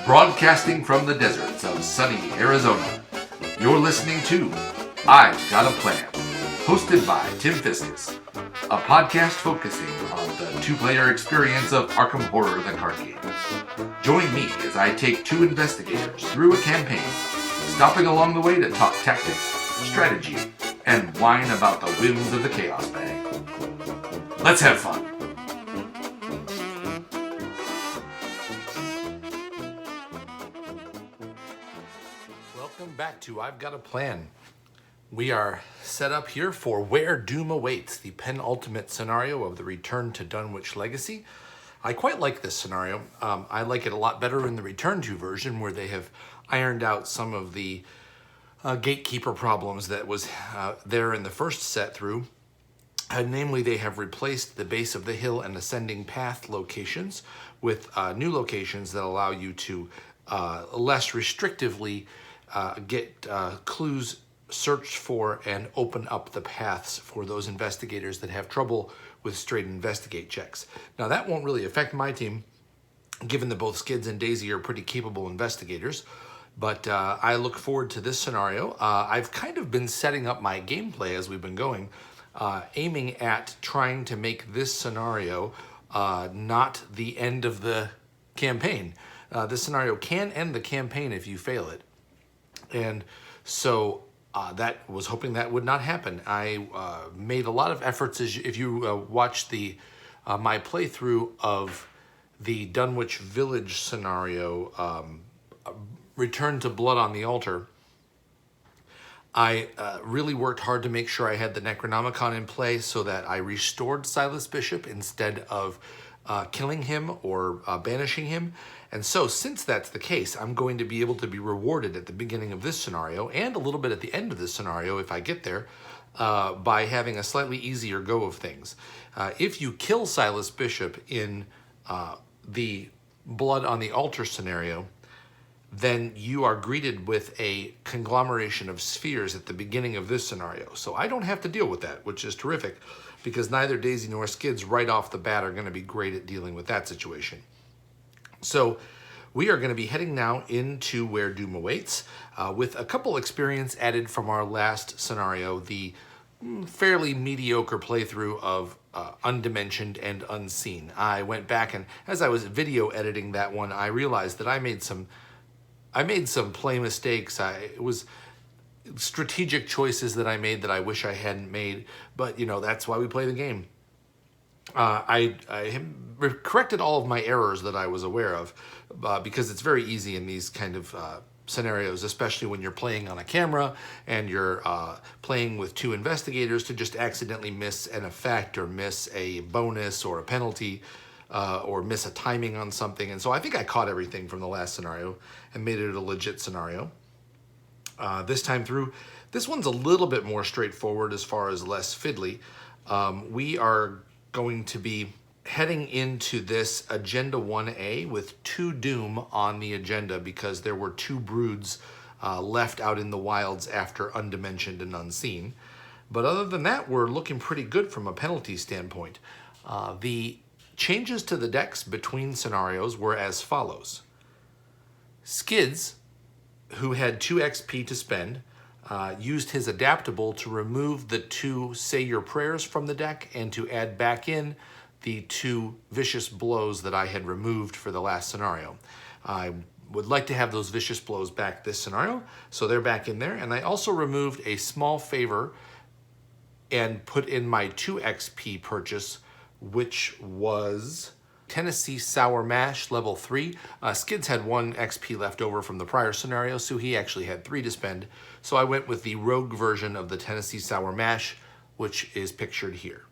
Broadcasting from the deserts of sunny Arizona, you're listening to I've Got a Plan, hosted by Tim Fiskus, a podcast focusing on the two-player experience of Arkham Horror the card game. Join me as I take two investigators through a campaign, stopping along the way to talk tactics, strategy, and whine about the whims of the Chaos Bag. Let's have fun! Welcome back to I've Got a Plan. We are set up here for Where Doom Awaits, the penultimate scenario of the Return to Dunwich Legacy. I quite like this scenario. I like it a lot better in the Return to version, where they have ironed out some of the gatekeeper problems that was there in the first set through. Namely, they have replaced the base of the hill and ascending path locations with new locations that allow you to less restrictively get clues searched for and open up the paths for those investigators that have trouble with straight investigate checks. Now, that won't really affect my team, given that both Skids and Daisy are pretty capable investigators, but I look forward to this scenario. I've kind of been setting up my gameplay as we've been going, aiming at trying to make this scenario not the end of the campaign. This scenario can end the campaign if you fail it. And so that was hoping that would not happen. I made a lot of efforts. If you watch the my playthrough of the Dunwich Village scenario, Return to Blood on the Altar, I really worked hard to make sure I had the Necronomicon in play so that I restored Silas Bishop instead of killing him or banishing him. And so, since that's the case, I'm going to be able to be rewarded at the beginning of this scenario and a little bit at the end of this scenario, if I get there, by having a slightly easier go of things. If you kill Silas Bishop in the Blood on the Altar scenario, then you are greeted with a conglomeration of spheres at the beginning of this scenario. So I don't have to deal with that, which is terrific, because neither Daisy nor Skids right off the bat are going to be great at dealing with that situation. So we are going to be heading now into Where Doom Awaits, with a couple experience added from our last scenario, the fairly mediocre playthrough of Undimensioned and Unseen. I went back, and as I was video editing that one, I realized that I made some play mistakes. It was strategic choices that I made that I wish I hadn't made, but that's why we play the game. I corrected all of my errors that I was aware of, because it's very easy in these kind of scenarios, especially when you're playing on a camera and you're playing with two investigators, to just accidentally miss an effect or miss a bonus or a penalty, or miss a timing on something. And so I think I caught everything from the last scenario and made it a legit scenario. This time through, this one's a little bit more straightforward as far as less fiddly. We are going to be heading into this Agenda 1A with 2 Doom on the agenda, because there were 2 broods left out in the wilds after Undimensioned and Unseen. But other than that, we're looking pretty good from a penalty standpoint. The changes to the decks between scenarios were as follows. Skids, who had 2 XP to spend, used his adaptable to remove the 2 Say Your Prayers from the deck and to add back in the 2 Vicious Blows that I had removed for the last scenario. I would like to have those Vicious Blows back this scenario, so they're back in there. And I also removed a small favor and put in my 2 XP purchase, which was Tennessee Sour Mash level 3. Skids had 1 XP left over from the prior scenario, so he actually had 3 to spend. So I went with the rogue version of the Tennessee Sour Mash, which is pictured here.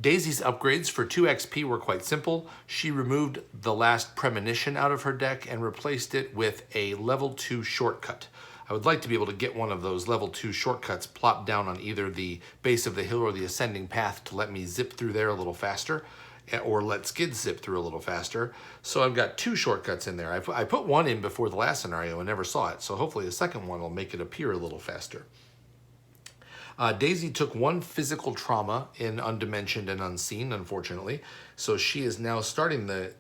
Daisy's upgrades for 2 XP were quite simple. She removed the last Premonition out of her deck and replaced it with a level 2 shortcut. I would like to be able to get one of those level 2 shortcuts plopped down on either the base of the hill or the ascending path to let me zip through there a little faster, or let Skids zip through a little faster. So I've got 2 shortcuts in there. I put one in before the last scenario and never saw it, so hopefully the second one will make it appear a little faster. Daisy took 1 physical trauma in Undimensioned and Unseen, unfortunately, so she is now starting the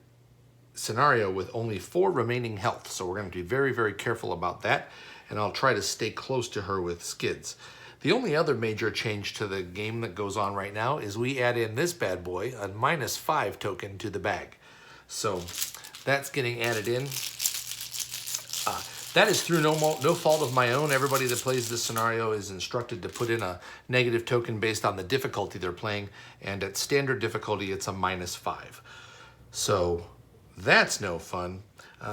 scenario with only 4 remaining health. So we're going to be very, very careful about that. And I'll try to stay close to her with Skids. The only other major change to the game that goes on right now is we add in this bad boy, a -5 token to the bag. So that's getting added in. That is through no fault of my own. Everybody that plays this scenario is instructed to put in a negative token based on the difficulty they're playing, and at standard difficulty, it's a -5. So that's no fun.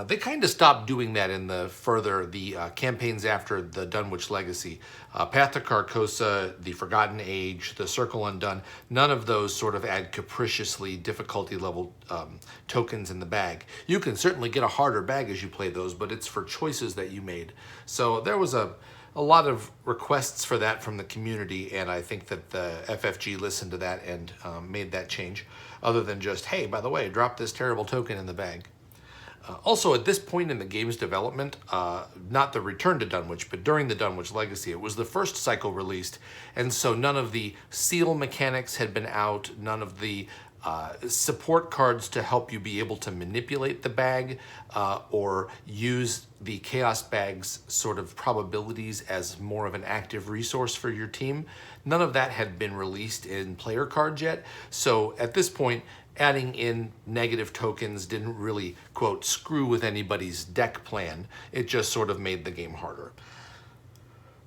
They kind of stopped doing that in the campaigns after the Dunwich Legacy. Path to Carcosa, the Forgotten Age, the Circle Undone, none of those sort of add capriciously difficulty level tokens in the bag. You can certainly get a harder bag as you play those, but it's for choices that you made. So there was a lot of requests for that from the community, and I think that the FFG listened to that and made that change, other than just, hey, by the way, drop this terrible token in the bag. Also, at this point in the game's development, not the Return to Dunwich, but during the Dunwich Legacy, it was the first cycle released, and so none of the seal mechanics had been out, none of the support cards to help you be able to manipulate the bag or use the Chaos Bag's sort of probabilities as more of an active resource for your team. None of that had been released in player cards yet, so at this point, adding in negative tokens didn't really, quote, screw with anybody's deck plan. It just sort of made the game harder.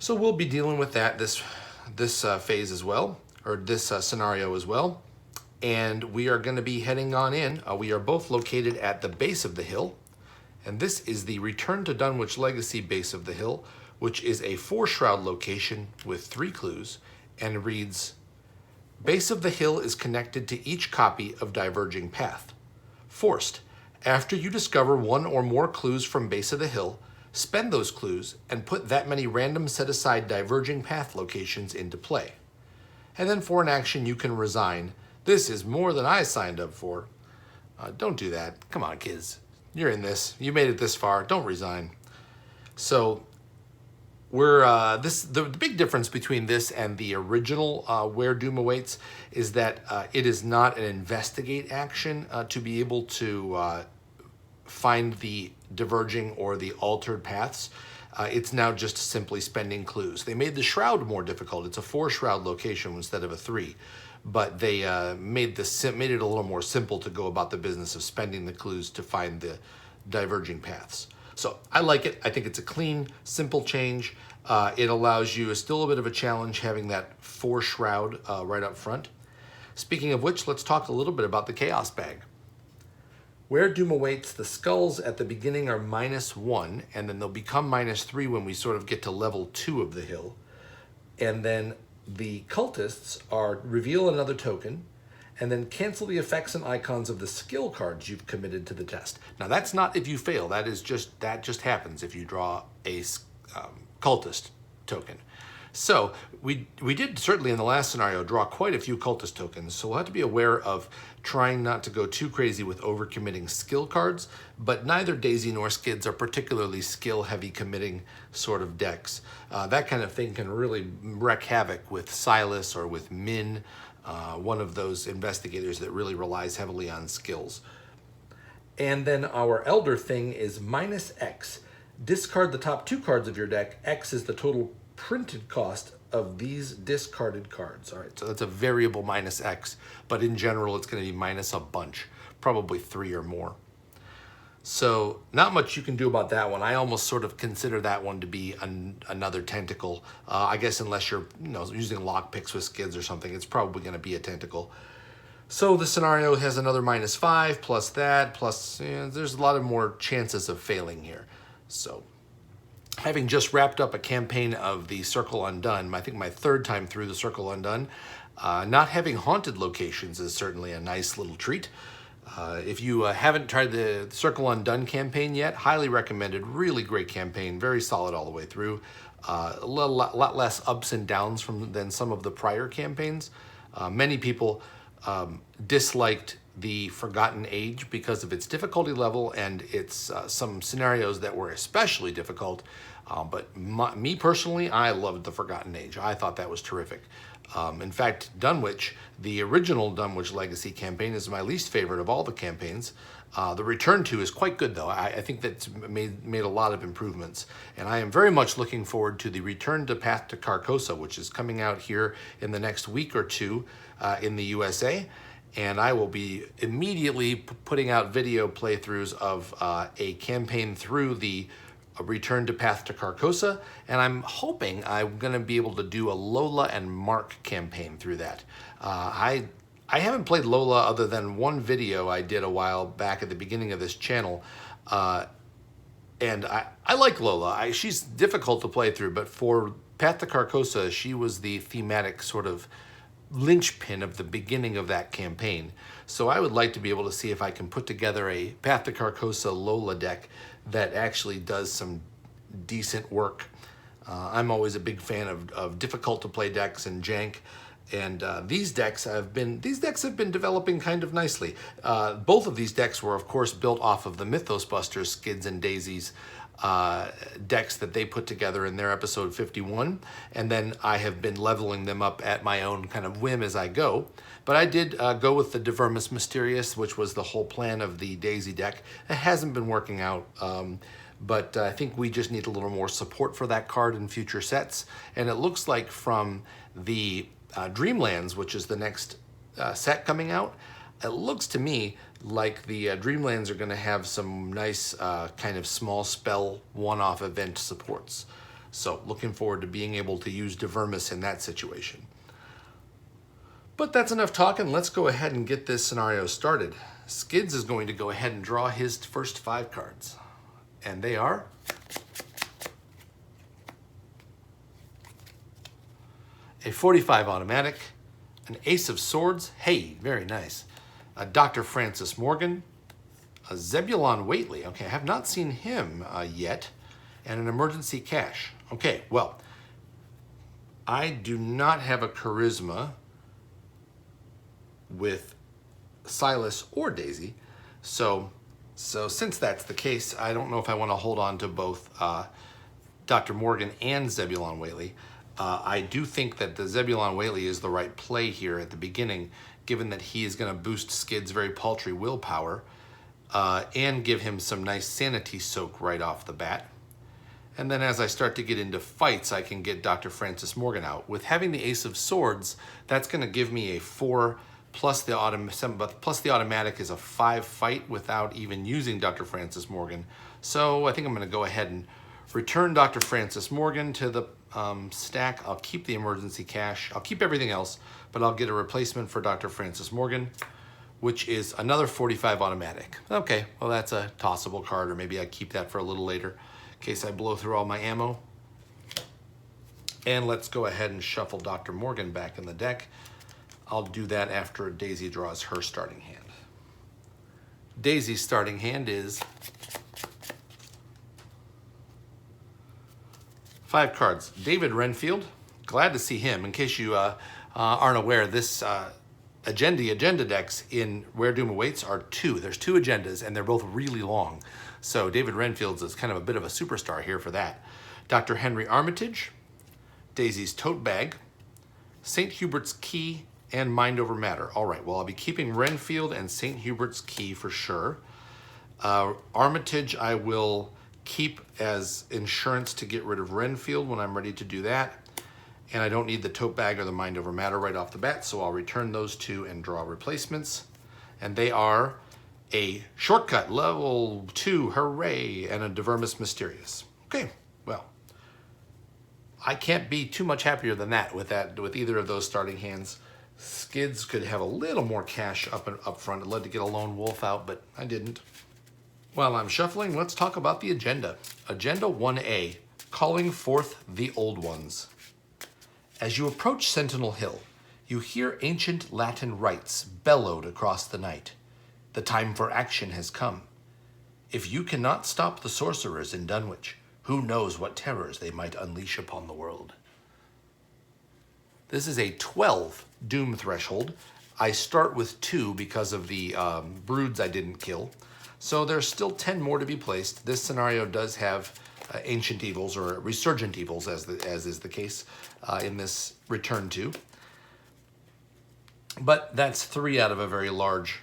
So we'll be dealing with that this phase as well, or this scenario as well. And we are going to be heading on in. We are both located at the base of the hill. And this is the Return to Dunwich Legacy base of the hill, which is a 4-shroud location with 3 clues, and reads, base of the hill is connected to each copy of Diverging Path. Forced. After you discover 1 or more clues from base of the hill, spend those clues and put that many random set-aside Diverging Path locations into play. And then for an action you can resign. This is more than I signed up for. Don't do that. Come on, kids. You're in this. You made it this far. Don't resign. So the big difference between this and the original Where Doom Awaits is that it is not an investigate action to be able to find the diverging or the altered paths. It's now just simply spending clues. They made the shroud more difficult. It's a 4-shroud location instead of a 3, but they made it a little more simple to go about the business of spending the clues to find the diverging paths. So I like it. I think it's a clean, simple change. It allows you, it's still a bit of a challenge having that 4-shroud right up front. Speaking of which, let's talk a little bit about the Chaos Bag. Where Doom Awaits, the skulls at the beginning are -1, and then they'll become -3 when we sort of get to level 2 of the hill. And then the cultists are reveal another token, and then cancel the effects and icons of the skill cards you've committed to the test. Now that's not if you fail, that just happens if you draw a cultist token. So we did certainly in the last scenario draw quite a few cultist tokens, so we'll have to be aware of trying not to go too crazy with overcommitting skill cards, but neither Daisy nor Skids are particularly skill-heavy committing sort of decks. That kind of thing can really wreak havoc with Silas or with Min, one of those investigators that really relies heavily on skills. And then our Elder thing is -X. Discard the top 2 cards of your deck. X is the total printed cost of these discarded cards. All right, so that's a variable -X, but in general, it's going to be minus a bunch, probably 3 or more. So not much you can do about that one. I almost sort of consider that one to be another tentacle. I guess unless you're using lock picks with Skids or something, it's probably going to be a tentacle. So the scenario has another -5 plus that, plus there's a lot of more chances of failing here. So having just wrapped up a campaign of the Circle Undone, I think my 3rd time through the Circle Undone, not having haunted locations is certainly a nice little treat. If you haven't tried the Circle Undone campaign yet, highly recommended. Really great campaign, very solid all the way through. A lot less ups and downs than some of the prior campaigns. Many people disliked the Forgotten Age because of its difficulty level and its some scenarios that were especially difficult. But me personally, I loved the Forgotten Age. I thought that was terrific. In fact, Dunwich, the original Dunwich Legacy campaign, is my least favorite of all the campaigns. The Return to is quite good, though. I think that's made a lot of improvements. And I am very much looking forward to the Return to Path to Carcosa, which is coming out here in the next week or two in the USA. And I will be immediately putting out video playthroughs of a campaign through the Return to Path to Carcosa, and I'm hoping I'm going to be able to do a Lola and Mark campaign through that. I haven't played Lola other than one video I did a while back at the beginning of this channel, and I like Lola. She's difficult to play through, but for Path to Carcosa, she was the thematic sort of linchpin of the beginning of that campaign. So I would like to be able to see if I can put together a Path to Carcosa Lola deck that actually does some decent work. I'm always a big fan of difficult to play decks and jank, and these decks have been developing kind of nicely. Both of these decks were, of course, built off of the Mythos Busters Skids and Daisies decks that they put together in their episode 51, and then I have been leveling them up at my own kind of whim as I go. But I did go with the Divermus Mysterious, which was the whole plan of the Daisy deck. It hasn't been working out, but I think we just need a little more support for that card in future sets. And it looks like from the Dreamlands, which is the next set coming out, it looks to me like the Dreamlands are going to have some nice kind of small spell one-off event supports. So looking forward to being able to use Divermus in that situation. But that's enough talking. Let's go ahead and get this scenario started. Skids is going to go ahead and draw his first 5 cards. And they are a 45 automatic, an Ace of Swords, hey, very nice, a Dr. Francis Morgan, a Zebulon Whately, okay, I have not seen him yet, and an Emergency Cash. Okay, well, I do not have a Charisma with Silas or Daisy, so since that's the case, I don't know if I want to hold on to both Dr. Morgan and Zebulon Whately. I do think that the Zebulon Whately is the right play here at the beginning, given that he is going to boost Skid's very paltry willpower and give him some nice sanity soak right off the bat. And then as I start to get into fights, I can get Dr. Francis Morgan out. With having the Ace of Swords, that's going to give me a 4 plus the automatic is a 5 fight without even using Dr. Francis Morgan. So I think I'm going to go ahead and return Dr. Francis Morgan to the stack. I'll keep the Emergency Cash. I'll keep everything else, but I'll get a replacement for Dr. Francis Morgan, which is another 45 automatic. Okay, well that's a tossable card, or maybe I keep that for a little later in case I blow through all my ammo. And let's go ahead and shuffle Dr. Morgan back in the deck. I'll do that after Daisy draws her starting hand. Daisy's starting hand is 5 cards. David Renfield, glad to see him. In case you aren't aware, this agenda decks in Where Doom Awaits are 2. There's 2 agendas, and they're both really long. So David Renfield's is kind of a bit of a superstar here for that. Dr. Henry Armitage, Daisy's Tote Bag, St. Hubert's Key, and Mind Over Matter. All right, well, I'll be keeping Renfield and St. Hubert's Key for sure. Armitage I will keep as insurance to get rid of Renfield when I'm ready to do that. And I don't need the Tote Bag or the Mind Over Matter right off the bat, so I'll return those 2 and draw replacements. And they are a Shortcut, level 2, hooray, and a Divermus Mysterious. Okay, well, I can't be too much happier than that with either of those starting hands. Skids could have a little more cash up front. I'd love to get a lone wolf out, but I didn't. While I'm shuffling, let's talk about the agenda. Agenda 1A, Calling Forth the Old Ones. As you approach Sentinel Hill, you hear ancient Latin rites bellowed across the night. The time for action has come. If you cannot stop the sorcerers in Dunwich, who knows what terrors they might unleash upon the world. This is a 12 Doom threshold. I start with 2 because of the broods I didn't kill. So there's still 10 more to be placed. This scenario does have ancient evils or resurgent evils, as is the case in this return to. But that's 3 out of a very large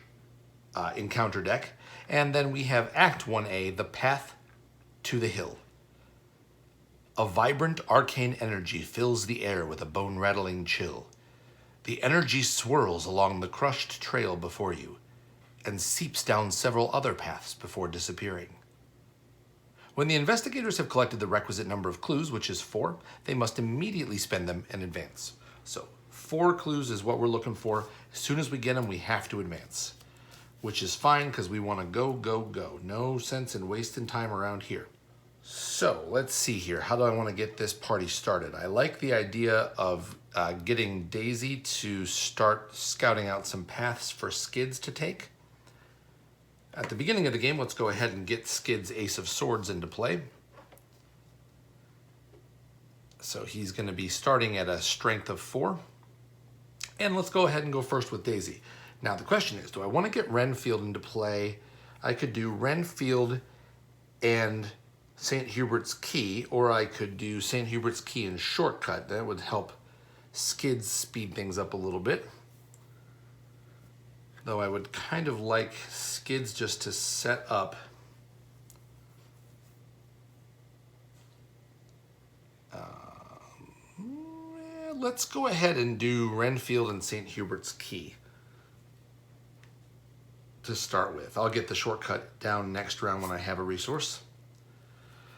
encounter deck. And then we have Act 1A, The Path to the Hill. A vibrant arcane energy fills the air with a bone-rattling chill. The energy swirls along the crushed trail before you and seeps down several other paths before disappearing. When the investigators have collected the requisite number of clues, which is 4, they must immediately spend them and advance. So 4 clues is what we're looking for. As soon as we get them, we have to advance, which is fine because we want to go, go, go. No sense in wasting time around here. So let's see here. How do I want to get this party started? I like the idea of getting Daisy to start scouting out some paths for Skids to take. At the beginning of the game, let's go ahead and get Skids' Ace of Swords into play. So he's going to be starting at a strength of 4. And let's go ahead and go first with Daisy. Now the question is, do I want to get Renfield into play? I could do Renfield and St. Hubert's Key, or I could do St. Hubert's Key and Shortcut. That would help Skids speed things up a little bit. Though I would kind of like Skids just to set up let's go ahead and do Renfield and St. Hubert's Key to start with. I'll get the shortcut down next round when I have a resource.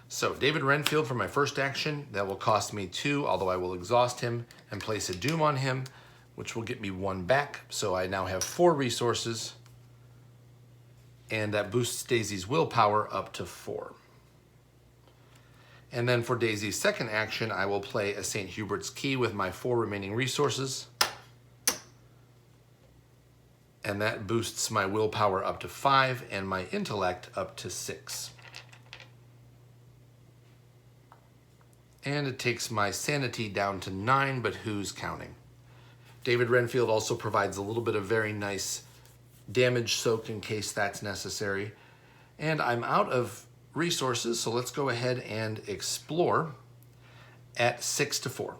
So David Renfield for my first action. That will cost me 2, although I will exhaust him and place a doom on him, which will get me 1 back. So I now have 4 resources, and that boosts Daisy's willpower up to 4. And then for Daisy's second action, I will play a St. Hubert's Key with my 4 remaining resources. And that boosts my willpower up to 5 and my intellect up to 6. And it takes my sanity down to 9, but who's counting? David Renfield also provides a little bit of very nice damage soak in case that's necessary. And I'm out of resources, so let's go ahead and explore at 6 to 4.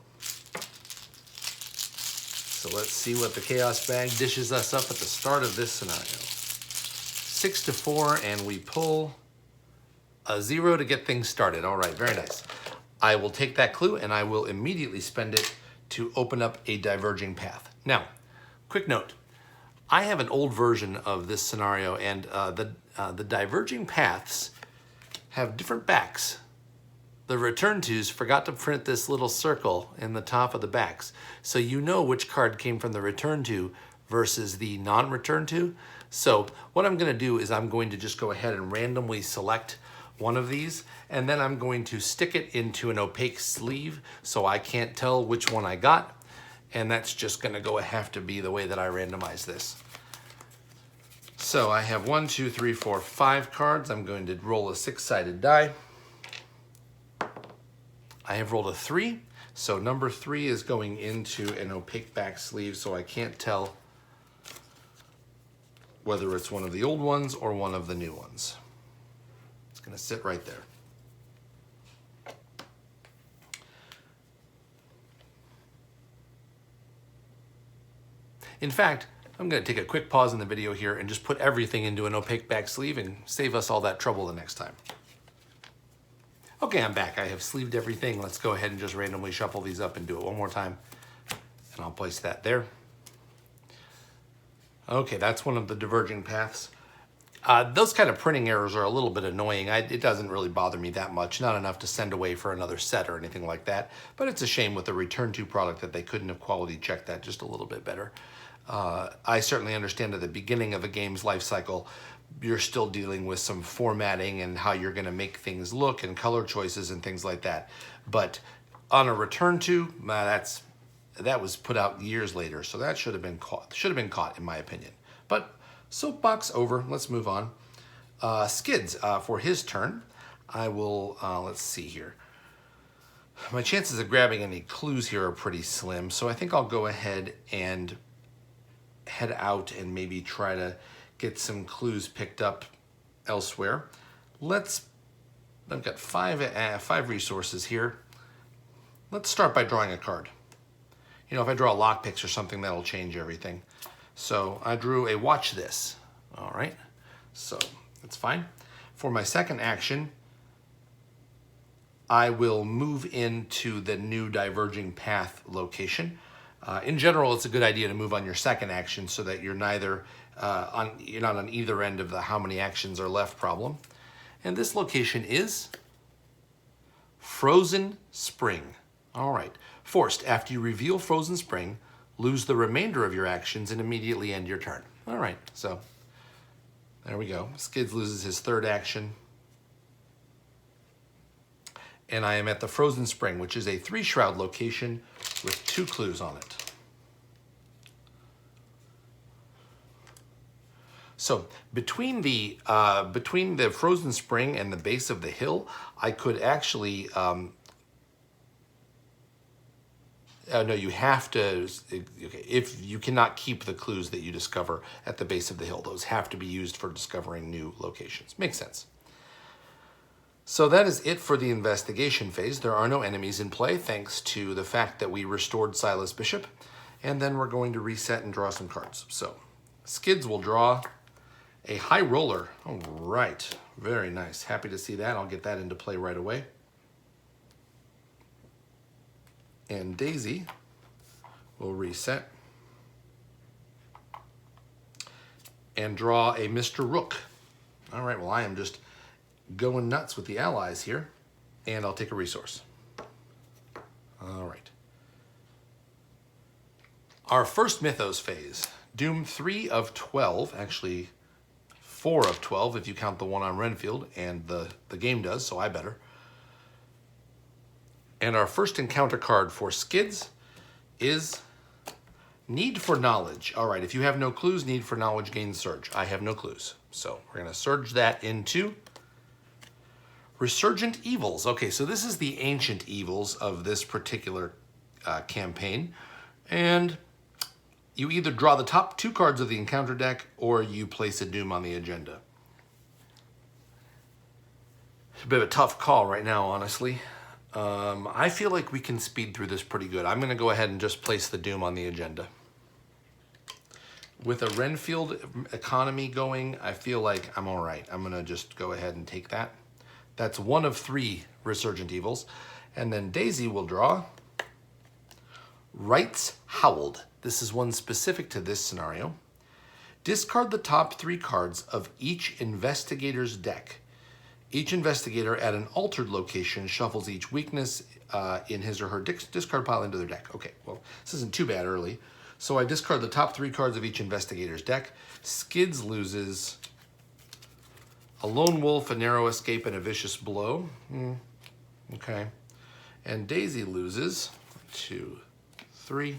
So let's see what the Chaos Bag dishes us up at the start of this scenario. 6 to 4, and we pull a 0 to get things started. All right, very nice. I will take that clue and I will immediately spend it to open up a diverging path. Now, quick note. I have an old version of this scenario, and the diverging paths have different backs. The return tos forgot to print this little circle in the top of the backs, so you know which card came from the return to versus the non-return to. So what I'm going to do is I'm going to just go ahead and randomly select one of these, and then I'm going to stick it into an opaque sleeve so I can't tell which one I got, and that's just going to have to be the way that I randomize this. So I have 1, 2, 3, 4, 5 cards. I'm going to roll a 6-sided die. I have rolled a 3, so number 3 is going into an opaque back sleeve, so I can't tell whether it's one of the old ones or one of the new ones. It's going to sit right there. In fact, I'm going to take a quick pause in the video here and just put everything into an opaque back sleeve and save us all that trouble the next time. Okay, I'm back. I have sleeved everything. Let's go ahead and just randomly shuffle these up and do it one more time. And I'll place that there. Okay, that's one of the diverging paths. Those kind of printing errors are a little bit annoying. It doesn't really bother me that much, not enough to send away for another set or anything like that. But it's a shame with the return to product that they couldn't have quality checked that just a little bit better. I certainly understand at the beginning of a game's life cycle, you're still dealing with some formatting and how you're going to make things look and color choices and things like that. But on a return to, that was put out years later, so that should have been caught in my opinion. But soapbox over. Let's move on. Skids, for his turn, I will. Let's see here. My chances of grabbing any clues here are pretty slim, so I think I'll go ahead and head out and maybe try to get some clues picked up elsewhere. Let's I've got five resources here. Let's start by drawing a card. You know, if I draw lockpicks or something, that'll change everything. So I drew a watch this. All right, so that's fine. For my second action, I will move into the new diverging path location. In general, it's a good idea to move on your second action so that you're you're not on either end of the how many actions are left problem. And this location is Frozen Spring. All right. Forced, after you reveal Frozen Spring, lose the remainder of your actions and immediately end your turn. All right, so there we go. Skids loses his third action. And I am at the Frozen Spring, which is a 3-shroud location with 2 clues on it. So between the Frozen Spring and the base of the hill, I could actually, no, you have to, okay, if you cannot keep the clues that you discover at the base of the hill. Those have to be used for discovering new locations. Makes sense. So that is it for the investigation phase. There are no enemies in play thanks to the fact that we restored Silas Bishop. And then we're going to reset and draw some cards. So Skids will draw a high roller. All right, very nice. Happy to see that. I'll get that into play right away. And Daisy will reset and draw a Mr. Rook. All right, well, I am just going nuts with the allies here, and I'll take a resource. All right. Our first Mythos phase, Doom 3 of 12, actually 4 of 12 if you count the one on Renfield, and the game does, so I better. And our first encounter card for Skids is Need for Knowledge. All right, if you have no clues, Need for Knowledge gains Surge. I have no clues, so we're gonna surge that into Resurgent Evils. Okay, so this is the ancient evils of this particular campaign. And you either draw the top 2 cards of the encounter deck or you place a Doom on the agenda. It's a bit of a tough call right now, honestly. I feel like we can speed through this pretty good. I'm gonna go ahead and just place the Doom on the agenda. With a Renfield economy going, I feel like I'm all right. I'm gonna just go ahead and take that. That's 1 of 3 Resurgent Evils. And then Daisy will draw Rights Howled. This is one specific to this scenario. Discard the top 3 cards of each investigator's deck. Each investigator at an altered location shuffles each weakness in his or her discard pile into their deck. Okay, well, this isn't too bad early. So I discard the top 3 cards of each investigator's deck. Skids loses a Lone Wolf, a Narrow Escape, and a Vicious Blow. Okay. And Daisy loses 1, 2, 3.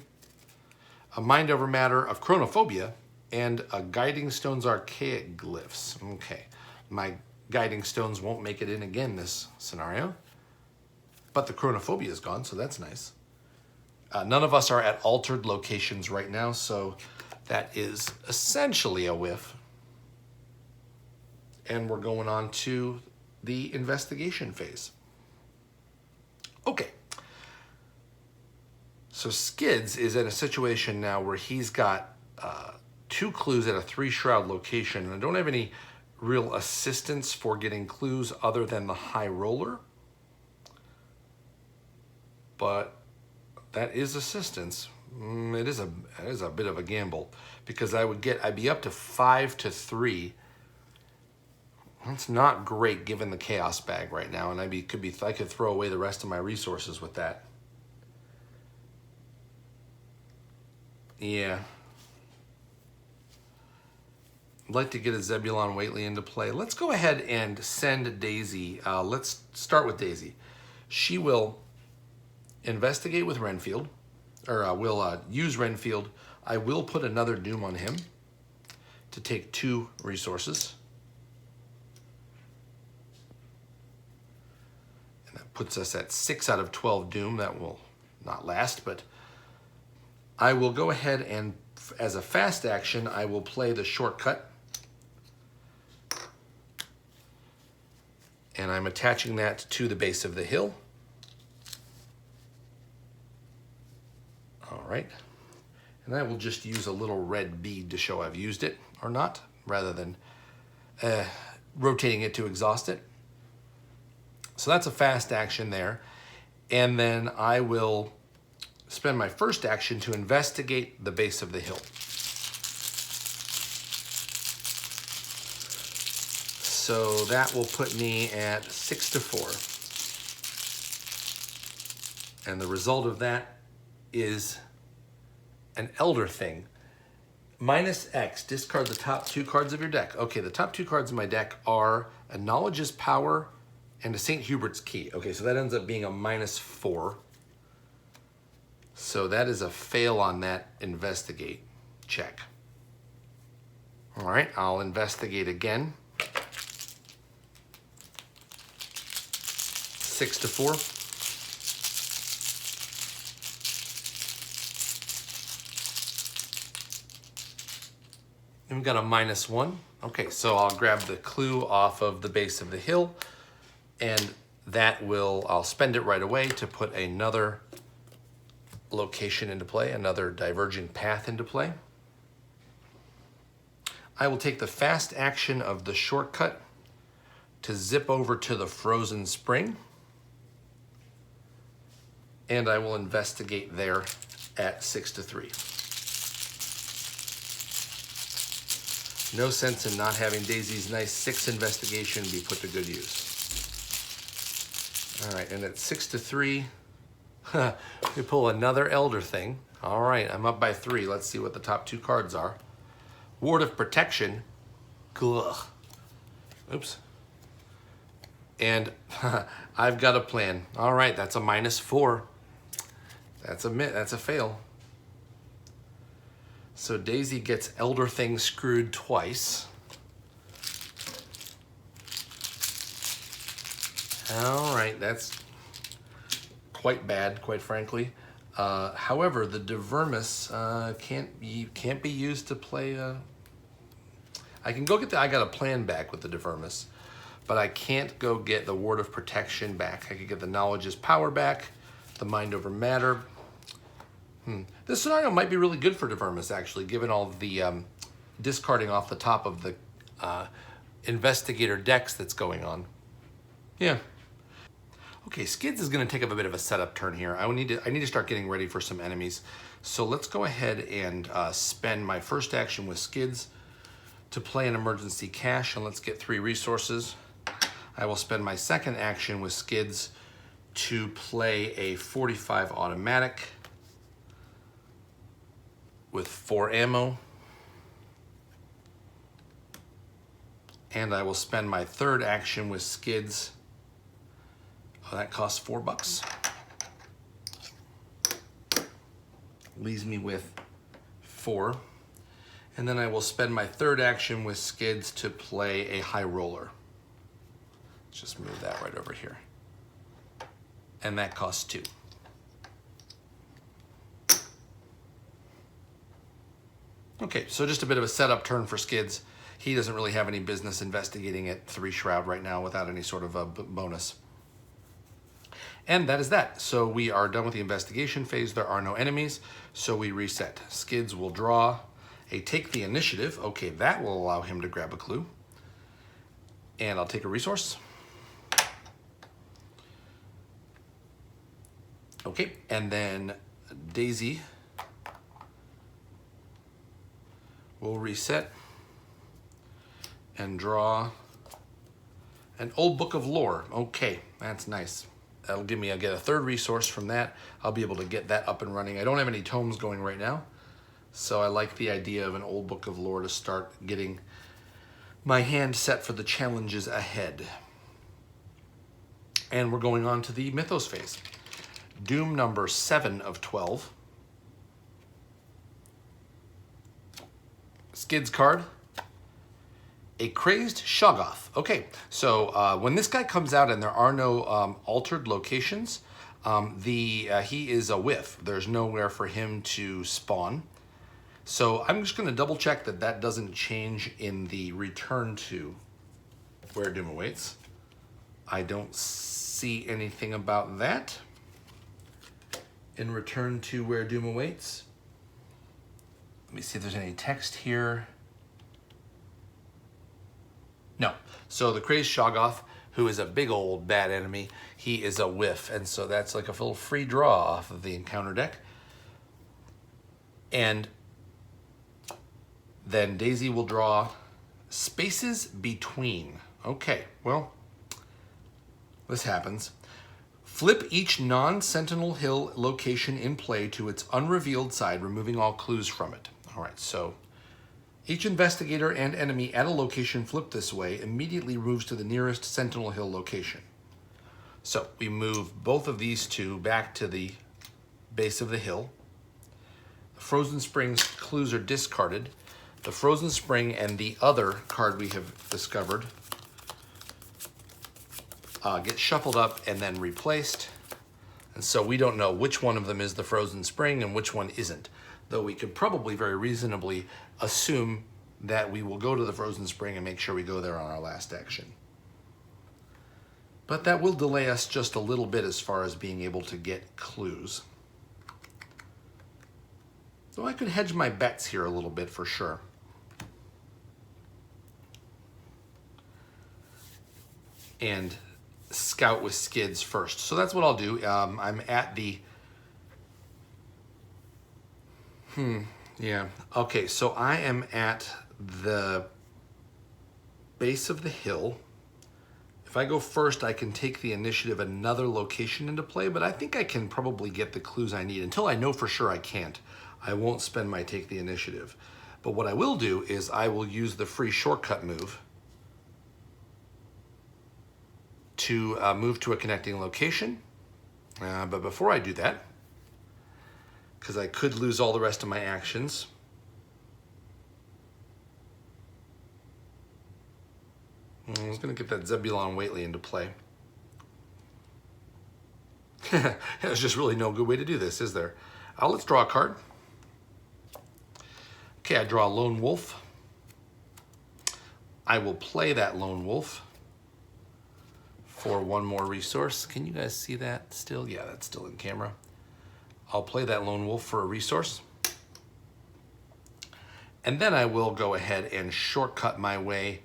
A Mind Over Matter of Chronophobia and a Guiding Stone's Archaic Glyphs. Okay. My Guiding Stones won't make it in again this scenario. But the Chronophobia is gone, so that's nice. None of us are at altered locations right now, so that is essentially a whiff. And we're going on to the investigation phase. Okay. So Skids is in a situation now where he's got 2 clues at a 3-shroud location, and I don't have any real assistance for getting clues other than the high roller. But that is assistance. It is a bit of a gamble because I'd be up to 5 to 3. That's not great given the chaos bag right now, and I could throw away the rest of my resources with that. Yeah. I'd like to get a Zebulon Whately into play. Let's go ahead and send Daisy. Let's start with Daisy. She will investigate with Renfield, or will use Renfield. I will put another Doom on him to take 2 resources. And that puts us at 6 out of 12 Doom. That will not last, but I will go ahead and, as a fast action, I will play the shortcut. And I'm attaching that to the base of the hill. All right. And I will just use a little red bead to show I've used it or not, rather than rotating it to exhaust it. So that's a fast action there. And then I will spend my first action to investigate the base of the hill. So that will put me at 6-4. And the result of that is an Elder Thing. -X, discard the top 2 cards of your deck. Okay, the top 2 cards in my deck are a Knowledge's Power and a St. Hubert's Key. Okay, so that ends up being a -4. So that is a fail on that investigate check. All right, I'll investigate again. 6-4. And we've got a -1. Okay, so I'll grab the clue off of the base of the hill, and that will, I'll spend it right away to put another location into play, another diverging path into play. I will take the fast action of the shortcut to zip over to the frozen spring, and I will investigate there at 6-3. No sense in not having Daisy's nice 6 investigation be put to good use. All right, and at 6-3, we pull another Elder Thing. All right, I'm up by 3. Let's see what the top 2 cards are. Ward of Protection. Ugh. Oops. And I've got a plan. All right, that's a -4. That's a fail. So Daisy gets Elder Thing screwed twice. All right, that's quite bad, quite frankly. However, the Divermus can't be used to play. I can go get I got a plan back with the Divermus, but I can't go get the Ward of Protection back. I could get the Knowledge's Power back, the Mind Over Matter. This scenario might be really good for Divermus, actually, given all the discarding off the top of the Investigator decks that's going on. Yeah. Okay, Skids is going to take up a bit of a setup turn here. I need to start getting ready for some enemies. So let's go ahead and spend my first action with Skids to play an emergency cash, and let's get 3 resources. I will spend my second action with Skids to play a 45 automatic with 4 ammo. And I will spend my third action with Skids. Oh, that costs $4. Leaves me with 4. And then I will spend my third action with Skids to play a high roller. Let's just move that right over here. And that costs 2. Okay, so just a bit of a setup turn for Skids. He doesn't really have any business investigating at 3 Shroud right now without any sort of a bonus. And that is that. So we are done with the investigation phase. There are no enemies, so we reset. Skids will draw a Take the Initiative. Okay, that will allow him to grab a clue. And I'll take a resource. Okay, and then Daisy will reset and draw an Old Book of Lore. Okay, that's nice. That'll give me, I'll get a third resource from that. I'll be able to get that up and running. I don't have any tomes going right now, so I like the idea of an Old Book of Lore to start getting my hand set for the challenges ahead. And we're going on to the Mythos phase. Doom number 7 of 12. Skids card. A Crazed Shoggoth. Okay, so when this guy comes out and there are no altered locations, he is a whiff. There's nowhere for him to spawn. So I'm just going to double check that that doesn't change in the return to Where Doom Awaits. I don't see anything about that. In return to where doom awaits. Let me see if there's any text here. No. So the crazed Shoggoth, who is a big old bad enemy, he is a whiff. And so that's like a little free draw off of the encounter deck. And then Daisy will draw spaces between. Okay, well, this happens. Flip each non-Sentinel Hill location in play to its unrevealed side, removing all clues from it. All right, so each investigator and enemy at a location flipped this way immediately moves to the nearest Sentinel Hill location. So we move both of these two back to the base of the hill. The Frozen Spring's clues are discarded. The Frozen Spring and the other card we have discovered get shuffled up and then replaced. And so we don't know which one of them is the Frozen Spring and which one isn't. Though we could probably very reasonably assume that we will go to the Frozen Spring and make sure we go there on our last action. But that will delay us just a little bit as far as being able to get clues. So I could hedge my bets here a little bit for sure. And scout with Skids first. So that's what I'll do. I'm at the... Yeah. Okay, so I am at the base of the hill. If I go first, I can take the initiative another location into play, but I think I can probably get the clues I need. Until I know for sure I can't, I won't spend my take the initiative. But what I will do is I will use the free shortcut move to move to a connecting location. But before I do that, because I could lose all the rest of my actions, I was going to get that Zebulon Whately into play. There's just really no good way to do this, is there? Let's draw a card. Okay, I draw a Lone Wolf. I will play that Lone Wolf for one more resource. Can you guys see that still? Yeah, that's still in camera. I'll play that Lone Wolf for a resource. And then I will go ahead and shortcut my way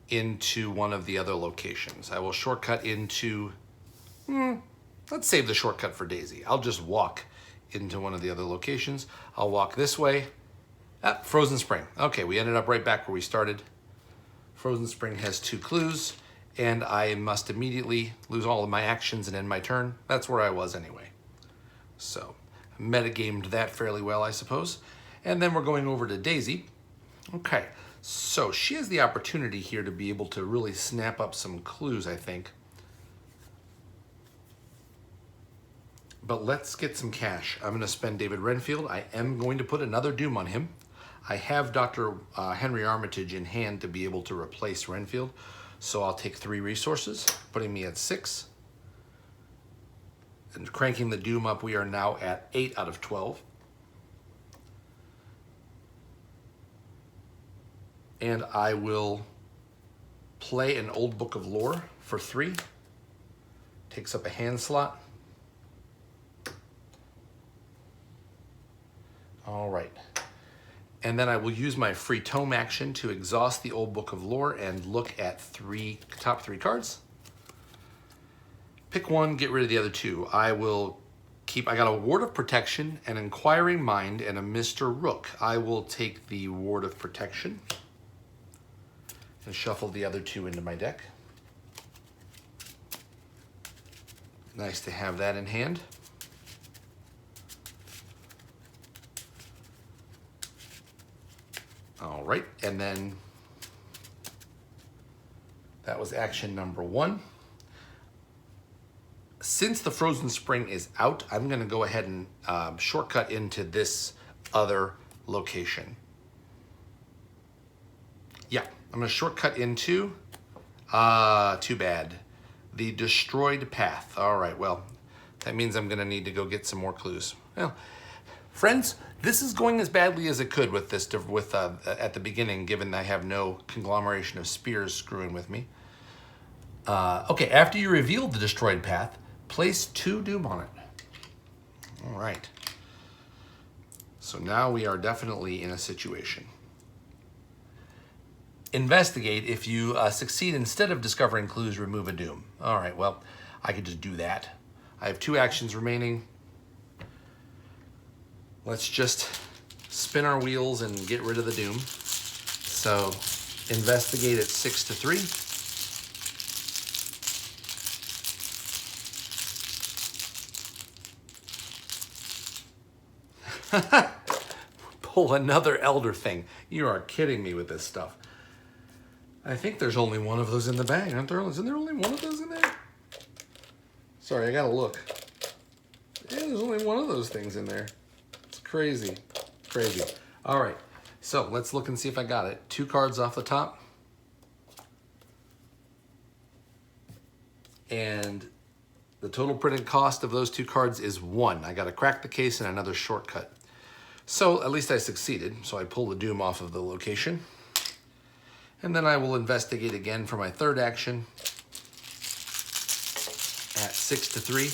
into one of the other locations. I will shortcut into, let's save the shortcut for Daisy. I'll just walk into one of the other locations. I'll walk this way. Frozen Spring. Okay, we ended up right back where we started. Frozen Spring has 2 clues, and I must immediately lose all of my actions and end my turn. That's where I was anyway. So, metagamed that fairly well, I suppose. And then we're going over to Daisy. Okay, so she has the opportunity here to be able to really snap up some clues, I think. But let's get some cash. I'm going to spend David Renfield. I am going to put another Doom on him. I have Dr. Henry Armitage in hand to be able to replace Renfield. So I'll take 3 resources, putting me at 6. And cranking the Doom up, we are now at 8 out of 12. And I will play an Old Book of Lore for 3. Takes up a hand slot. All right. And then I will use my free tome action to exhaust the Old Book of Lore and look at top 3 cards. Pick one, get rid of the other 2. I will keep, I got a Ward of Protection, an Inquiring Mind, and a Mr. Rook. I will take the Ward of Protection and shuffle the other 2 into my deck. Nice to have that in hand. All right, and then that was action number 1. Since the Frozen Spring is out, I'm going to go ahead and shortcut into this other location. Yeah, I'm going to shortcut into, too bad, the Destroyed Path. All right, well, that means I'm going to need to go get some more clues. Well, friends, this is going as badly as it could with this at the beginning, given I have no conglomeration of spears screwing with me. Okay, after you reveal the destroyed path, place 2 doom on it. All right. So now we are definitely in a situation. Investigate. If you succeed, instead of discovering clues, remove a doom. All right, well, I could just do that. I have 2 actions remaining. Let's just spin our wheels and get rid of the doom. So investigate at 6 to 3. Pull another elder thing. You are kidding me with this stuff. I think there's only one of those in the bag, aren't there? Isn't there only one of those in there? Sorry, I gotta look. Yeah, there's only one of those things in there. It's crazy, crazy. All right, so let's look and see if I got it. 2 cards off the top. And the total printed cost of those 2 cards is 1. I gotta crack the case and another shortcut. So at least I succeeded. So I pull the doom off of the location. And then I will investigate again for my 3rd action at 6 to 3.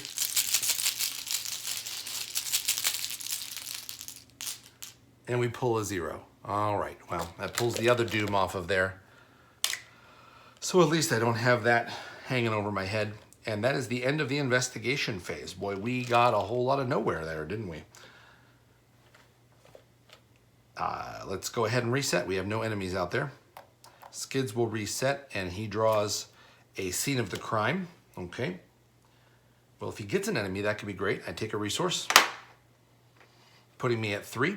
And we pull a 0. All right, well, that pulls the other doom off of there. So at least I don't have that hanging over my head. And that is the end of the investigation phase. Boy, we got a whole lot of nowhere there, didn't we? Let's go ahead and reset. We have no enemies out there. Skids will reset, and he draws a scene of the crime. Okay. Well, if he gets an enemy, that could be great. I take a resource, putting me at 3.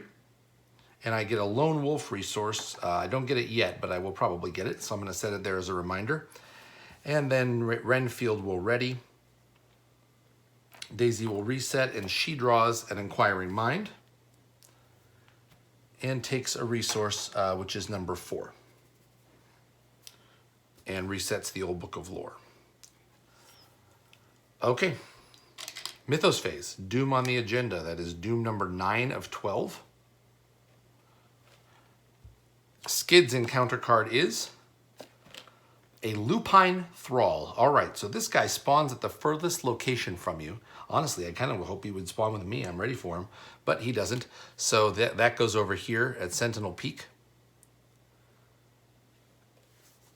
And I get a lone wolf resource. I don't get it yet, but I will probably get it. So I'm going to set it there as a reminder. And then Renfield will ready. Daisy will reset, and she draws an inquiring mind and takes a resource, which is number 4. And resets the old book of lore. Okay. Mythos phase. Doom on the agenda. That is doom number 9 of 12. Skids' encounter card is a lupine thrall. All right, so this guy spawns at the furthest location from you. Honestly, I kind of hope he would spawn with me. I'm ready for him, but he doesn't. So that goes over here at Sentinel Peak.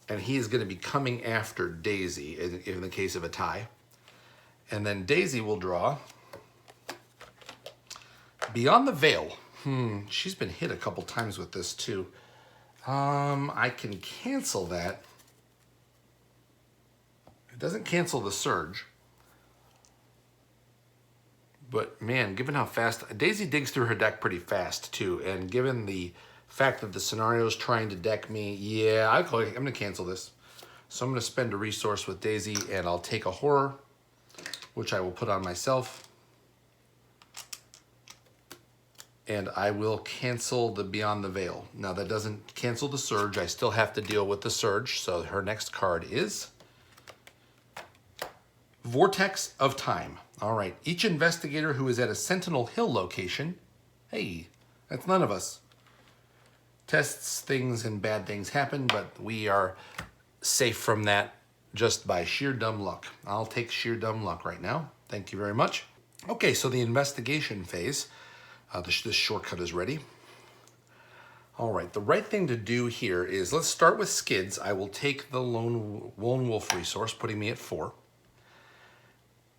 And he is going to be coming after Daisy in the case of a tie. And then Daisy will draw Beyond the Veil. She's been hit a couple times with this too. I can cancel that. It doesn't cancel the surge. But man, given how fast, Daisy digs through her deck pretty fast too. And given the fact that the scenario is trying to deck me, yeah, I'm gonna cancel this. So I'm gonna spend a resource with Daisy, and I'll take a horror, which I will put on myself. And I will cancel the Beyond the Veil. Now that doesn't cancel the surge. I still have to deal with the surge. So her next card is Vortex of Time. All right, each investigator who is at a Sentinel Hill location, hey, that's none of us. Tests things and bad things happen, but we are safe from that just by sheer dumb luck. I'll take sheer dumb luck right now. Thank you very much. Okay, so the investigation phase. This shortcut is ready. All right, the right thing to do here is, let's start with Skids. I will take the lone wolf resource, putting me at 4.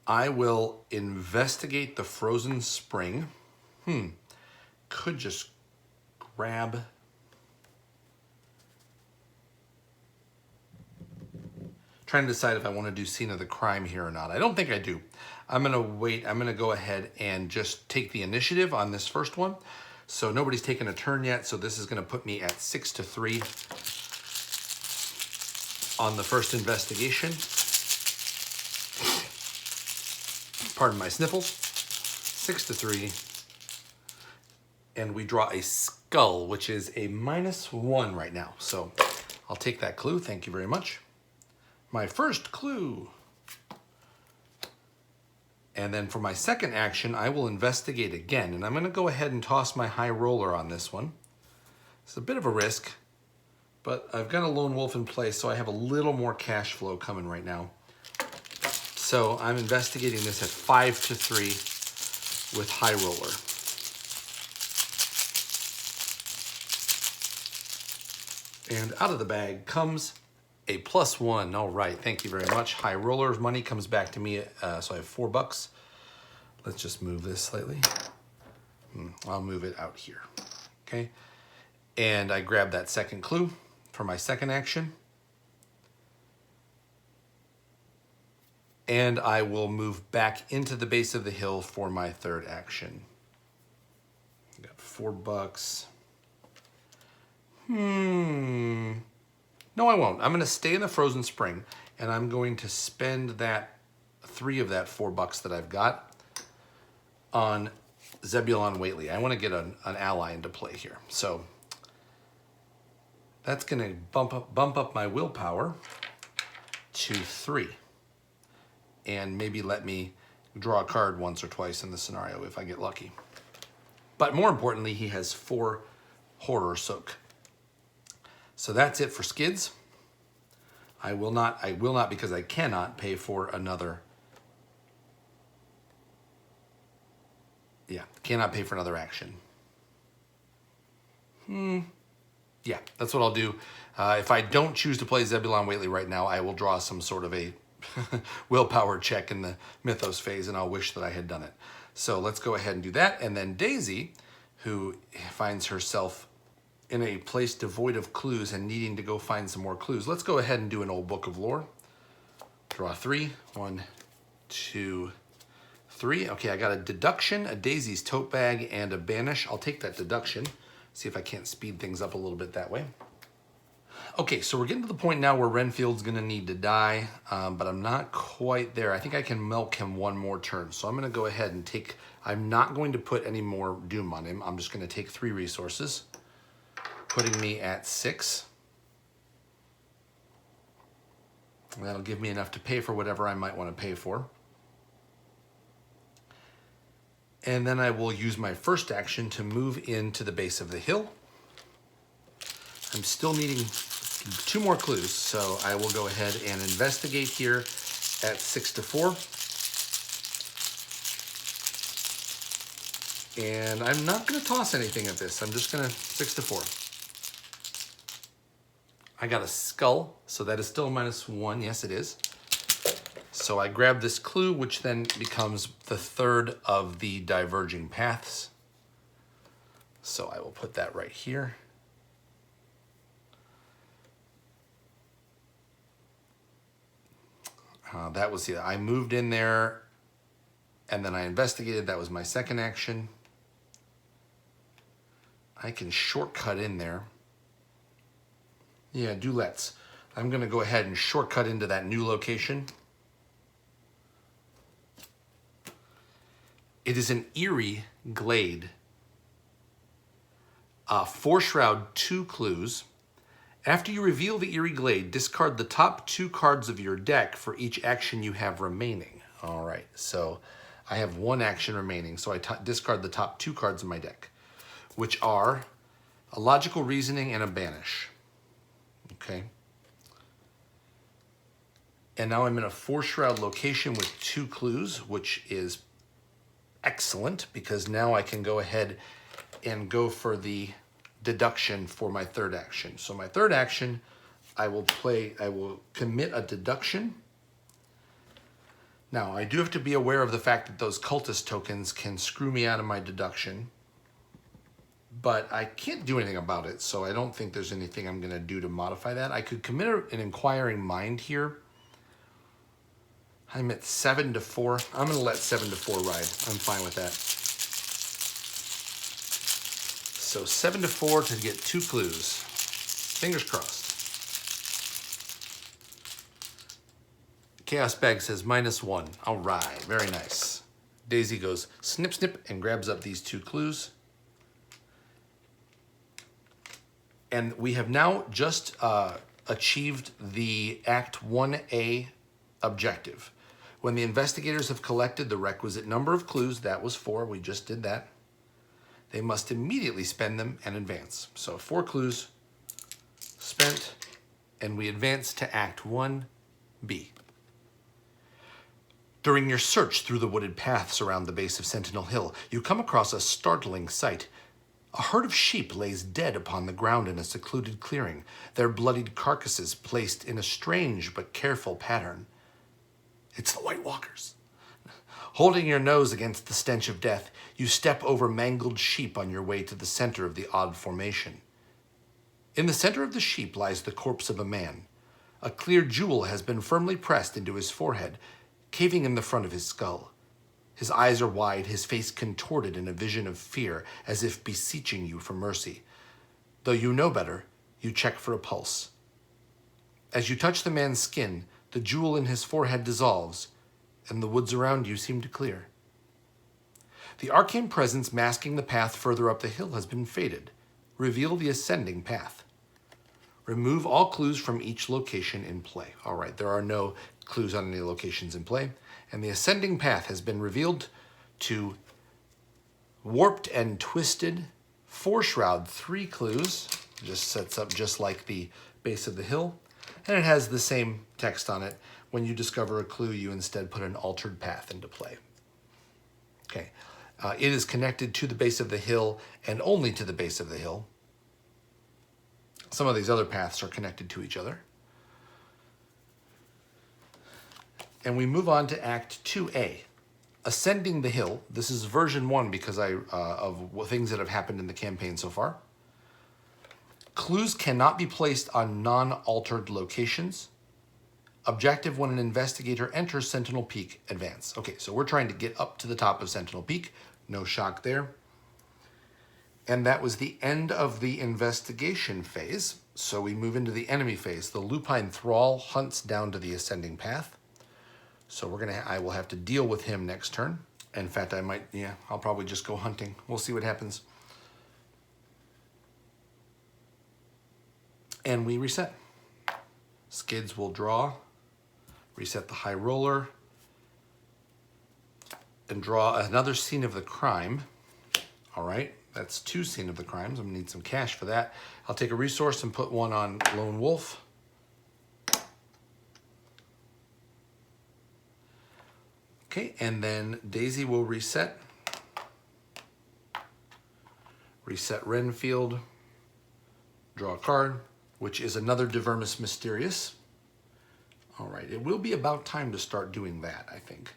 I will investigate the frozen spring. Could just grab. Trying to decide if I want to do scene of the crime here or not. I don't think I do. I'm gonna wait. I'm gonna go ahead and just take the initiative on this first one. So nobody's taken a turn yet. So this is gonna put me at 6 to 3 on the first investigation. Pardon my sniffles. 6 to 3. And we draw a skull, which is a -1 right now. So I'll take that clue. Thank you very much. My first clue. And then for my second action, I will investigate again. And I'm going to go ahead and toss my high roller on this one. It's a bit of a risk, But I've got a lone wolf in place, so I have a little more cash flow coming right now. So I'm investigating this at 5-3 with high roller. And out of the bag comes a +1. All right, thank you very much. High roller's money comes back to me, so I have $4. Let's just move this slightly. I'll move it out here, okay? And I grab that second clue for my second action. And I will move back into the base of the hill for my third action. Got $4. No, I won't. I'm going to stay in the Frozen Spring, and I'm going to spend that 3 of that $4 that I've got on Zebulon Whately. I want to get an ally into play here. So that's going to bump up my willpower to 3. And maybe let me draw a card once or twice in the scenario if I get lucky. But more importantly, he has 4 Horror Soak. So that's it for Skids. I will not because I cannot pay for another. Yeah, cannot pay for another action. Yeah, that's what I'll do. If I don't choose to play Zebulon Whately right now, I will draw some sort of a willpower check in the Mythos phase, and I'll wish that I had done it. So let's go ahead and do that. And then Daisy, who finds herself in a place devoid of clues and needing to go find some more clues. Let's go ahead and do an old book of lore. Draw 3. 1, 2, 3. Okay, I got a deduction, a Daisy's tote bag, and a banish. I'll take that deduction. See if I can't speed things up a little bit that way. Okay, so we're getting to the point now where Renfield's gonna need to die, but I'm not quite there. I think I can milk him one more turn. So I'm gonna go ahead and take, I'm not going to put any more doom on him. I'm just gonna take 3 resources, putting me at 6. And that'll give me enough to pay for whatever I might want to pay for. And then I will use my first action to move into the base of the hill. I'm still needing 2 more clues, so I will go ahead and investigate here at 6-4. And I'm not going to toss anything at this. I'm just going to 6-4. I got a skull, so that is still -1. Yes, it is. So I grab this clue, which then becomes the 3rd of the diverging paths. So I will put that right here. That was I moved in there, and then I investigated. That was my second action. I can shortcut in there. Yeah, do let's. I'm going to go ahead and shortcut into that new location. It is an eerie glade. 4 shroud, 2 clues. After you reveal the eerie glade, discard the top 2 cards of your deck for each action you have remaining. All right, so I have 1 action remaining, so I discard the top 2 cards of my deck, which are a logical reasoning and a banish. Okay. And now I'm in a 4 shroud location with 2 clues, which is excellent because now I can go ahead and go for the deduction for my 3rd action. So my 3rd action, I will commit a deduction. Now I do have to be aware of the fact that those cultist tokens can screw me out of my deduction, but I can't do anything about it, so I don't think there's anything I'm going to do to modify that. I could commit an inquiring mind here. I'm at 7-4. I'm going to let 7-4 ride. I'm fine with that. So 7-4 to get 2 clues. Fingers crossed. Chaos Bag says -1. All right, very nice. Daisy goes snip, snip, and grabs up these 2 clues. And we have now just achieved the Act 1A objective. When the investigators have collected the requisite number of clues, that was 4, we just did that, they must immediately spend them and advance. So 4 clues, spent, and we advance to Act 1B. During your search through the wooded paths around the base of Sentinel Hill, you come across a startling sight. A herd of sheep lays dead upon the ground in a secluded clearing, their bloodied carcasses placed in a strange but careful pattern. It's the White Walkers. Holding your nose against the stench of death, you step over mangled sheep on your way to the center of the odd formation. In the center of the sheep lies the corpse of a man. A clear jewel has been firmly pressed into his forehead, caving in the front of his skull. His eyes are wide, his face contorted in a vision of fear, as if beseeching you for mercy. Though you know better, you check for a pulse. As you touch the man's skin, the jewel in his forehead dissolves, and the woods around you seem to clear. The arcane presence masking the path further up the hill has been faded. Reveal the ascending path. Remove all clues from each location in play. All right, there are no clues on any locations in play. And the ascending path has been revealed to warped and twisted, 4 shroud, 3 clues. Just sets up just like the base of the hill. And it has the same text on it. When you discover a clue, you instead put an altered path into play. Okay. It is connected to the base of the hill and only to the base of the hill. Some of these other paths are connected to each other. And we move on to Act 2A. Ascending the Hill. This is version 1 because of things that have happened in the campaign so far. Clues cannot be placed on non-altered locations. Objective when an investigator enters Sentinel Peak, advance. Okay, so we're trying to get up to the top of Sentinel Peak. No shock there. And that was the end of the investigation phase. So we move into the enemy phase. The lupine thrall hunts down to the ascending path. So I will have to deal with him next turn. In fact, I'll probably just go hunting. We'll see what happens. And we reset. Skids will draw, reset the high roller, and draw another scene of the crime. All right, that's 2 scene of the crimes. I'm gonna need some cash for that. I'll take a resource and put one on Lone Wolf. Okay, and then Daisy will reset. Reset Renfield. Draw a card, which is another Divermus Mysterious. All right, it will be about time to start doing that, I think.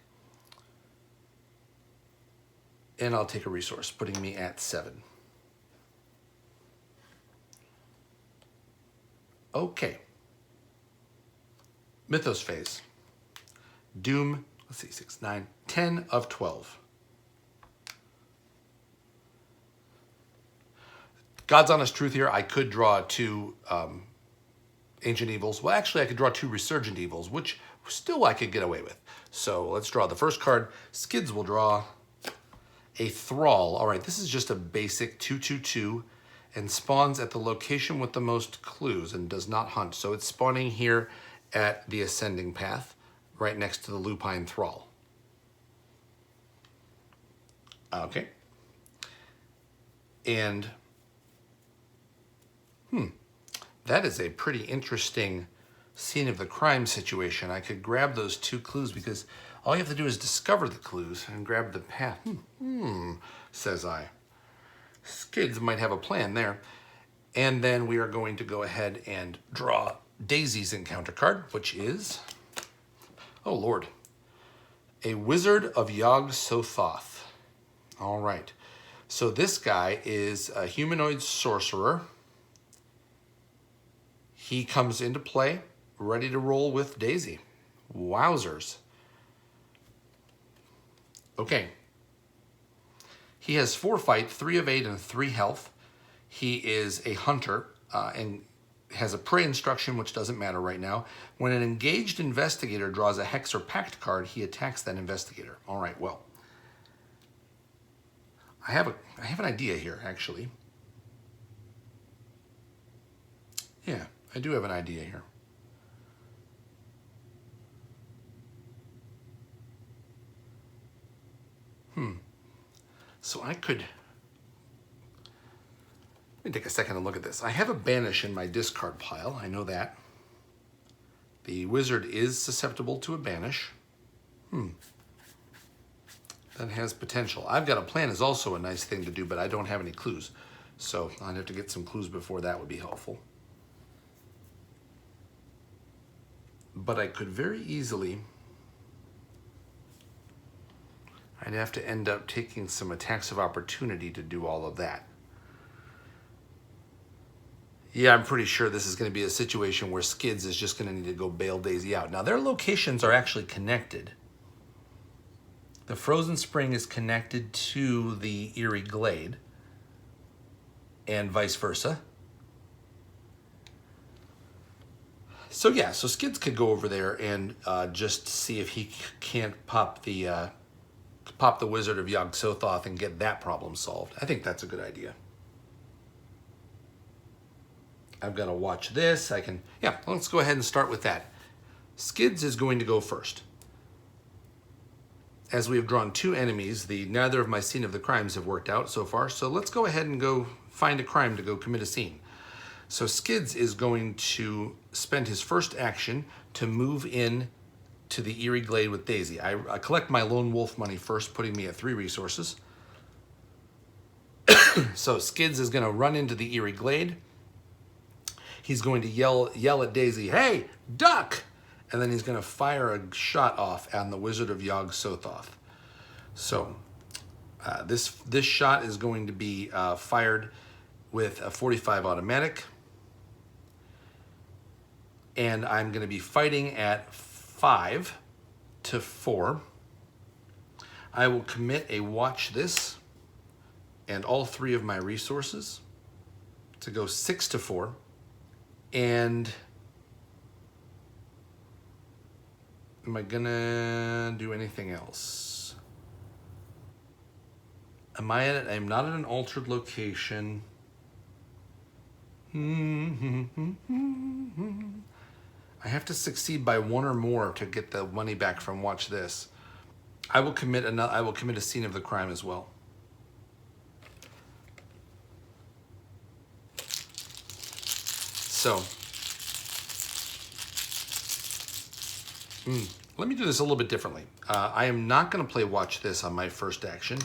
And I'll take a resource, putting me at 7. Okay. Mythos phase. Doom, let's see, 6, 9, 10 of 12. God's honest truth here, I could draw 2 Ancient Evils. Well, actually, I could draw 2 Resurgent Evils, which still I could get away with. So let's draw the first card. Skids will draw a Thrall. All right, this is just a basic 2/2/2 and spawns at the location with the most clues and does not hunt. So it's spawning here at the ascending path, right next to the lupine thrall. Okay. And that is a pretty interesting scene of the crime situation. I could grab those 2 clues because all you have to do is discover the clues and grab the path. Says I. Skids might have a plan there. And then we are going to go ahead and draw Daisy's encounter card, which is, oh Lord, a Wizard of Yog-Sothoth. All right. So this guy is a humanoid sorcerer. He comes into play, ready to roll with Daisy. Wowzers. Okay. He has 4 fight, 3 of 8, and 3 health. He is a hunter and has a prey instruction, which doesn't matter right now. When an engaged investigator draws a hex or pact card, he attacks that investigator. All right, well, I have an idea here, actually. Yeah, I do have an idea here. So I could Let me take a second and look at this. I have a banish in my discard pile. I know that. The wizard is susceptible to a banish. That has potential. I've got a plan is also a nice thing to do, but I don't have any clues. So I'd have to get some clues before that would be helpful. But I could very easily, I'd have to end up taking some attacks of opportunity to do all of that. Yeah, I'm pretty sure this is going to be a situation where Skids is just going to need to go bail Daisy out. Now, their locations are actually connected. The Frozen Spring is connected to the Eerie Glade, and vice versa. So yeah, so Skids could go over there and just see if he can't pop the Wizard of Yog-Sothoth and get that problem solved. I think that's a good idea. I've got to watch this. Yeah, let's go ahead and start with that. Skids is going to go first. As we have drawn two enemies, neither of my scene of the crimes have worked out so far, so let's go ahead and go find a crime to go commit a scene. So Skids is going to spend his first action to move in to the Eerie Glade with Daisy. I collect my lone wolf money first, putting me at 3 resources. So Skids is going to run into the Eerie Glade. He's going to yell at Daisy, "Hey, duck!" And then he's going to fire a shot off on the Wizard of Yog-Sothoth. So this shot is going to be fired with a 45 automatic. And I'm going to be fighting at 5 to 4. I will commit a watch this and all 3 of my resources to go 6 to 4. And am I gonna do anything else? I'm not at an altered location. I have to succeed by 1 or more to get the money back from watch this. I will commit a scene of the crime as well. So, let me do this a little bit differently. I am not going to play watch this on my first action.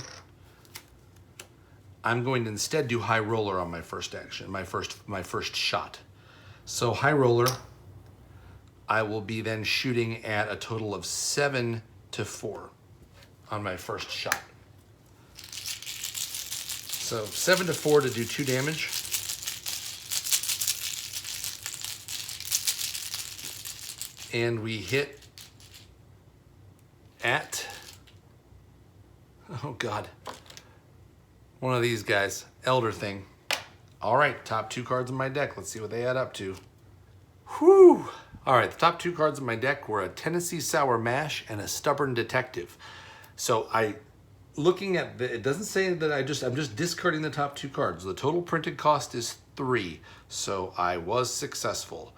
I'm going to instead do high roller on my first action, my first shot. So high roller, I will be then shooting at a total of 7 to 4 on my first shot. So 7 to 4 to do 2 damage. And we hit at, oh God, one of these guys, Elder Thing. All right, top 2 cards in my deck. Let's see what they add up to. Whew. All right, the top 2 cards in my deck were a Tennessee Sour Mash and a Stubborn Detective. So looking at it doesn't say that I'm just discarding the top 2 cards. The total printed cost is 3, so I was successful.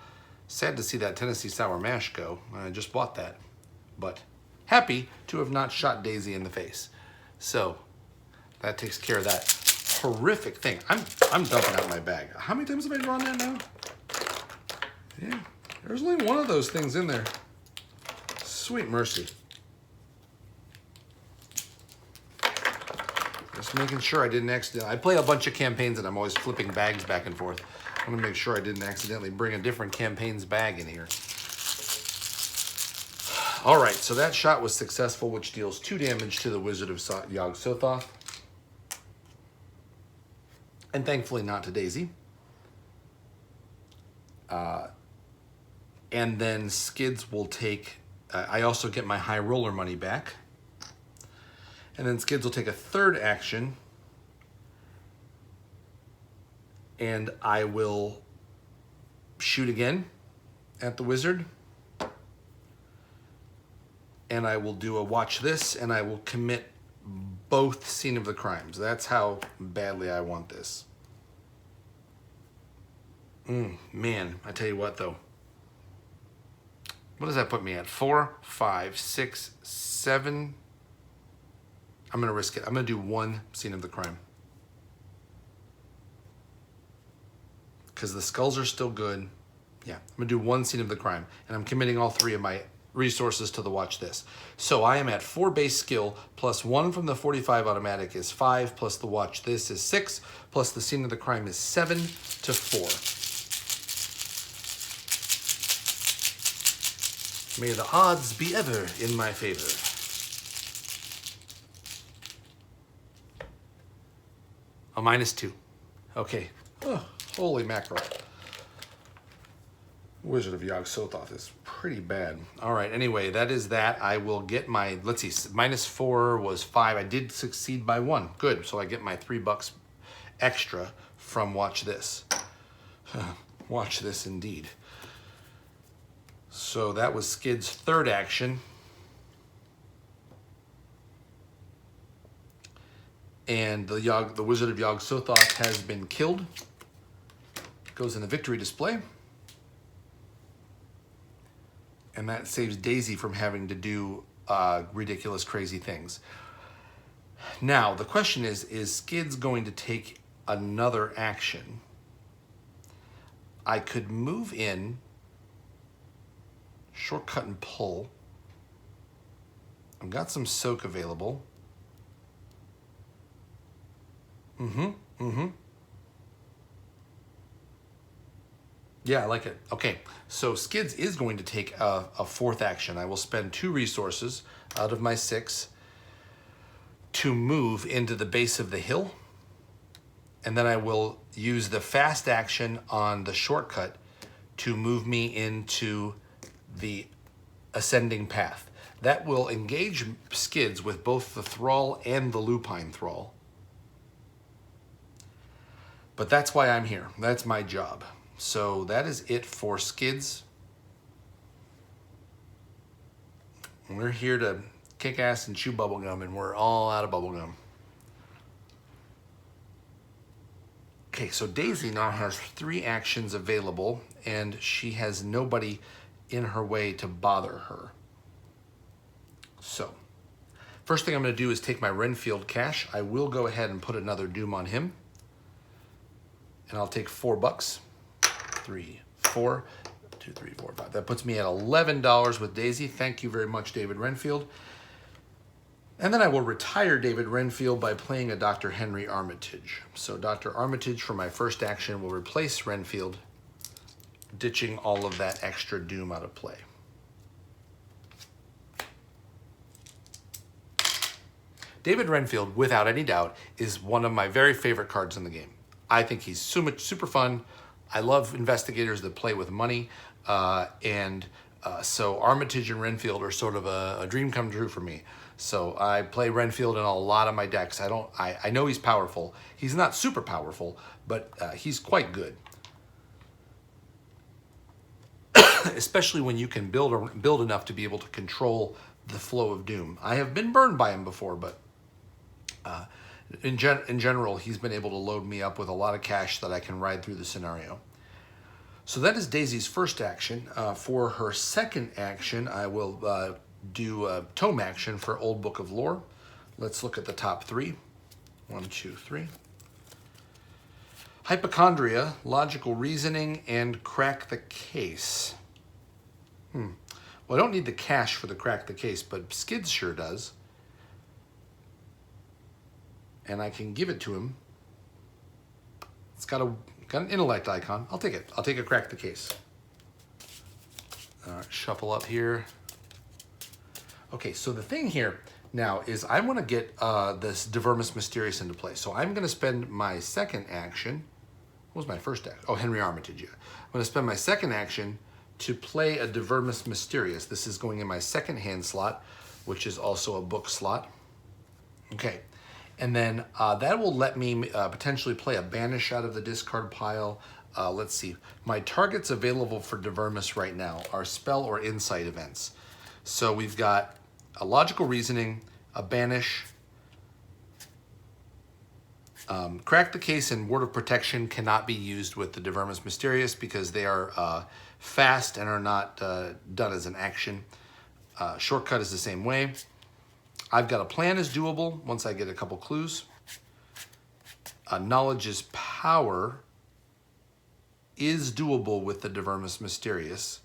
Sad to see that Tennessee Sour Mash go. I just bought that. But happy to have not shot Daisy in the face. So that takes care of that horrific thing. I'm dumping out my bag. How many times have I drawn that now? Yeah, there's only one of those things in there. Sweet mercy. Just making sure I didn't accidentally. I play a bunch of campaigns and I'm always flipping bags back and forth. I want to make sure I didn't accidentally bring a different campaign's bag in here. All right, so that shot was successful, which deals 2 damage to the Wizard of Yog-Sothoth. And thankfully not to Daisy. And then Skids will take, I also get my high roller money back. And then Skids will take a 3rd action. And I will shoot again at the wizard. And I will do a watch this, and I will commit both scene of the crimes. That's how badly I want this. Man, I tell you what though. What does that put me at? 4, 5, 6, 7. I'm gonna risk it. I'm gonna do 1 scene of the crime. because the skulls are still good. Yeah, I'm gonna do one scene of the crime, and I'm committing all 3 of my resources to the watch this. So I am at 4 base skill, plus 1 from the 45 automatic is 5, plus the watch this is 6, plus the scene of the crime is 7 to 4. May the odds be ever in my favor. A -2. Okay. Oh, holy mackerel. Wizard of Yog-Sothoth is pretty bad. All right, anyway, that is that. I will get my, let's see, -4 was 5. I did succeed by 1. Good, so I get my $3 extra from watch this. Watch this indeed. So that was Skid's 3rd action. And the Wizard of Yog-Sothoth has been killed. Goes in the victory display. And that saves Daisy from having to do ridiculous, crazy things. Now, the question is Skids going to take another action? I could move in, shortcut and pull. I've got some soak available. Yeah, I like it. Okay, so Skids is going to take a 4th action. I will spend 2 resources out of my 6 to move into the base of the hill. And then I will use the fast action on the shortcut to move me into the ascending path. That will engage Skids with both the thrall and the lupine thrall. But that's why I'm here. That's my job. So that is it for Skids. We're here to kick ass and chew bubblegum, and we're all out of bubblegum. Okay, so Daisy now has 3 actions available, and she has nobody in her way to bother her. So, first thing I'm going to do is take my Renfield cash. I will go ahead and put another doom on him. And I'll take $4. 3, 4, 2, 3, 4, 5. That puts me at $11 with Daisy. Thank you very much, David Renfield. And then I will retire David Renfield by playing a Dr. Henry Armitage. So Dr. Armitage for my first action will replace Renfield, ditching all of that extra doom out of play. David Renfield, without any doubt, is one of my very favorite cards in the game. I think he's super fun. I love investigators that play with money. So Armitage and Renfield are sort of a dream come true for me. So I play Renfield in a lot of my decks. I know he's powerful. He's not super powerful, but he's quite good. Especially when you can build enough to be able to control the flow of doom. I have been burned by him before, but in general, he's been able to load me up with a lot of cash that I can ride through the scenario. So that is Daisy's first action. For her second action, I will do a tome action for Old Book of Lore. Let's look at the top 3. 1, 2, 3. Hypochondria, Logical Reasoning, and Crack the Case. Well, I don't need the cash for the Crack the Case, but Skids sure does. And I can give it to him. It's got an intellect icon. I'll take it. I'll take a Crack the Case. All right, shuffle up here. Okay, so the thing here now is I want to get this Divermus Mysterious into play. So I'm going to spend my second action. What was my first action? Oh, Henry Armitage, yeah. I'm going to spend my second action to play a Divermus Mysterious. This is going in my second hand slot, which is also a book slot. Okay. And then that will let me potentially play a Banish out of the discard pile. Let's see. My targets available for Divermus right now are spell or insight events. So we've got a Logical Reasoning, a Banish, Crack the Case, and Word of Protection cannot be used with the Divermus Mysterious because they are fast and are not done as an action. Shortcut is the same way. I've got a Plan is doable once I get a couple clues. Knowledge is Power is doable with the Divermus Mysterious,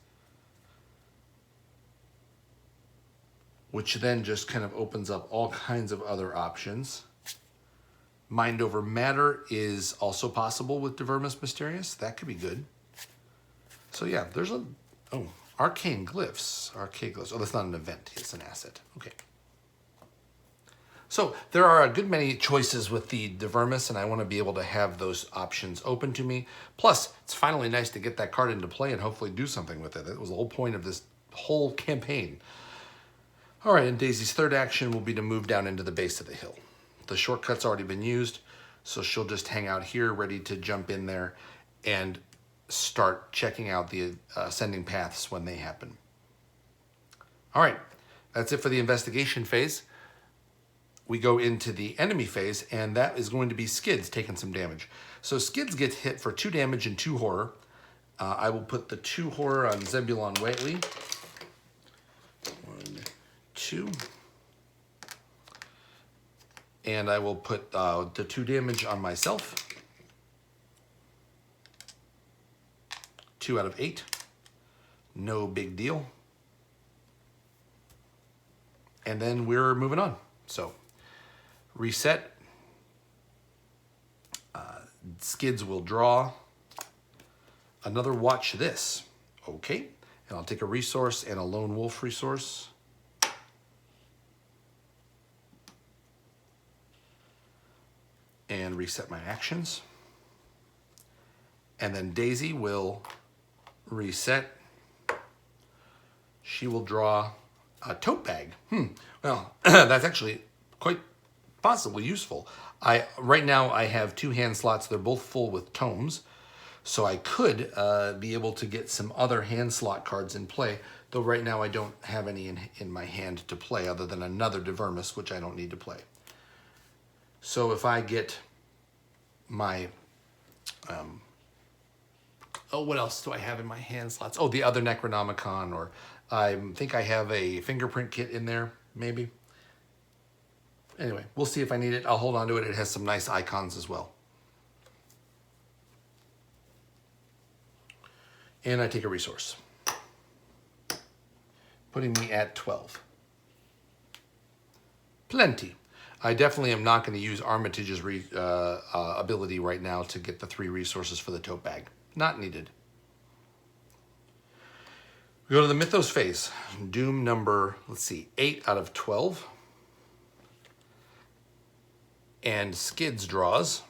which then just kind of opens up all kinds of other options. Mind over matter is also possible with Divermus Mysterious. That could be good. So yeah, there's a, oh, arcane glyphs. Arcane glyphs. Oh, that's not an event. It's an asset. Okay. So there are a good many choices with the Divermus, and I want to be able to have those options open to me. Plus, it's finally nice to get that card into play and hopefully do something with it. That was the whole point of this whole campaign. All right, and Daisy's third action will be to move down into the base of the hill. The shortcut's already been used, so she'll just hang out here ready to jump in there and start checking out the ascending paths when they happen. All right, that's it for the investigation phase. We go into the enemy phase, and that is going to be Skids taking some damage. So Skids gets hit for 2 damage and 2 horror. I will put the 2 horror on Zebulon Whately. 1, 2. And I will put the 2 damage on myself. 2 out of 8. No big deal. And then we're moving on. So reset. Skids will draw another watch this. Okay. And I'll take a resource and a lone wolf resource. And reset my actions. And then Daisy will reset. She will draw a tote bag. Well, that's actually quite possibly useful. Right now I have 2 hand slots. They're both full with tomes. So I could be able to get some other hand slot cards in play, though right now I don't have any in my hand to play other than another Divermus, which I don't need to play. So if I get my, oh, what else do I have in my hand slots? Oh, the other Necronomicon, or I think I have a fingerprint kit in there, maybe. Anyway, we'll see if I need it. I'll hold on to it. It has some nice icons as well. And I take a resource, putting me at 12. Plenty. I definitely am not going to use Armitage's ability right now to get the 3 resources for the tote bag. Not needed. We go to the Mythos phase. Doom number, let's see, 8 out of 12. And Skids draws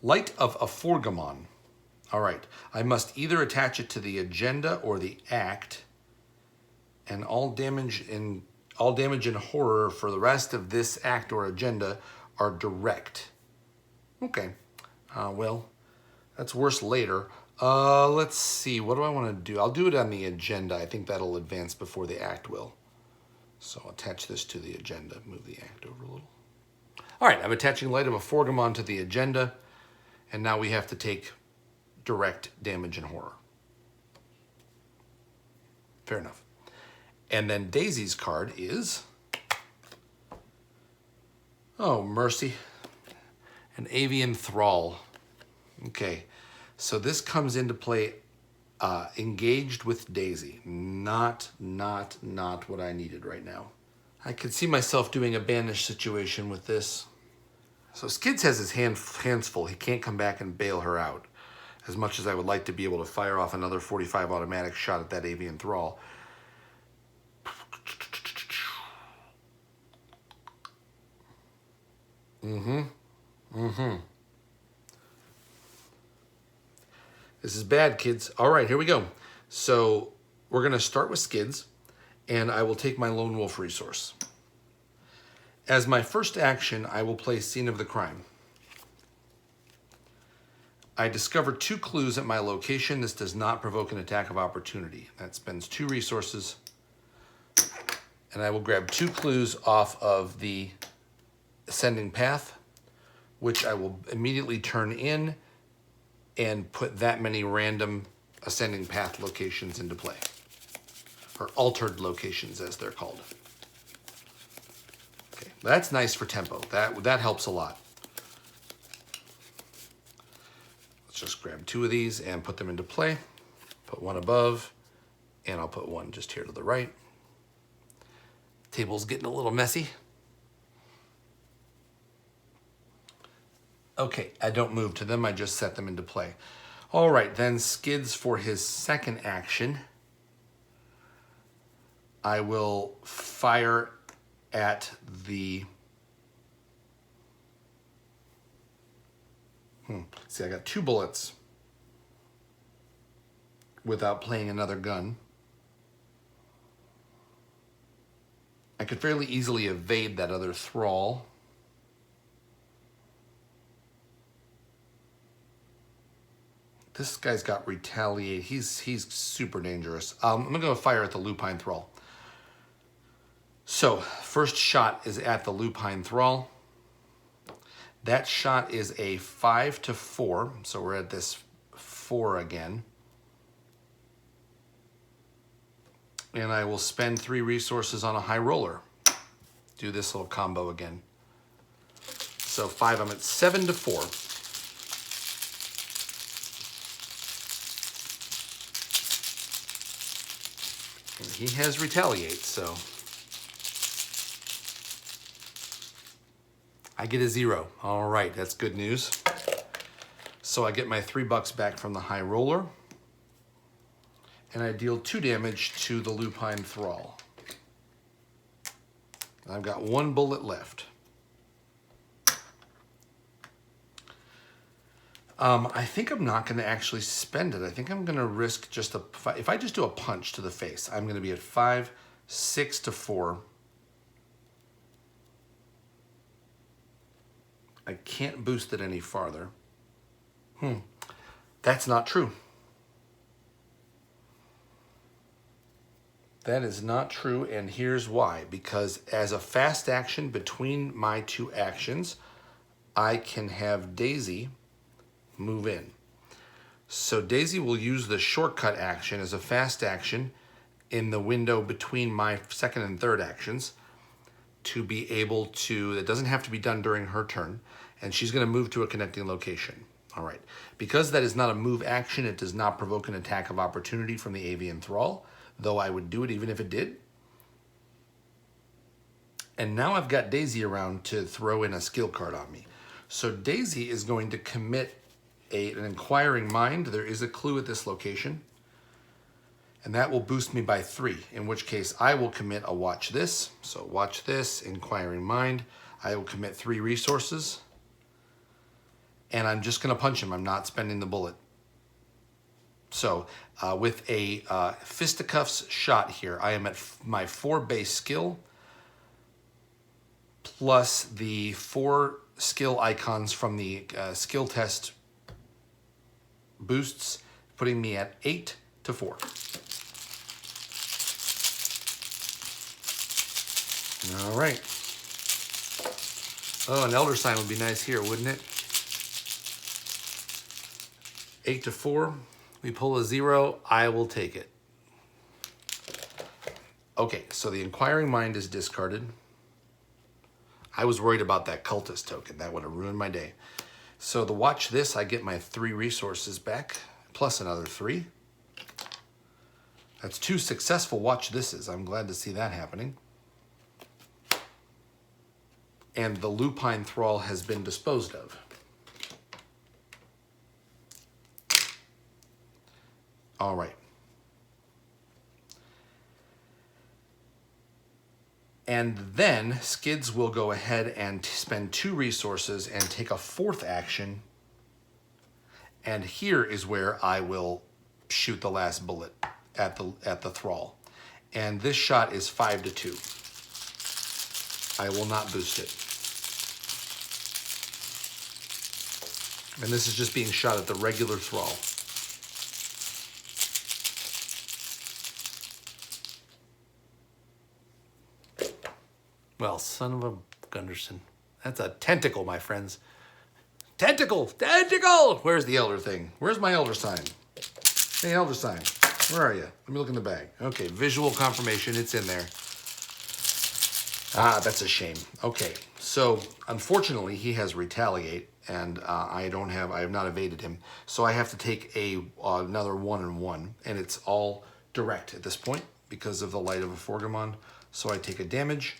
Light of Aforgamon. All right, I must either attach it to the agenda or the act, and all damage and horror for the rest of this act or agenda are direct. Okay, well, that's worse later. Let's see, what do I want to do? I'll do it on the agenda. I think that'll advance before the act will. So I'll attach this to the agenda, move the act over a little. All right, I'm attaching Light of Aforgamon to the agenda, and now we have to take direct damage and horror. Fair enough. And then Daisy's card is, oh, mercy, an Avian Thrall. Okay, so this comes into play engaged with Daisy. Not what I needed right now. I could see myself doing a banish situation with this. So Skids has his hands full. He can't come back and bail her out. As much as I would like to be able to fire off another 45 automatic shot at that Avian Thrall. This is bad, kids. All right, here we go. So we're going to start with Skids, and I will take my Lone Wolf resource. As my first action, I will play Scene of the Crime. I discover 2 clues at my location. This does not provoke an attack of opportunity. That spends 2 resources. And I will grab 2 clues off of the ascending path, which I will immediately turn in and put that many random ascending path locations into play. Or altered locations, as they're called. Okay, that's nice for tempo. That helps a lot. just grab 2 of these and put them into play. Put 1 above, and I'll put 1 just here to the right. Table's getting a little messy. Okay, I don't move to them, I just set them into play. All right, then Skids for his second action. I will fire at the... See, I got 2 bullets without playing another gun. I could fairly easily evade that other thrall. This guy's got retaliate. He's super dangerous. I'm gonna go fire at the lupine thrall. So first shot is at the lupine thrall. That shot is a 5 to 4, so we're at this 4 again. And I will spend 3 resources on a high roller. Do this little combo again. So 5, I'm at 7 to 4. And he has retaliate, so I get a 0. All right, that's good news. So I get my $3 back from the high roller, and I deal 2 damage to the lupine thrall. I've got 1 bullet left. I think I'm not going to actually spend it. I think I'm going to risk just a... If I just do a punch to the face, I'm going to be at 5, 6 to 4. I can't boost it any farther. That's not true. That is not true, and here's why. Because as a fast action between my 2 actions, I can have Daisy move in. So Daisy will use the shortcut action as a fast action in the window between my second and third actions to be able to, it doesn't have to be done during her turn, and she's going to move to a connecting location. All right. Because that is not a move action, it does not provoke an attack of opportunity from the avian thrall, though I would do it even if it did. And now I've got Daisy around to throw in a skill card on me. So Daisy is going to commit an inquiring mind. There is a clue at this location, and that will boost me by 3, in which case I will commit a watch this. So watch this, inquiring mind. I will commit 3 resources, and I'm just going to punch him. I'm not spending the bullet. So with a fisticuffs shot here, I am at my 4 base skill plus the 4 skill icons from the skill test boosts, putting me at 8 to 4. All right. Oh, an elder sign would be nice here, wouldn't it? 8 to 4. We pull a 0. I will take it. Okay, so the inquiring mind is discarded. I was worried about that cultist token. That would have ruined my day. So the watch this, I get my 3 resources back, plus another 3. That's 2 successful watch thises. I'm glad to see that happening. And the lupine thrall has been disposed of. All right. And then Skids will go ahead and spend 2 resources and take a 4th action. And here is where I will shoot the last bullet at the thrall. And this shot is 5 to 2. I will not boost it. And this is just being shot at the regular thrall. Well, son of a Gunderson. That's a tentacle, my friends. Tentacle! Tentacle! Where's the elder thing? Where's my elder sign? Hey, elder sign. Where are you? Let me look in the bag. Okay, visual confirmation. It's in there. Ah, that's a shame. Okay, so unfortunately he has retaliate, and I have not evaded him. So I have to take another 1-1, and it's all direct at this point because of the light of a Forgamon. So I take a damage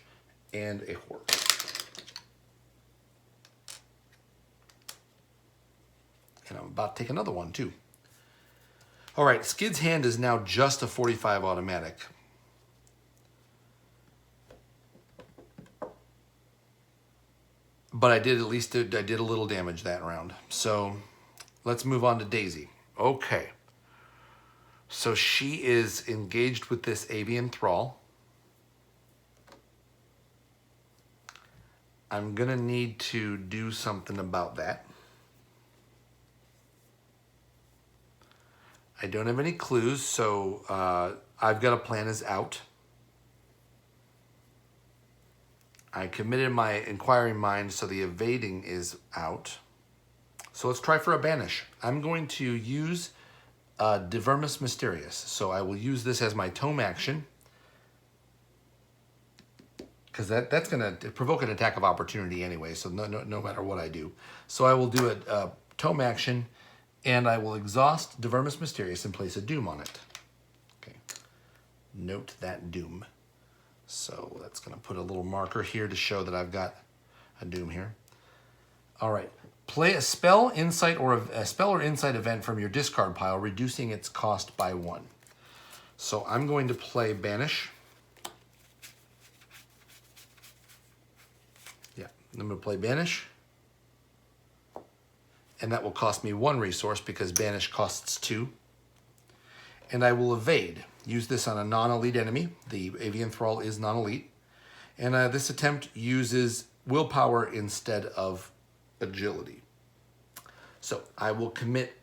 and a horror. And I'm about to take another one too. All right, Skid's hand is now just a 45 automatic. But I did a little damage that round. So let's move on to Daisy. Okay. So she is engaged with this avian thrall. I'm gonna need to do something about that. I don't have any clues, so I've got a plan is out. I committed my inquiring mind, so the evading is out. So let's try for a banish. I'm going to use Divermus Mysterious. So I will use this as my tome action, because that's going to provoke an attack of opportunity anyway, so no matter what I do. So I will do a tome action, and I will exhaust Divermus Mysterious and place a doom on it. Okay. Note that doom. So that's going to put a little marker here to show that I've got a doom here. All right. Play a spell, insight, or a spell or insight event from your discard pile, reducing its cost by 1. So I'm going to play Banish. Yeah, I'm going to play Banish. And that will cost me 1 resource because Banish costs 2. And I will evade. Use this on a non-elite enemy. The Avian Thrall is non-elite. And this attempt uses willpower instead of agility. So I will commit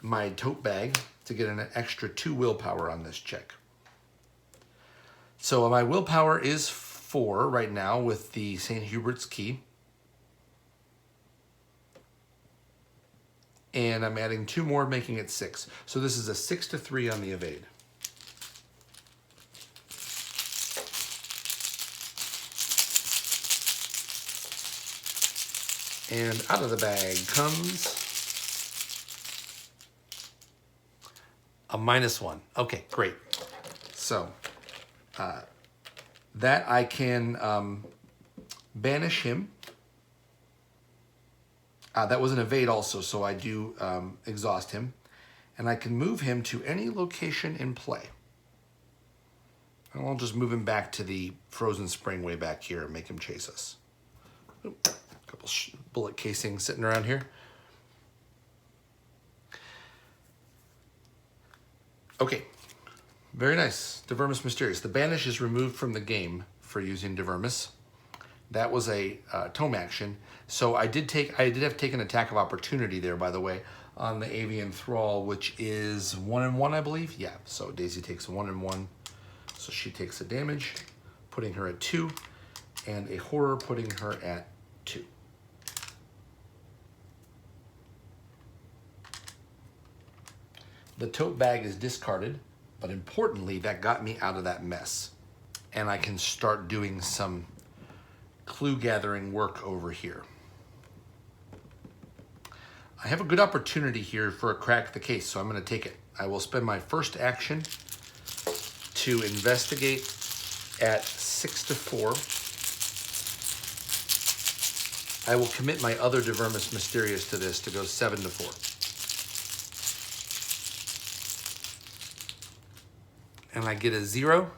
my tote bag to get an extra 2 willpower on this check. So my willpower is 4 right now with the St. Hubert's key. And I'm adding 2 more, making it 6. So this is a 6-3 on the evade. And out of the bag comes a -1. Okay, great. So that I can banish him. That was an evade also, so I do exhaust him. And I can move him to any location in play. And I'll just move him back to the Frozen Spring way back here and make him chase us. Oop. Couple bullet casings sitting around here. Okay, very nice. Divermus Mysterious. The banish is removed from the game for using Divermus. That was a tome action. So I did have to take an attack of opportunity there, by the way, on the Avian Thrall, which is 1-1, I believe. Yeah. So Daisy takes a 1-1. So she takes a damage, putting her at 2, and a horror, putting her at 2. The tote bag is discarded, but importantly, that got me out of that mess. And I can start doing some clue gathering work over here. I have a good opportunity here for a crack the case, so I'm going to take it. I will spend my first action to investigate at 6-4. I will commit my other Divermus Mysterious to this to go 7-4. And I get a 0,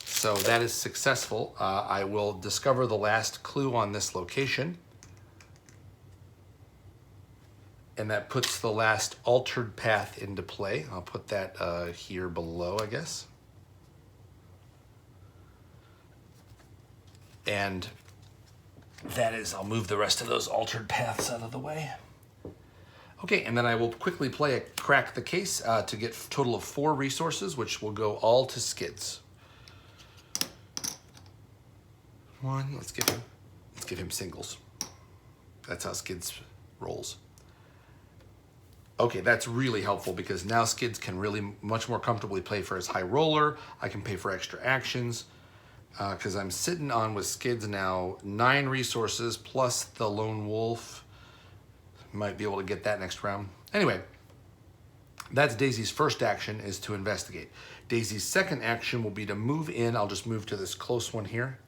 so that is successful. I will discover the last clue on this location, and that puts the last altered path into play. I'll put that here below, I guess. And that is, I'll move the rest of those altered paths out of the way. Okay, and then I will quickly play a crack the case to get a total of 4 resources, which will go all to Skids. 1, let's give him singles. That's how Skids rolls. Okay, that's really helpful because now Skids can really much more comfortably play for his high roller. I can pay for extra actions. because I'm sitting on with Skids now 9 resources plus the lone wolf. Might be able to get that next round. Anyway, that's Daisy's first action, is to investigate. Daisy's second action will be to move in. I'll just move to this close one here.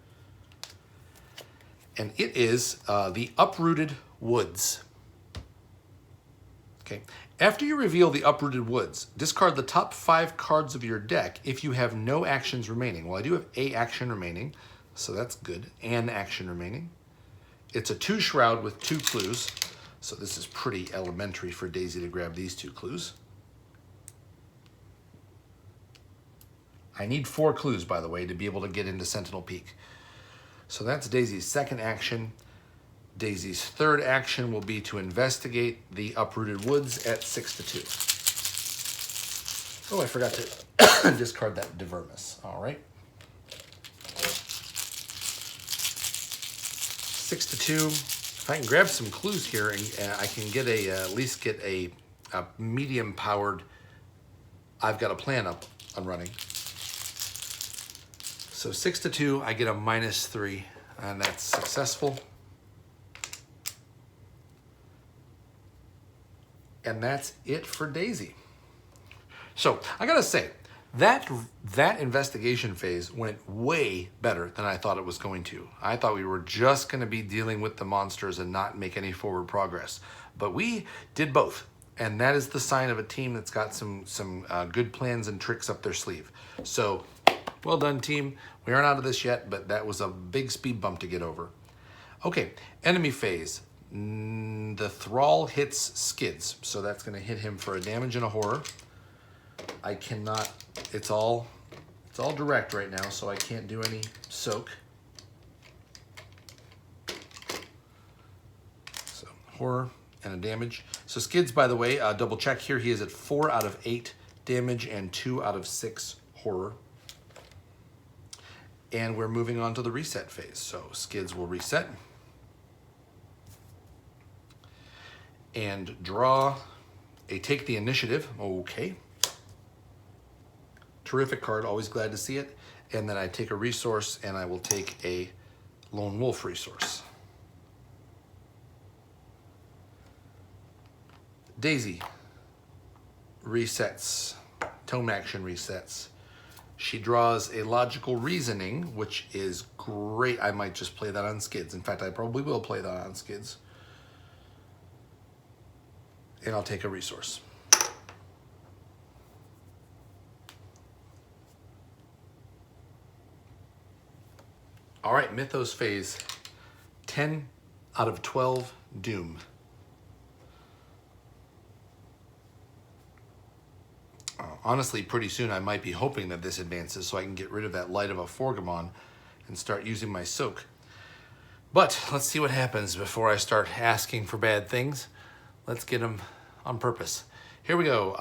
And it is the uprooted woods. Okay. After you reveal the uprooted woods, discard the top 5 cards of your deck if you have no actions remaining. Well, I do have a action remaining, so that's good. An action remaining. It's a 2 shroud with 2 clues, so this is pretty elementary for Daisy to grab these 2 clues. I need 4 clues, by the way, to be able to get into Sentinel Peak. So that's Daisy's second action. Daisy's third action will be to investigate the uprooted woods at 6 to 2. Oh, I forgot to discard that Divermus. All right. 6 to 2. If I can grab some clues here, and I can get at least get a medium-powered I've Got a Plan up and running. So 6 to 2, I get a -3, and that's successful. And that's it for Daisy. So I gotta say, that investigation phase went way better than I thought it was going to. I thought we were just gonna be dealing with the monsters and not make any forward progress. But we did both. And that is the sign of a team that's got some good plans and tricks up their sleeve. So well done, team. We aren't out of this yet, but that was a big speed bump to get over. Okay, enemy phase. The Thrall hits Skids, so that's going to hit him for a damage and a horror. I cannot, it's all direct right now, so I can't do any soak. So horror and a damage. So Skids, by the way, double check here, he is at 4 out of 8 damage and 2 out of 6 horror. And we're moving on to the reset phase. So Skids will reset. And draw a Take the Initiative. Okay. Terrific card, always glad to see it. And then I take a resource and I will take a Lone Wolf resource. Daisy resets. Tome action resets. She draws a Logical Reasoning, which is great. I might just play that on Skids. In fact, I probably will play that on Skids. And I'll take a resource. All right, Mythos phase. 10 out of 12 Doom. Honestly, pretty soon I might be hoping that this advances so I can get rid of that Light of a Forgamon and start using my Soak. But let's see what happens before I start asking for bad things. Let's get them on purpose. Here we go.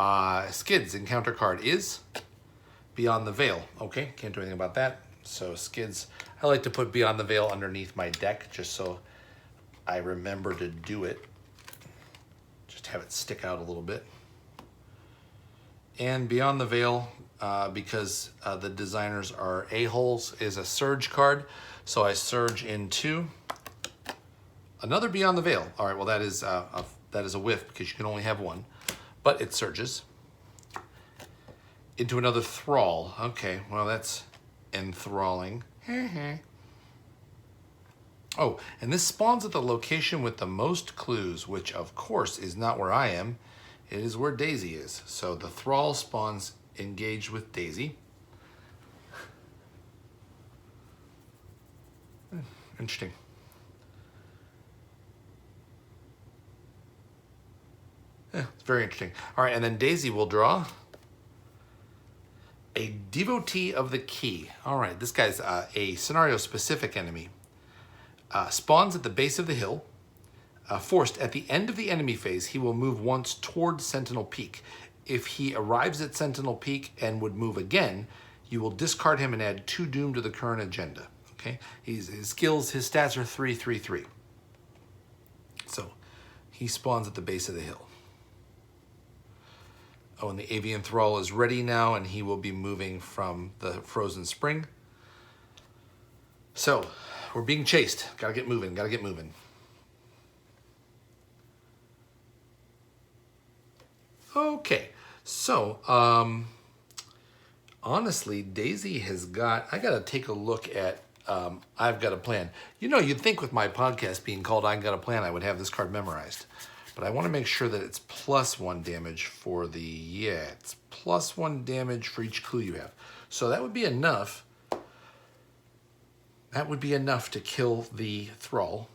Skids encounter card is Beyond the Veil. Okay, can't do anything about that. So Skids, I like to put Beyond the Veil underneath my deck just so I remember to do it. Just have it stick out a little bit. And Beyond the Veil, because the designers are a-holes, is a surge card. So I surge into another Beyond the Veil. All right, well that is a whiff because you can only have one, but it surges into another Thrall. Okay, well that's enthralling. Oh, and this spawns at the location with the most clues, which of course is not where I am. It is where Daisy is. So the Thrall spawns engaged with Daisy. Interesting. Yeah, it's very interesting. All right, and then Daisy will draw a Devotee of the Key. All right, this guy's a scenario-specific enemy. Spawns at the base of the hill. Forced at the end of the enemy phase, he will move once toward Sentinel Peak. If he arrives at Sentinel Peak and would move again, you will discard him and add 2 Doom to the current agenda. Okay, his skills, his stats are 3, 3, 3. So he spawns at the base of the hill. Oh, and the Avian Thrall is ready now, and he will be moving from the Frozen Spring. So, we're being chased. Gotta get moving, gotta get moving. Okay, so, honestly, Daisy has got, I gotta take a look at, I've Got a Plan. You know, you'd think with my podcast being called I've Got a Plan, I would have this card memorized. But I want to make sure that it's +1 damage for the, yeah, it's +1 damage for each clue you have. So that would be enough. That would be enough to kill the thrall.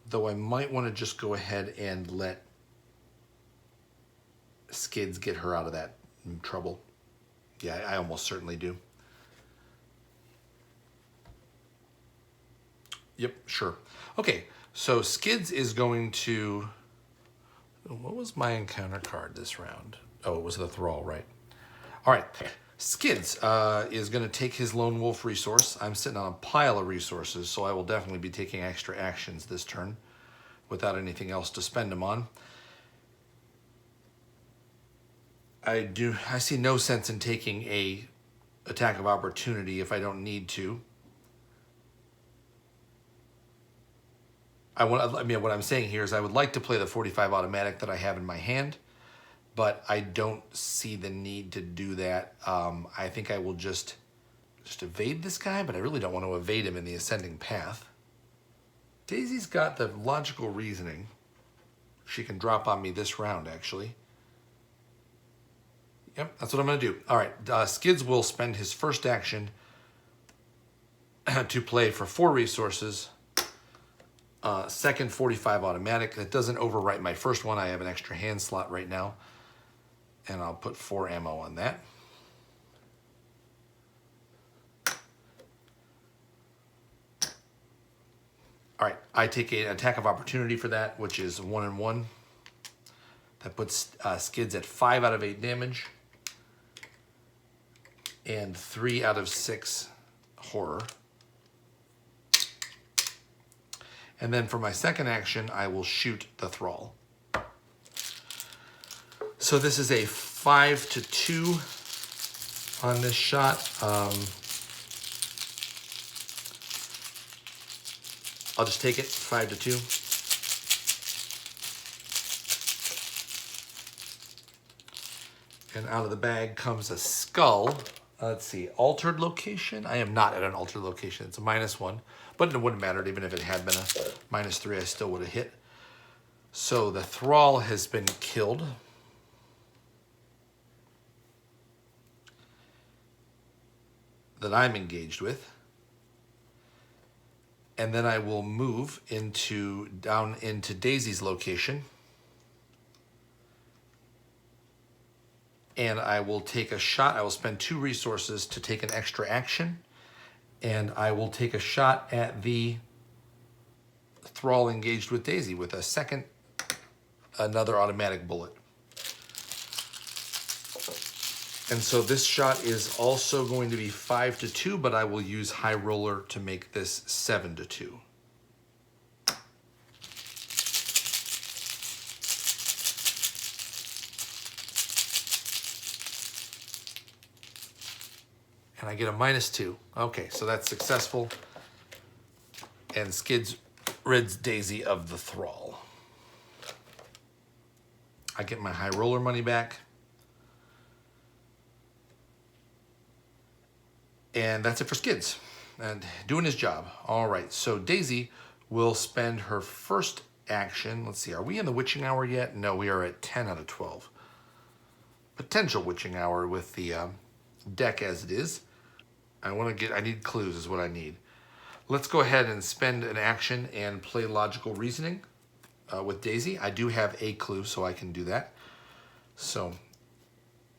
Though I might want to just go ahead and let Skids get her out of that trouble. Yeah, I almost certainly do. Yep, sure. Okay, so Skids is going to... What was my encounter card this round? Oh, it was the thrall, right. All right, Skids is going to take his lone wolf resource. I'm sitting on a pile of resources, so I will definitely be taking extra actions this turn without anything else to spend them on. I see no sense in taking a attack of opportunity if I don't need to. What I'm saying here is I would like to play the 45 automatic that I have in my hand, but I don't see the need to do that. I think I will just evade this guy, but I really don't want to evade him in the ascending path. Daisy's got the logical reasoning. She can drop on me this round, actually. Yep, that's what I'm going to do. All right, Skids will spend his first action to play for 4 resources. Second 45 automatic. That doesn't overwrite my first one. I have an extra hand slot right now. And I'll put 4 ammo on that. All right, I take an attack of opportunity for that, which is 1 and 1. That puts Skids at 5 out of 8 damage. And 3 out of 6 horror. And then for my second action, I will shoot the thrall. So this is a 5-2 on this shot. I'll just take it, 5-2. And out of the bag comes a skull. Let's see, altered location? I am not at an altered location. It's a -1, but it wouldn't matter. Even if it had been a -3, I still would have hit. So the thrall has been killed. That I'm engaged with. And then I will move down into Daisy's location. And I will take a shot. I will spend 2 resources to take an extra action. And I will take a shot at the thrall engaged with Daisy with another automatic bullet. And so this shot is also going to be 5-2, but I will use High Roller to make this 7-2. And I get a -2. Okay, so that's successful. And Skids rids Daisy of the thrall. I get my High Roller money back. And that's it for Skids. And doing his job. All right, so Daisy will spend her first action. Let's see, are we in the witching hour yet? No, we are at 10 out of 12. Potential witching hour with the deck as it is. I need clues is what I need. Let's go ahead and spend an action and play logical reasoning with Daisy. I do have a clue, so I can do that. So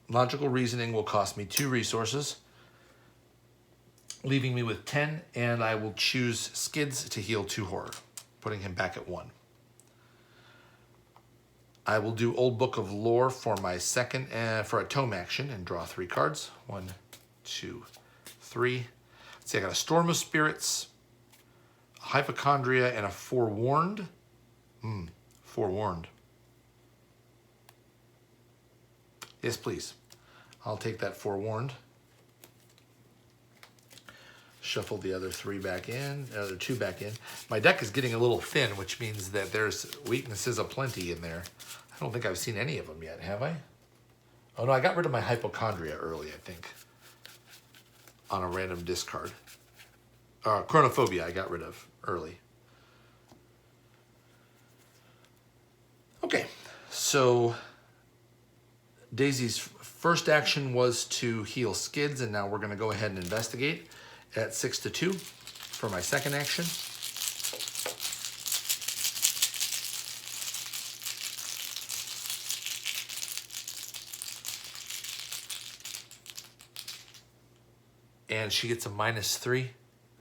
logical reasoning will cost me 2 resources, leaving me with 10, and I will choose Skids to heal 2 horror, putting him back at 1. I will do Old Book of Lore for my second, for a tome action, and draw 3 cards. 1, 2, 3. Let's see, I got a Storm of Spirits, a Hypochondria, and a Forewarned. Forewarned. Yes, please. I'll take that Forewarned. Shuffle the other 3 back in, other 2 back in. My deck is getting a little thin, which means that there's weaknesses aplenty in there. I don't think I've seen any of them yet, have I? Oh no, I got rid of my hypochondria early, I think. On a random discard. Chronophobia I got rid of early. Okay, so Daisy's first action was to heal Skids, and now we're going to go ahead and investigate at 6-2 for my second action. And she gets a -3,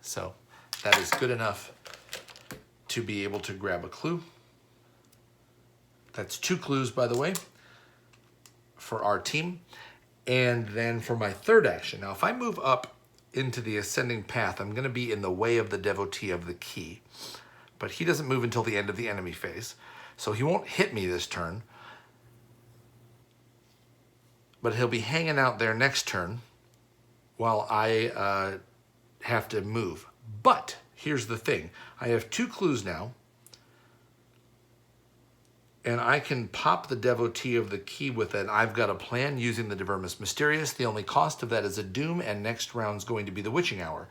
so that is good enough to be able to grab a clue. That's 2 clues, by the way, for our team. And then for my third action, now if I move up into the ascending path, I'm going to be in the way of the devotee of the key. But he doesn't move until the end of the enemy phase, so he won't hit me this turn. But he'll be hanging out there next turn while I have to move. But here's the thing. I have 2 clues now. And I can pop the devotee of the key with an I've got a plan using the Divermus Mysterious. The only cost of that is a doom, and next round's going to be the witching hour.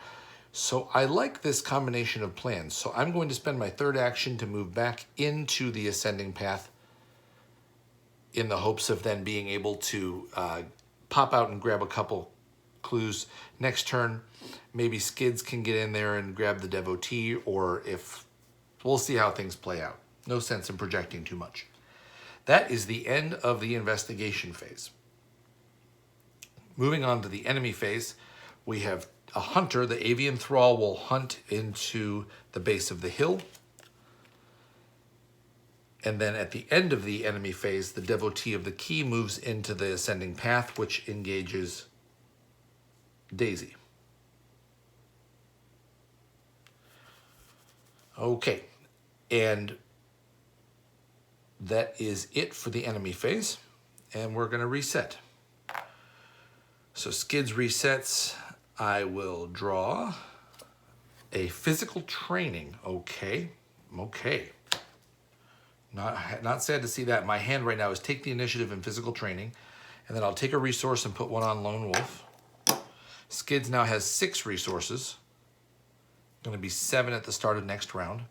So I like this combination of plans. So I'm going to spend my third action to move back into the ascending path in the hopes of then being able to pop out and grab a couple clues. Next turn, maybe Skids can get in there and grab the devotee, or if we'll see how things play out. No sense in projecting too much. That is the end of the investigation phase. Moving on to the enemy phase, we have a hunter. The avian thrall will hunt into the base of the hill. And then at the end of the enemy phase, the devotee of the key moves into the ascending path, which engages Daisy. Okay, and that is it for the enemy phase, and we're going to reset. So Skids resets. I will draw a physical training. Okay. Not sad to see that. My hand right now is take the initiative in physical training, and then I'll take a resource and put one on Lone Wolf. Skids now has 6 resources. Going to be 7 at the start of next round.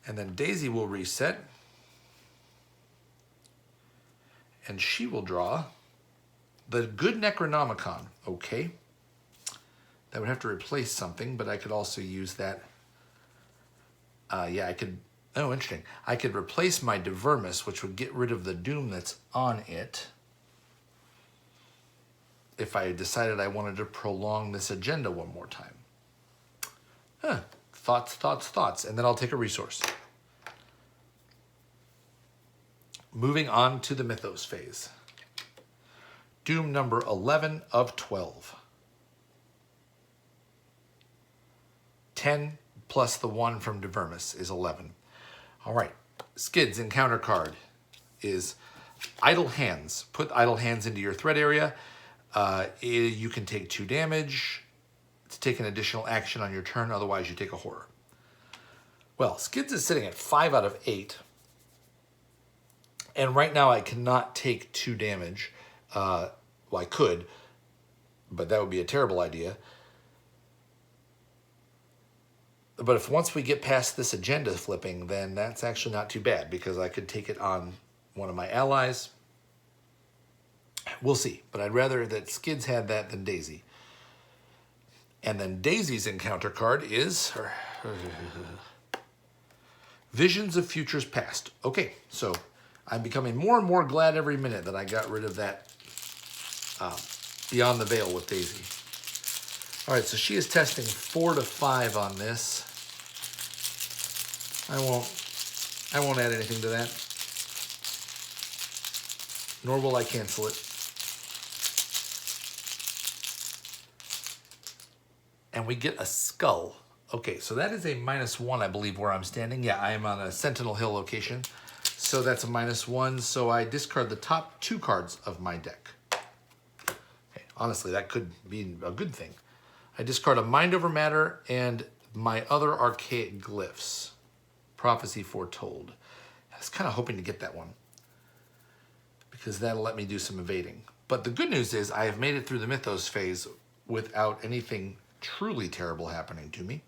And then Daisy will reset. And she will draw the Good Necronomicon. Okay. That would have to replace something, but I could also use that. Yeah, I could. Oh, interesting. I could replace my Divermus, which would get rid of the doom that's on it, if I decided I wanted to prolong this agenda one more time. Thoughts. And then I'll take a resource. Moving on to the Mythos phase. Doom number 11 of 12. 10 plus the 1 from Divermus is 11. All right. Skids' encounter card is Idle Hands. Put Idle Hands into your threat area. You can take 2 damage to take an additional action on your turn, otherwise you take a horror. Well, Skids is sitting at 5 out of 8. And right now I cannot take 2 damage. Well, I could, but that would be a terrible idea. But if once we get past this agenda flipping, then that's actually not too bad, because I could take it on one of my allies. We'll see, but I'd rather that Skids had that than Daisy. And then Daisy's encounter card is Visions of Futures Past. Okay, so I'm becoming more and more glad every minute that I got rid of that Beyond the Veil with Daisy. All right, so she is testing 4 to 5 on this. I won't add anything to that, nor will I cancel it. And we get a skull. Okay, so that is a -1, I believe, where I'm standing. Yeah, I am on a Sentinel Hill location. So that's a -1, so I discard the top 2 cards of my deck. Okay, Honestly, that could be a good thing. I discard a Mind Over Matter and my other archaic glyphs. Prophecy Foretold. I was kind of hoping to get that one, because that'll let me do some evading. But the good news is I have made it through the Mythos phase without anything truly terrible happening to me.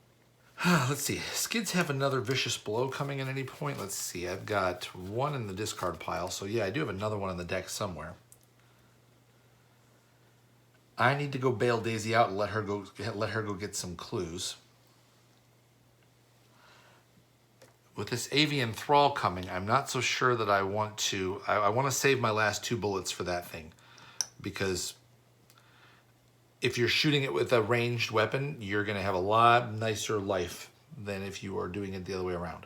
Let's see. Skids have another Vicious Blow coming at any point. Let's see. I've got one in the discard pile. So yeah, I do have another one in the deck somewhere. I need to go bail Daisy out and let her go get some clues. With this Avian Thrall coming, I'm not so sure that I want to... I want to save my last 2 bullets for that thing. Because if you're shooting it with a ranged weapon, you're going to have a lot nicer life than if you are doing it the other way around.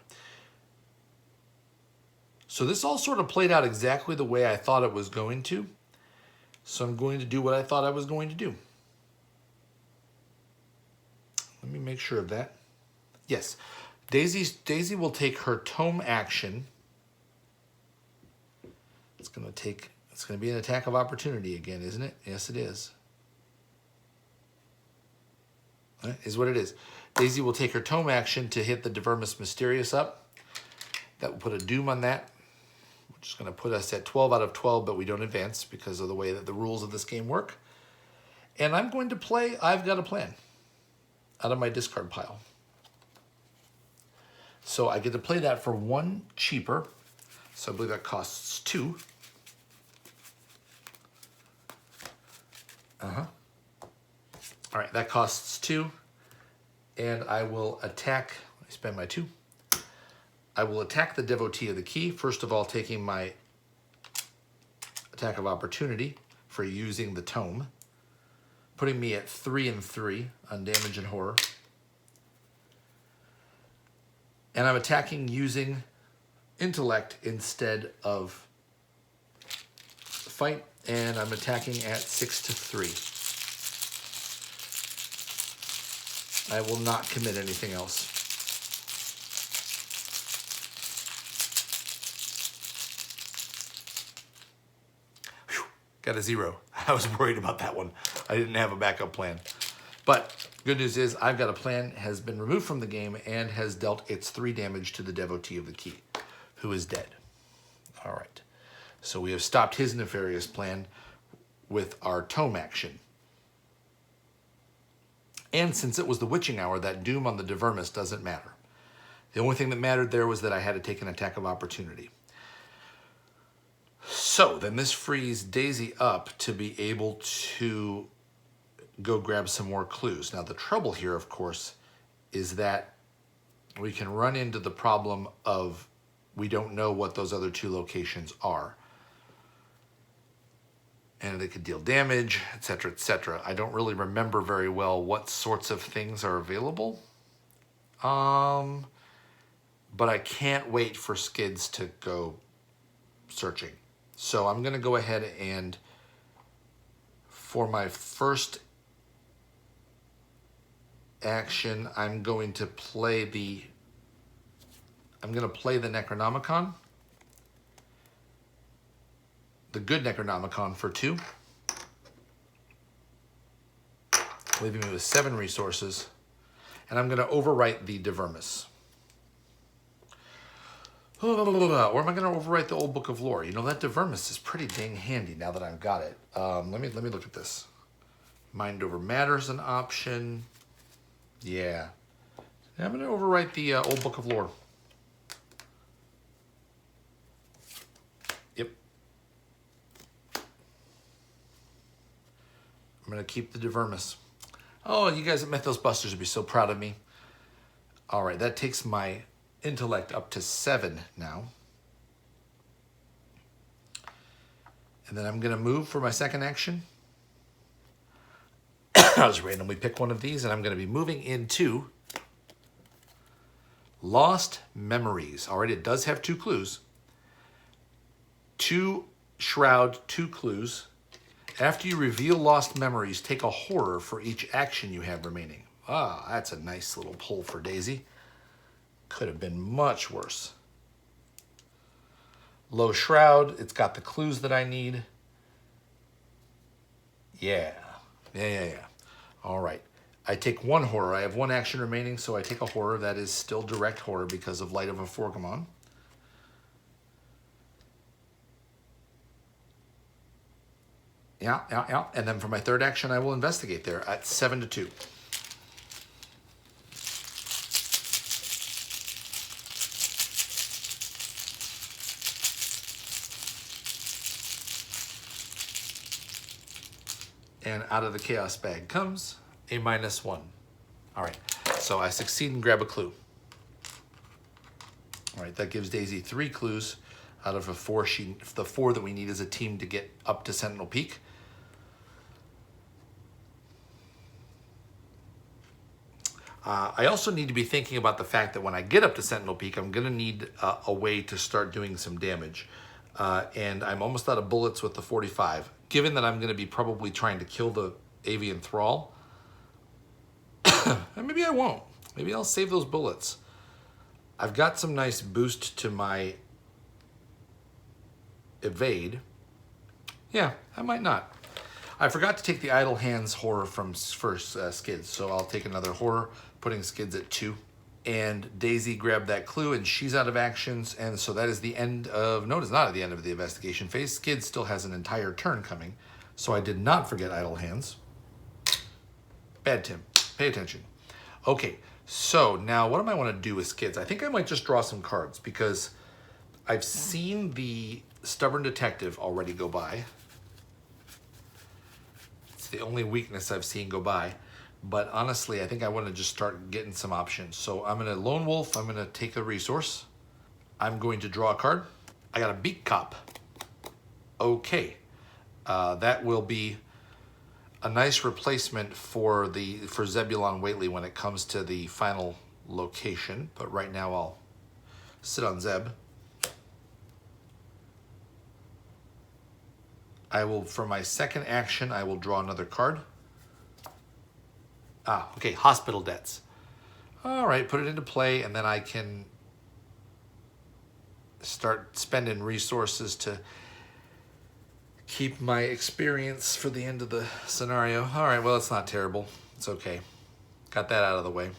So this all sort of played out exactly the way I thought it was going to. So I'm going to do what I thought I was going to do. Let me make sure of that. Yes. Daisy will take her tome action. It's going to be an attack of opportunity again, isn't it? Yes, it is. That is what it is. Daisy will take her tome action to hit the Divermus Mysterious up. That will put a doom on that, which is going to put us at 12 out of 12, but we don't advance because of the way that the rules of this game work. And I'm going to play I've Got a Plan out of my discard pile. So I get to play that for 1 cheaper. So I believe that costs 2. All right, that costs 2. And I will attack, let me spend my 2. I will attack the Devotee of the Key. First of all, taking my attack of opportunity for using the tome, putting me at 3 and 3 on damage and horror. And I'm attacking using intellect instead of fight, and I'm attacking at 6 to 3. I will not commit anything else. Whew, got a 0. I was worried about that one. I didn't have a backup plan. But good news is I've Got a Plan has been removed from the game and has dealt its 3 damage to the Devotee of the Key, who is dead. All right. So we have stopped his nefarious plan with our tome action. And since it was the witching hour, that doom on the Divermus doesn't matter. The only thing that mattered there was that I had to take an attack of opportunity. So then this frees Daisy up to be able to go grab some more clues. Now the trouble here, of course, is that we can run into the problem of we don't know what those other 2 locations are. And they could deal damage, etc., etc. I don't really remember very well what sorts of things are available. But I can't wait for Skids to go searching. So I'm going to go ahead and, for my first action, I'm going to play the Necronomicon. The good Necronomicon for 2. Leaving me with 7 resources. And I'm going to overwrite the Divermus. Or am I going to overwrite the Old Book of Lore? You know, that Divermus is pretty dang handy now that I've got it. Let me look at this. Mind Over Matter is an option. Yeah. I'm going to overwrite the Old Book of Lore. Yep. I'm going to keep the Divermus. Oh, you guys at Mythos Busters would be so proud of me. All right, that takes my intellect up to 7 now. And then I'm going to move for my second action. I'll just randomly pick one of these, and I'm going to be moving into Lost Memories. All right, it does have 2 clues. 2 shroud, 2 clues. After you reveal Lost Memories, take a horror for each action you have remaining. Ah, that's a nice little pull for Daisy. Could have been much worse. Low Shroud, it's got the clues that I need. Yeah, Yeah. All right. I take one horror. I have one action remaining, so I take a horror. That is still direct horror because of Light of a Forgamon. Yeah. And then for my third action, I will investigate there at 7-2. And out of the chaos bag comes a -1. All right, so I succeed and grab a clue. All right, that gives Daisy 3 clues out of the 4 that we need as a team to get up to Sentinel Peak. I also need to be thinking about the fact that when I get up to Sentinel Peak, I'm going to need a way to start doing some damage. And I'm almost out of bullets with the 45. Given that I'm going to be probably trying to kill the avian thrall, and maybe I won't. Maybe I'll save those bullets. I've got some nice boost to my evade. Yeah, I might not. I forgot to take the idle hands horror from first Skids, so I'll take another horror, putting Skids at 2. And Daisy grabbed that clue, and she's out of actions, and so that is the end of... No, it's not at the end of the investigation phase. Skids still has an entire turn coming, so I did not forget idle hands. Bad Tim. Pay attention. Okay, so now what do I want to do with Skids? I think I might just draw some cards, because I've seen the Stubborn Detective already go by. It's the only weakness I've seen go by. But honestly, I think I want to just start getting some options. So I'm going to Lone Wolf. I'm going to take a resource. I'm going to draw a card. I got a Beak Cop. Okay. That will be a nice replacement for Zebulon Whately when it comes to the final location. But right now I'll sit on Zeb. For my second action, I will draw another card. Okay, hospital debts. All right, put it into play, and then I can start spending resources to keep my experience for the end of the scenario. All right, well, it's not terrible. It's okay. Got that out of the way.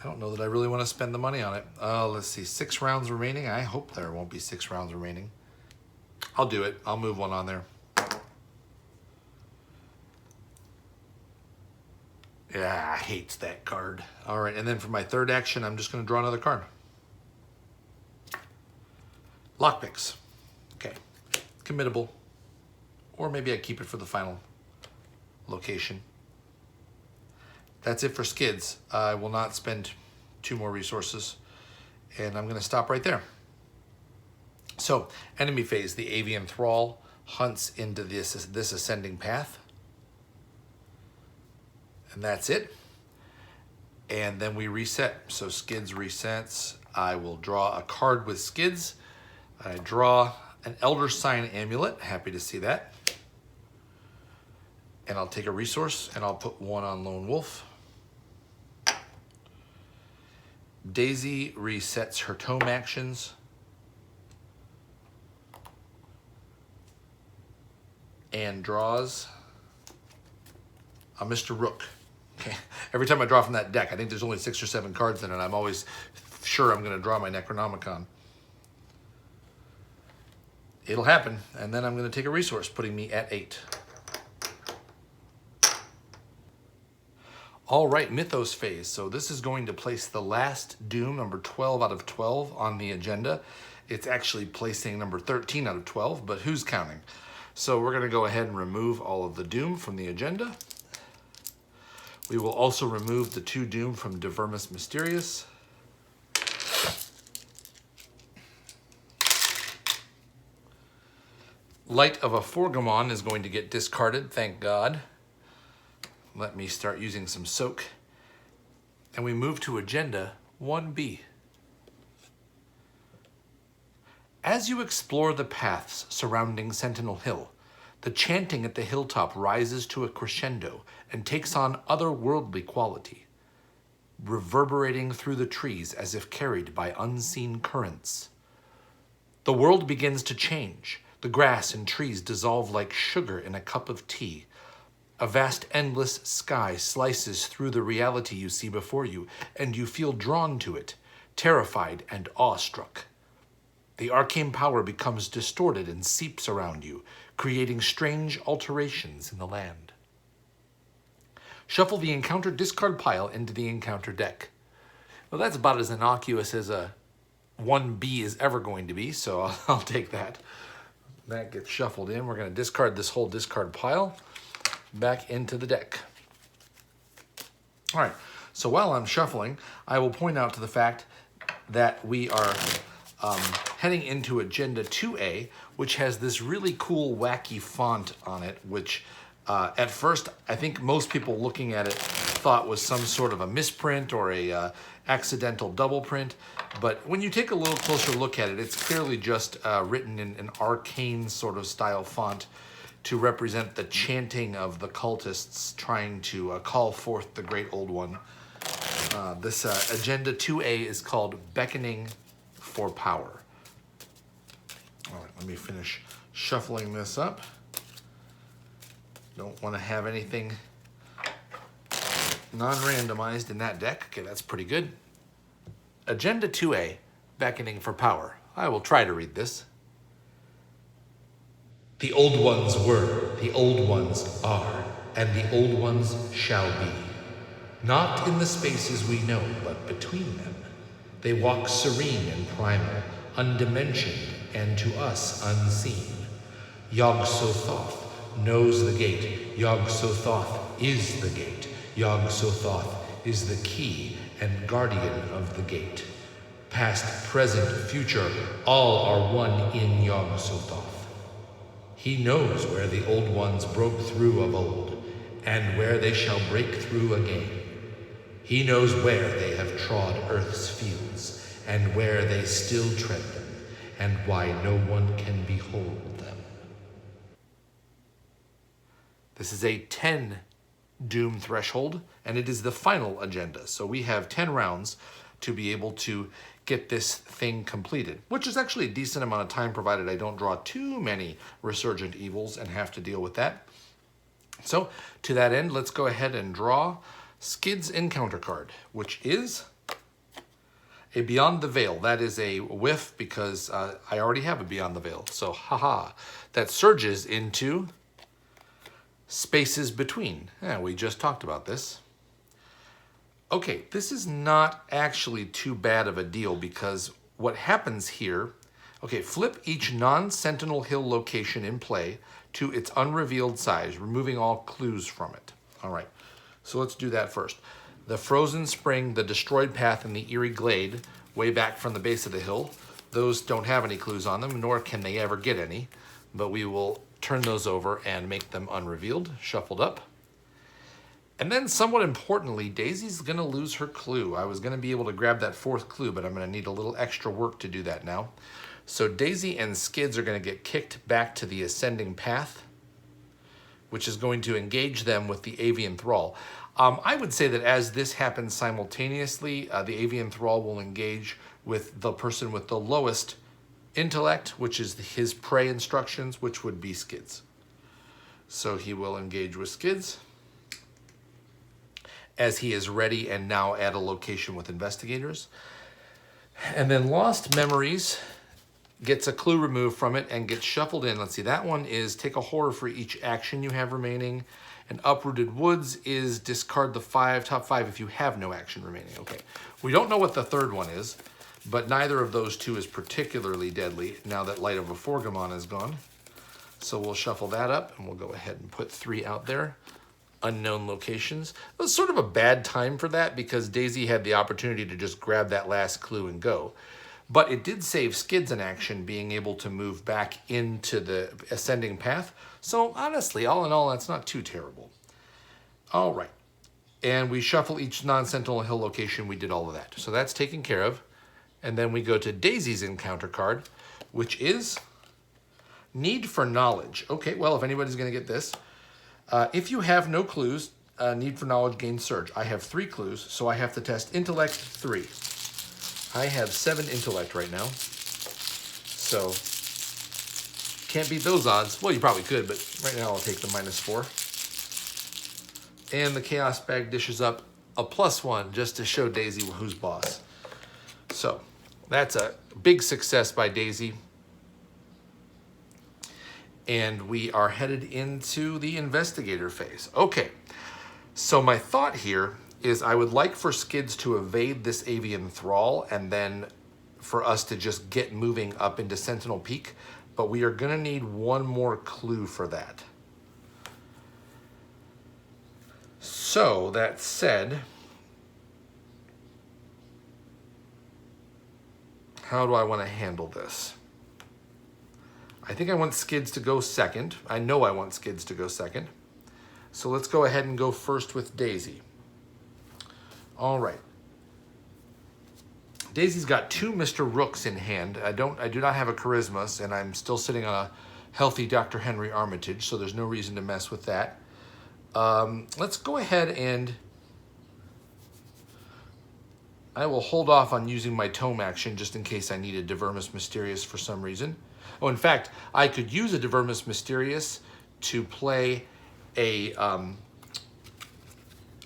I don't know that I really want to spend the money on it. Let's see, 6 rounds remaining. I hope there won't be 6 rounds remaining. I'll do it. I'll move one on there. Yeah, I hate that card. All right, and then for my third action, I'm just going to draw another card. Lockpicks. Okay. Committable. Or maybe I keep it for the final location. That's it for Skids. I will not spend 2 more resources. And I'm going to stop right there. So, enemy phase, the avian thrall hunts into this ascending path. And that's it. And then we reset. So Skids resets. I will draw a card with Skids. I draw an Elder Sign Amulet. Happy to see that. And I'll take a resource and I'll put 1 on Lone Wolf. Daisy resets her tome actions. And draws a Mr. Rook. Okay. Every time I draw from that deck, I think there's only 6 or 7 cards in it. I'm always sure I'm going to draw my Necronomicon. It'll happen, and then I'm going to take a resource, putting me at 8. All right, Mythos phase. So this is going to place the last Doom, number 12 out of 12, on the agenda. It's actually placing number 13 out of 12, but who's counting? So we're going to go ahead and remove all of the Doom from the agenda. We will also remove the 2 Doom from Divermus Mysterious. Light of a Forgamon is going to get discarded, thank God. Let me start using some soak. And we move to agenda 1B. As you explore the paths surrounding Sentinel Hill, the chanting at the hilltop rises to a crescendo and takes on otherworldly quality, reverberating through the trees as if carried by unseen currents. The world begins to change. The grass and trees dissolve like sugar in a cup of tea. A vast, endless sky slices through the reality you see before you, and you feel drawn to it, terrified and awestruck. The arcane power becomes distorted and seeps around you, creating strange alterations in the land. Shuffle the encounter discard pile into the encounter deck. Well, that's about as innocuous as a 1B is ever going to be, so I'll take that. That gets shuffled in. We're going to discard this whole discard pile back into the deck. All right, so while I'm shuffling, I will point out to the fact that we are heading into Agenda 2A, which has this really cool, wacky font on it, which at first, I think most people looking at it thought was some sort of a misprint or a accidental double print. But when you take a little closer look at it, it's clearly just written in an arcane sort of style font to represent the chanting of the cultists trying to call forth the great old one. This Agenda 2A is called Beckoning for Power. All right, let me finish shuffling this up. Don't want to have anything non-randomized in that deck. Okay, that's pretty good. Agenda 2A, Beckoning for Power. I will try to read this. The old ones were, the old ones are, and the old ones shall be. Not in the spaces we know, but between them. They walk serene and primal, undimensioned, and to us unseen. Yog-Sothoth knows the gate. Yog-Sothoth is the gate. Yog-Sothoth is the key and guardian of the gate. Past, present, future, all are one in Yog-Sothoth. He knows where the old ones broke through of old, and where they shall break through again. He knows where they have trod earth's fields, and where they still tread them, and why no one can behold them. This is a 10 doom threshold, and it is the final agenda. So we have 10 rounds to be able to get this thing completed, which is actually a decent amount of time provided I don't draw too many resurgent evils and have to deal with that. So to that end, let's go ahead and draw Skids Encounter card, which is a Beyond the Veil. That is a whiff because I already have a Beyond the Veil. So haha, that surges into Spaces Between. Yeah, we just talked about this. Okay, this is not actually too bad of a deal because what happens here, okay, flip each non-Sentinel Hill location in play to its unrevealed size, removing all clues from it. All right, so let's do that first. The Frozen Spring, the Destroyed Path, and the Eerie Glade, way back from the base of the hill, those don't have any clues on them, nor can they ever get any, but we will turn those over and make them unrevealed, shuffled up. And then, somewhat importantly, Daisy's going to lose her clue. I was going to be able to grab that fourth clue, but I'm going to need a little extra work to do that now. So Daisy and Skids are going to get kicked back to the Ascending Path, which is going to engage them with the Avian Thrall. I would say that as this happens simultaneously, the Avian Thrall will engage with the person with the lowest intellect, which is his prey instructions, which would be Skids. So he will engage with Skids as he is ready and now at a location with investigators. And then Lost Memories gets a clue removed from it and gets shuffled in. Let's see, that one is take a horror for each action you have remaining. And Uprooted Woods is discard the top five if you have no action remaining. Okay, we don't know what the third one is, but neither of those two is particularly deadly now that Light of a Forgamon is gone. So we'll shuffle that up and we'll go ahead and put 3 out there. Unknown locations. It was sort of a bad time for that because Daisy had the opportunity to just grab that last clue and go. But it did save Skids in action, being able to move back into the Ascending Path. So honestly, all in all, that's not too terrible. All right. And we shuffle each non-Sentinel Hill location. We did all of that. So that's taken care of. And then we go to Daisy's Encounter card, which is Need for Knowledge. Okay, well, if anybody's going to get this. If you have no clues, Need for Knowledge gains Surge. I have 3 clues, so I have to test Intellect 3. I have 7 Intellect right now. So can't beat those odds. Well, you probably could, but right now I'll take the -4. And the chaos bag dishes up a +1 just to show Daisy who's boss. So that's a big success by Daisy. And we are headed into the investigator phase. Okay, so my thought here is I would like for Skids to evade this avian thrall and then for us to just get moving up into Sentinel Peak, but we are gonna need one more clue for that. So that said, how do I want to handle this? I think I want Skids to go second. I know I want Skids to go second. So let's go ahead and go first with Daisy. All right. Daisy's got 2 Mr. Rooks in hand. I do not have a Charisma, and I'm still sitting on a healthy Dr. Henry Armitage, so there's no reason to mess with that. Let's go ahead and I will hold off on using my tome action just in case I need a Divermus Mysterious for some reason. Oh, in fact, I could use a Divermus Mysterious to play a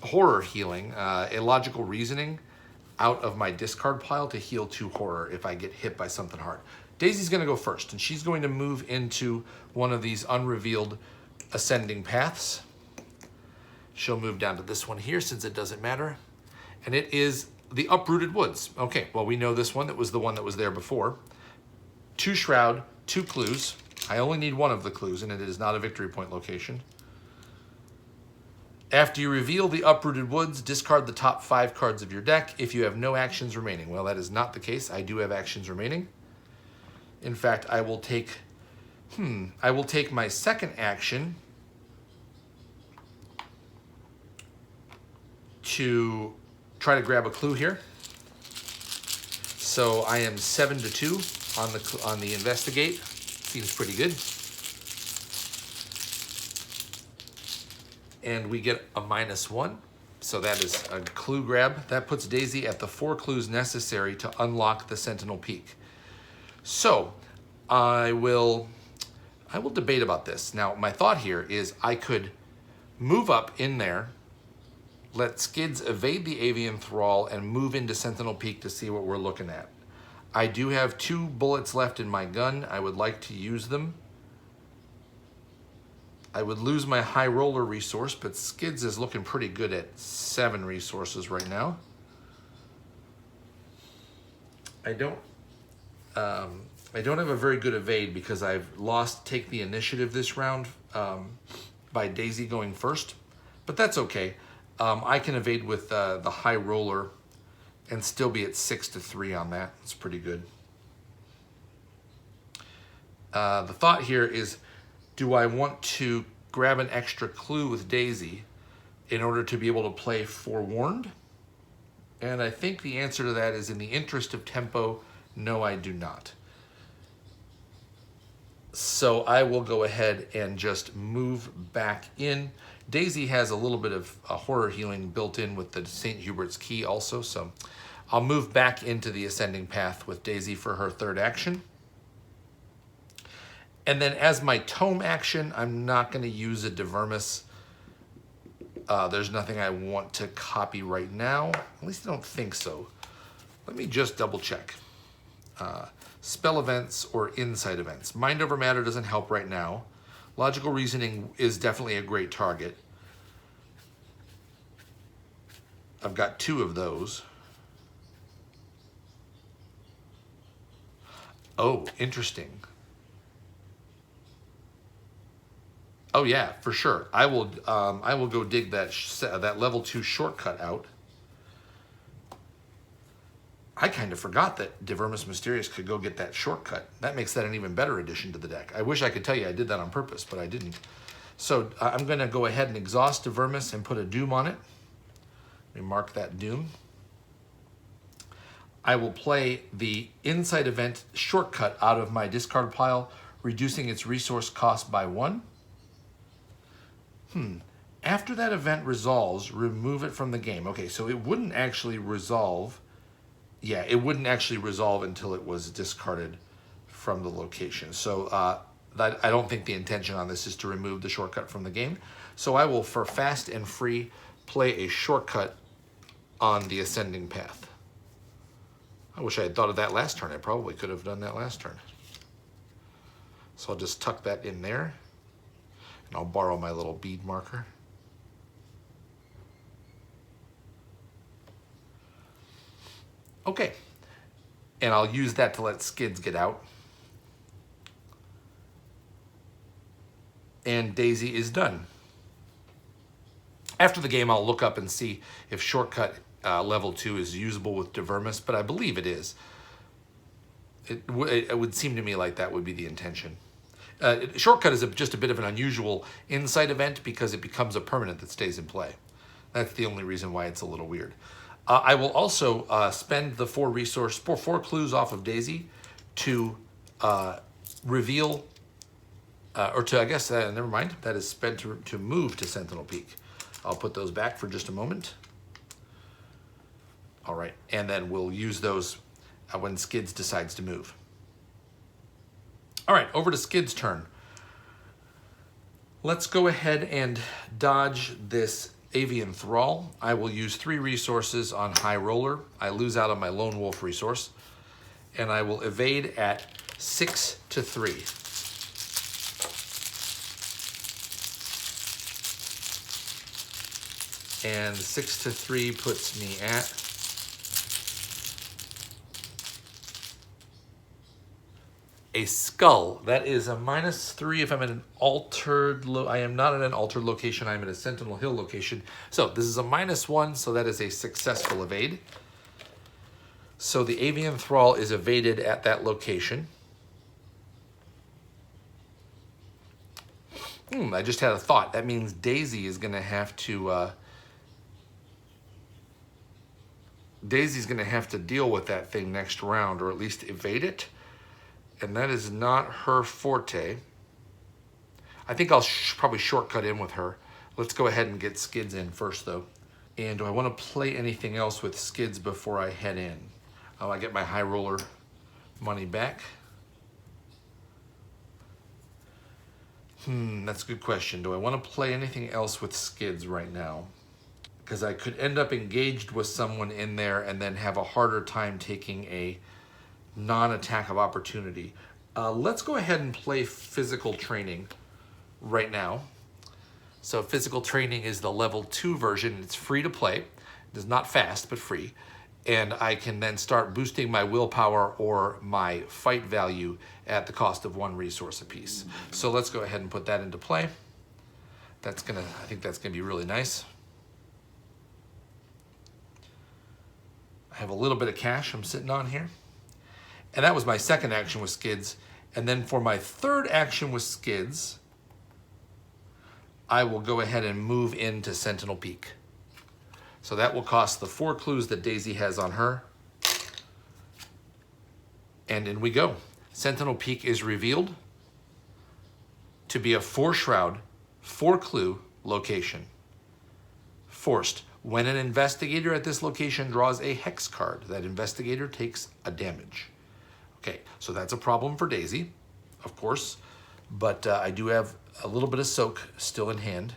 horror healing, illogical reasoning out of my discard pile to heal 2 horror if I get hit by something hard. Daisy's gonna go first, and she's going to move into one of these unrevealed ascending paths. She'll move down to this one here since it doesn't matter. And it is the Uprooted Woods. Okay, well, we know this one. That was the one that was there before. 2 Shroud, 2 clues. I only need 1 of the clues, and it is not a victory point location. After you reveal the Uprooted Woods, discard the top 5 cards of your deck if you have no actions remaining. Well, that is not the case. I do have actions remaining. In fact, I will take my second action to try to grab a clue here. So I am 7-2 on the investigate. Seems pretty good. And we get a -1. So that is a clue grab. That puts Daisy at the 4 clues necessary to unlock the Sentinel Peak. So I will debate about this. Now, my thought here is I could move up in there, let Skids evade the avian thrall, and move into Sentinel Peak to see what we're looking at. I do have 2 bullets left in my gun. I would like to use them. I would lose my high roller resource, but Skids is looking pretty good at 7 resources right now. I don't have a very good evade because I've lost take the initiative this round by Daisy going first, but that's okay. I can evade with the high roller and still be at 6-3 on that. It's pretty good. The thought here is, do I want to grab an extra clue with Daisy in order to be able to play Forewarned? And I think the answer to that is, in the interest of tempo, no, I do not. So I will go ahead and just move back in. Daisy has a little bit of horror healing built in with the St. Hubert's Key also, so I'll move back into the ascending path with Daisy for her 3rd action. And then as my tome action, I'm not going to use a Divermus. There's nothing I want to copy right now. At least I don't think so. Let me just double check. Spell events or insight events. Mind over matter doesn't help right now. Logical reasoning is definitely a great target. I've got 2 of those. Oh, interesting. Oh yeah, for sure. I will go dig that level 2 shortcut out. I kind of forgot that Divermus Mysterious could go get that shortcut. That makes that an even better addition to the deck. I wish I could tell you I did that on purpose, but I didn't. So I'm going to go ahead and exhaust Divermus and put a Doom on it. Let me mark that Doom. I will play the Insight Event shortcut out of my discard pile, reducing its resource cost by 1. After that event resolves, remove it from the game. Okay, so it wouldn't actually resolve. Yeah, it wouldn't actually resolve until it was discarded from the location. So I don't think the intention on this is to remove the shortcut from the game. So I will, for fast and free, play a shortcut on the ascending path. I wish I had thought of that last turn. I probably could have done that last turn. So I'll just tuck that in there, and I'll borrow my little bead marker. Okay, and I'll use that to let Skids get out. And Daisy is done. After the game, I'll look up and see if shortcut level 2 is usable with Divermus, but I believe it is. It would seem to me like that would be the intention. Shortcut is just a bit of an unusual insight event because it becomes a permanent that stays in play. That's the only reason why it's a little weird. I will also spend the 4 clues off of Daisy to reveal, or to, I guess, never mind, that is spent to move to Sentinel Peak. I'll put those back for just a moment. All right, and then we'll use those when Skids decides to move. All right, over to Skids' turn. Let's go ahead and dodge this Avian Thrall. I will use 3 resources on High Roller. I lose out on my Lone Wolf resource, and I will evade at 6 to 3. And 6 to 3 puts me at a skull. That is a -3 if I'm at an altered, I am not at an altered location, I'm at a Sentinel Hill location. So this is a -1, so that is a successful evade. So the Avian Thrall is evaded at that location. I just had a thought. That means Daisy is gonna have to, Daisy's gonna have to deal with that thing next round, or at least evade it. And that is not her forte. I think I'll probably shortcut in with her. Let's go ahead and get Skids in first, though. And do I want to play anything else with Skids before I head in? Oh, I get my High Roller money back. That's a good question. Do I want to play anything else with Skids right now? Because I could end up engaged with someone in there and then have a harder time taking a non-attack of opportunity. Let's go ahead and play physical training right now. So physical training is the level 2 version. It's free to play. It is not fast, but free. And I can then start boosting my willpower or my fight value at the cost of 1 resource apiece. So let's go ahead and put that into play. I think that's gonna be really nice. I have a little bit of cash I'm sitting on here. And that was my second action with Skids. And then for my third action with Skids, I will go ahead and move into Sentinel Peak. So that will cost the 4 clues that Daisy has on her. And in we go. Sentinel Peak is revealed to be a 4-shroud, 4-clue location. Forced. When an investigator at this location draws a hex card, that investigator takes a damage. Okay, so that's a problem for Daisy, of course, but I do have a little bit of soak still in hand.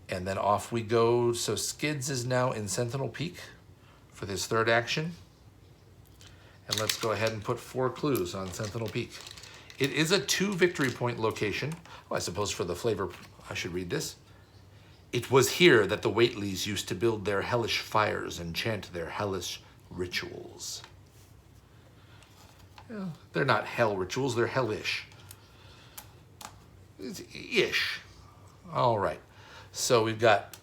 And then off we go. So Skids is now in Sentinel Peak for this third action. And let's go ahead and put 4 clues on Sentinel Peak. It is a 2 victory point location. Oh, I suppose for the flavor, I should read this. It was here that the Whateleys used to build their hellish fires and chant their hellish rituals. Well, they're not hell rituals, they're hellish. It's ish. All right. So we've got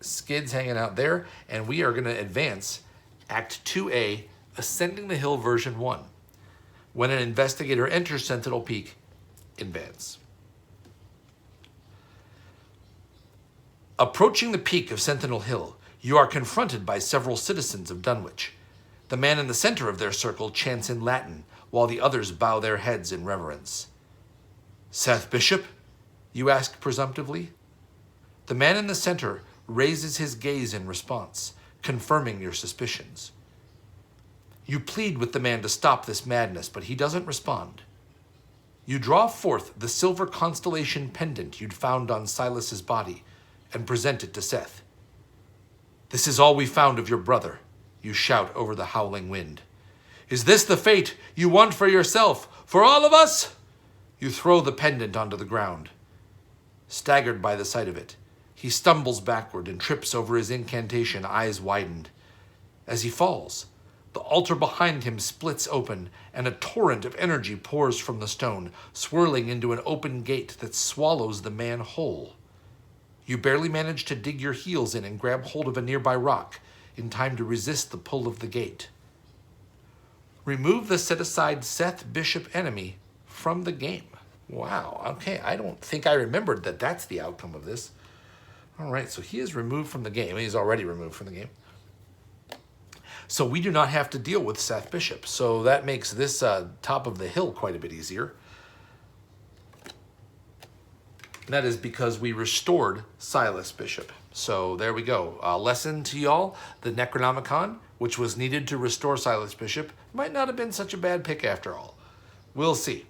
Skids hanging out there, and we are going to advance Act 2A, Ascending the Hill version 1. When an investigator enters Sentinel Peak, advance. Approaching the peak of Sentinel Hill, you are confronted by several citizens of Dunwich. The man in the center of their circle chants in Latin, while the others bow their heads in reverence. Seth Bishop? You ask presumptively. The man in the center raises his gaze in response, confirming your suspicions. You plead with the man to stop this madness, but he doesn't respond. You draw forth the silver constellation pendant you'd found on Silas's body and present it to Seth. "This is all we found of your brother," you shout over the howling wind. "Is this the fate you want for yourself, for all of us?" You throw the pendant onto the ground. Staggered by the sight of it, he stumbles backward and trips over his incantation, eyes widened. As he falls, the altar behind him splits open, and a torrent of energy pours from the stone, swirling into an open gate that swallows the man whole. You barely manage to dig your heels in and grab hold of a nearby rock in time to resist the pull of the gate. Remove the set-aside Seth Bishop enemy from the game. Wow, okay, I don't think I remembered that that's the outcome of this. All right, so he is removed from the game. He's already removed from the game. So we do not have to deal with Seth Bishop. So that makes this top of the hill quite a bit easier. That is because we restored Silas Bishop. So there we go. Lesson to y'all, the Necronomicon, which was needed to restore Silas Bishop, might not have been such a bad pick after all. We'll see.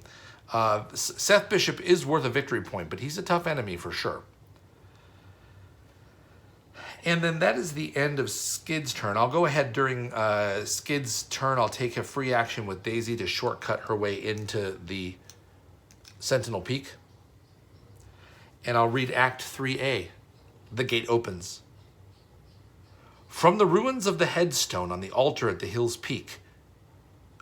Seth Bishop is worth a victory point, but he's a tough enemy for sure. And then that is the end of Skid's turn. I'll go ahead during Skid's turn. I'll take a free action with Daisy to shortcut her way into the Sentinel Peak. And I'll read Act 3A. The gate opens. From the ruins of the headstone on the altar at the hill's peak,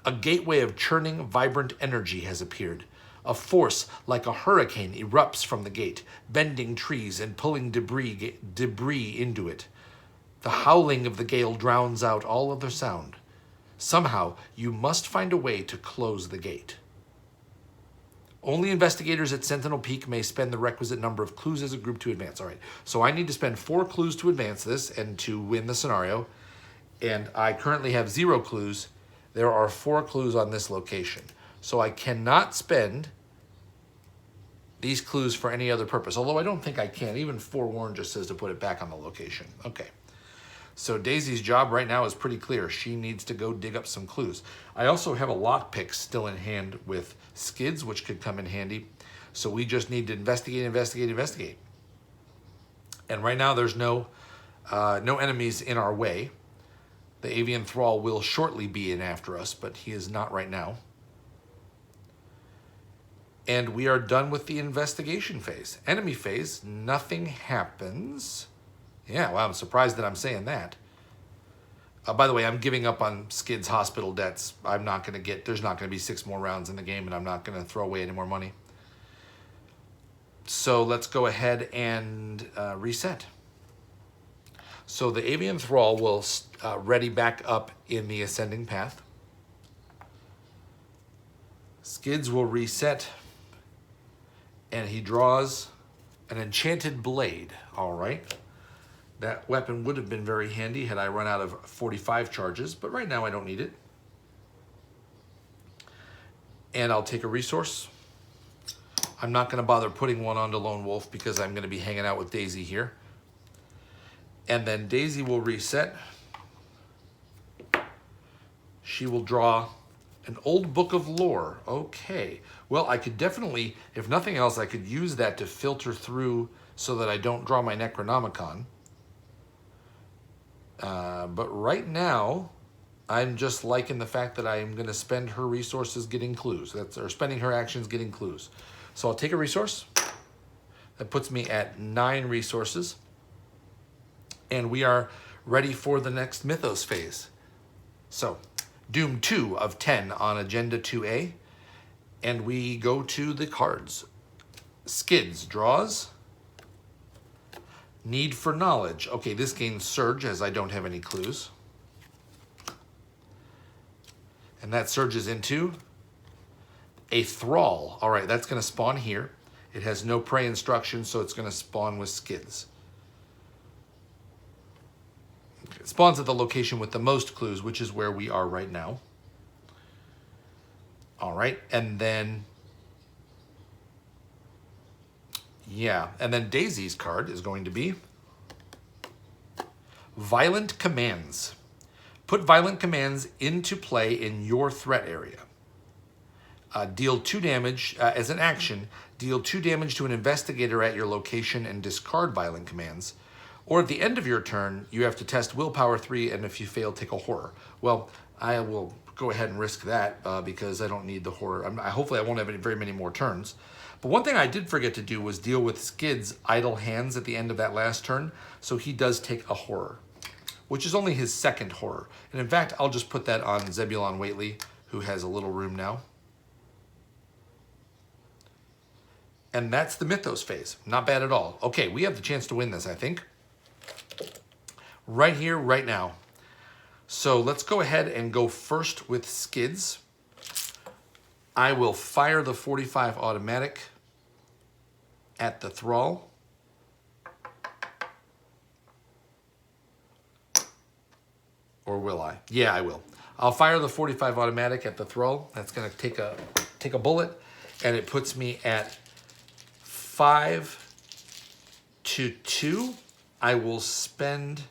a gateway of churning, vibrant energy has appeared. A force like a hurricane erupts from the gate, bending trees and pulling debris into it. The howling of the gale drowns out all other sound. Somehow, you must find a way to close the gate. Only investigators at Sentinel Peak may spend the requisite number of clues as a group to advance. All right, so I need to spend 4 clues to advance this and to win the scenario. And I currently have 0 clues. There are 4 clues on this location. So I cannot spend these clues for any other purpose, although I don't think I can. Even forewarned just says to put it back on the location. Okay. So Daisy's job right now is pretty clear. She needs to go dig up some clues. I also have a lockpick still in hand with Skids, which could come in handy. So we just need to investigate. And right now there's no enemies in our way. The avian thrall will shortly be in after us, but he is not right now. And we are done with the investigation phase. Enemy phase, nothing happens. Yeah, well, I'm surprised that I'm saying that. By the way, I'm giving up on Skid's hospital debts. I'm not going to get, there's not going to be 6 more rounds in the game, and I'm not going to throw away any more money. So let's go ahead and reset. So the avian thrall will ready back up in the ascending path. Skids will reset, and he draws an enchanted blade. All right. That weapon would have been very handy had I run out of 45 charges, but right now I don't need it. And I'll take a resource. I'm not going to bother putting one onto Lone Wolf because I'm going to be hanging out with Daisy here. And then Daisy will reset. She will draw an old book of lore. Okay. Well, I could definitely, if nothing else, I could use that to filter through so that I don't draw my Necronomicon. But right now, I'm just liking the fact that I am going to spend her resources getting clues. Or spending her actions getting clues. So I'll take a resource. That puts me at 9 resources. And we are ready for the next Mythos phase. So, Doom 2 of 10 on Agenda 2A. And we go to the cards. Skids draws. Need for knowledge. Okay, this gains Surge as I don't have any clues. And that surges into a Thrall. All right, that's going to spawn here. It has no prey instructions, so it's going to spawn with Skids. It spawns at the location with the most clues, which is where we are right now. All right, and then... yeah, and then Daisy's card is going to be Violent Commands. Put violent commands into play in your threat area. Deal 2 damage as an action. Deal 2 damage to an investigator at your location and discard violent commands. Or at the end of your turn, you have to test willpower 3, and if you fail, take a horror. Well, I will go ahead and risk that because I don't need the horror. Hopefully I won't have very many more turns. But one thing I did forget to do was deal with Skids' idle hands at the end of that last turn, so he does take a horror, which is only his second horror. And in fact, I'll just put that on Zebulon Whately, who has a little room now. And that's the Mythos phase. Not bad at all. Okay, we have the chance to win this, I think. Right here, right now. So let's go ahead and go first with Skids. I will fire the 45 automatic at the Thrall. Or will I? Yeah, I will. I'll fire the 45 automatic at the Thrall. That's going to take a bullet, and it puts me at 5 to 2. I will spend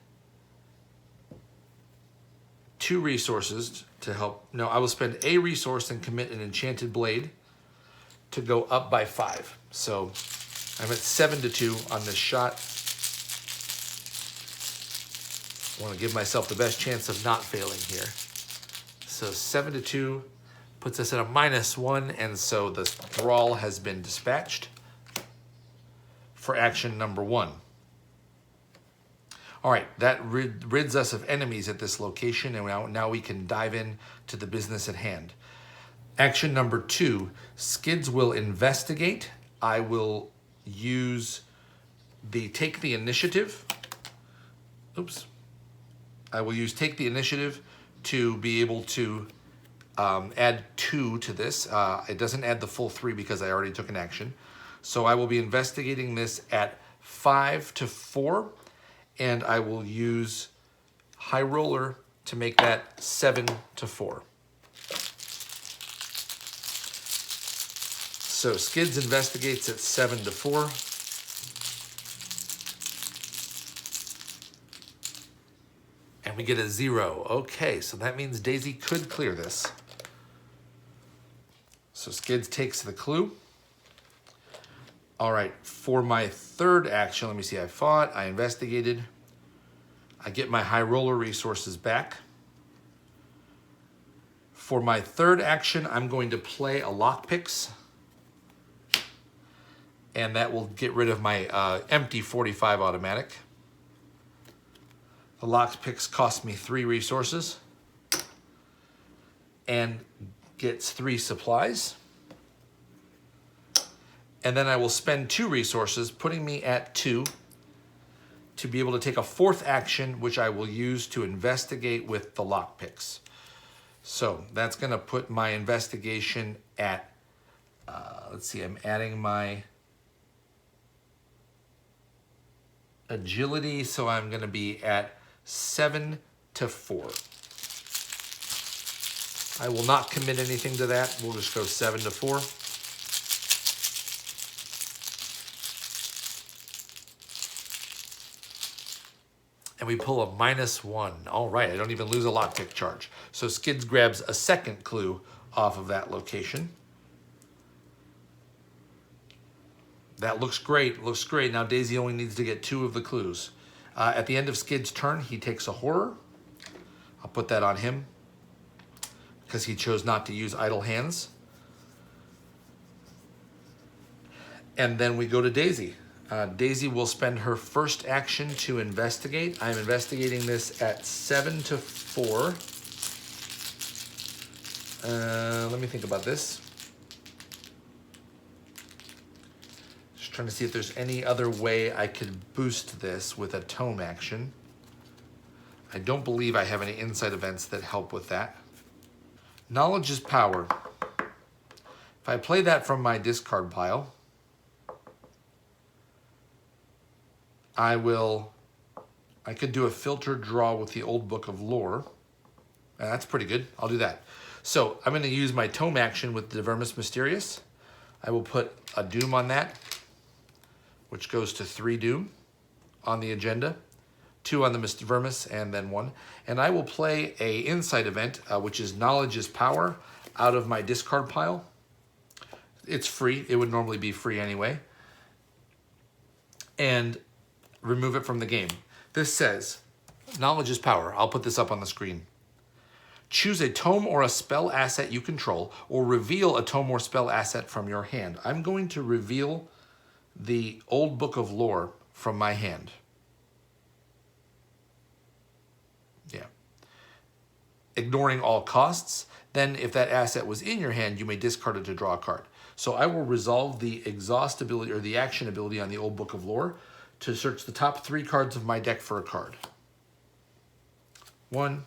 2 resources to help. No, I will spend a resource and commit an enchanted blade to go up by 5. So I'm at 7 to 2 on this shot. I want to give myself the best chance of not failing here. So 7 to 2 puts us at a -1, and so the Thrall has been dispatched for action number 1. All right, that rids us of enemies at this location, and now we can dive in to the business at hand. Action number 2, Skids will investigate. I will use take the initiative. Oops. I will use take the initiative to be able to add 2 to this. It doesn't add the full 3 because I already took an action. So I will be investigating this at 5 to 4. And I will use High Roller to make that 7 to 4. So Skids investigates at 7 to 4. And we get a 0. Okay, so that means Daisy could clear this. So Skids takes the clue. All right, for my third action, let me see, I fought, I investigated. I get my High Roller resources back. For my third action, I'm going to play a Lockpicks. And that will get rid of my empty 45 automatic. The Lockpicks cost me 3 resources. And gets 3 supplies. And then I will spend 2 resources, putting me at 2, to be able to take a 4th action, which I will use to investigate with the lockpicks. So that's going to put my investigation at, let's see, I'm adding my agility, so I'm going to be at 7 to 4. I will not commit anything to that. We'll just go 7 to 4. And we pull a -1. All right, I don't even lose a lockpick charge. So Skids grabs a second clue off of that location. That looks great, looks great. Now Daisy only needs to get 2 of the clues. At the end of Skids' turn, he takes a horror. I'll put that on him because he chose not to use idle hands. And then we go to Daisy. Daisy will spend her first action to investigate. I'm investigating this at 7 to 4. Let me think about this. Just trying to see if there's any other way I could boost this with a tome action. I don't believe I have any insight events that help with that. Knowledge is power. If I play that from my discard pile, I could do a filter draw with the old book of lore. That's pretty good. I'll do that. So I'm going to use my tome action with the Vermis Mysterious. I will put a doom on that, which goes to 3 doom on the agenda 2 on the Mr. Vermis, and then 1. And I will play a insight event, which is Knowledge is Power, out of my discard pile. It's free. It would normally be free anyway. And remove it from the game. This says, Knowledge is Power. I'll put this up on the screen. Choose a tome or a spell asset you control, or reveal a tome or spell asset from your hand. I'm going to reveal the Old Book of Lore from my hand. Yeah. Ignoring all costs. Then if that asset was in your hand, you may discard it to draw a card. So I will resolve the exhaust ability or the action ability on the Old Book of Lore to search the top 3 cards of my deck for a card. 1,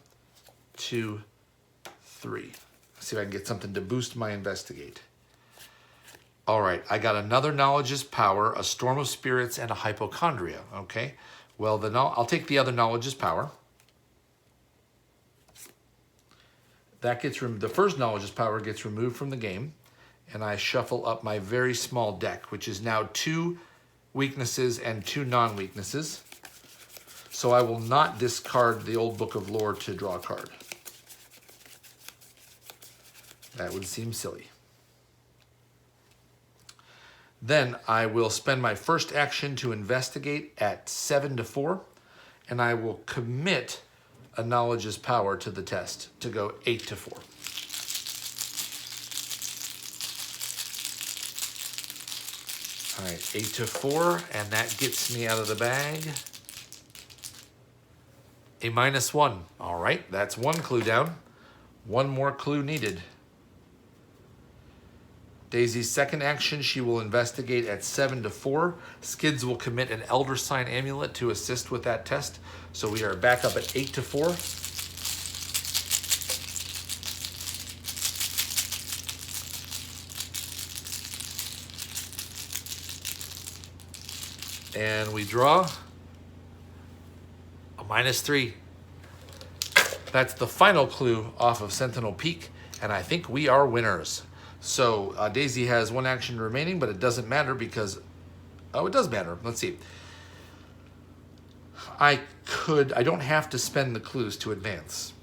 2, 3. Let's see if I can get something to boost my investigate. All right, I got another Knowledge is Power, a Storm of Spirits, and a Hypochondria. Okay, well, then I'll take the other Knowledge is Power. That gets the first Knowledge is Power gets removed from the game, and I shuffle up my very small deck, which is now 2 weaknesses and 2 non-weaknesses. So I will not discard the Old Book of Lore to draw a card. That would seem silly. Then I will spend my first action to investigate at 7 to 4, and I will commit a Knowledge is Power to the test to go 8 to 4. All right, 8 to 4, and that gets me out of the bag a -1. All right, that's 1 clue down. 1 more clue needed. Daisy's second action, she will investigate at 7 to 4. Skids will commit an Elder Sign Amulet to assist with that test. So we are back up at 8 to 4. And we draw a -3. That's the final clue off of Sentinel Peak, and I think we are winners. So Daisy has 1 action remaining, but it doesn't matter because, oh, it does matter. Let's see. I don't have to spend the clues to advance.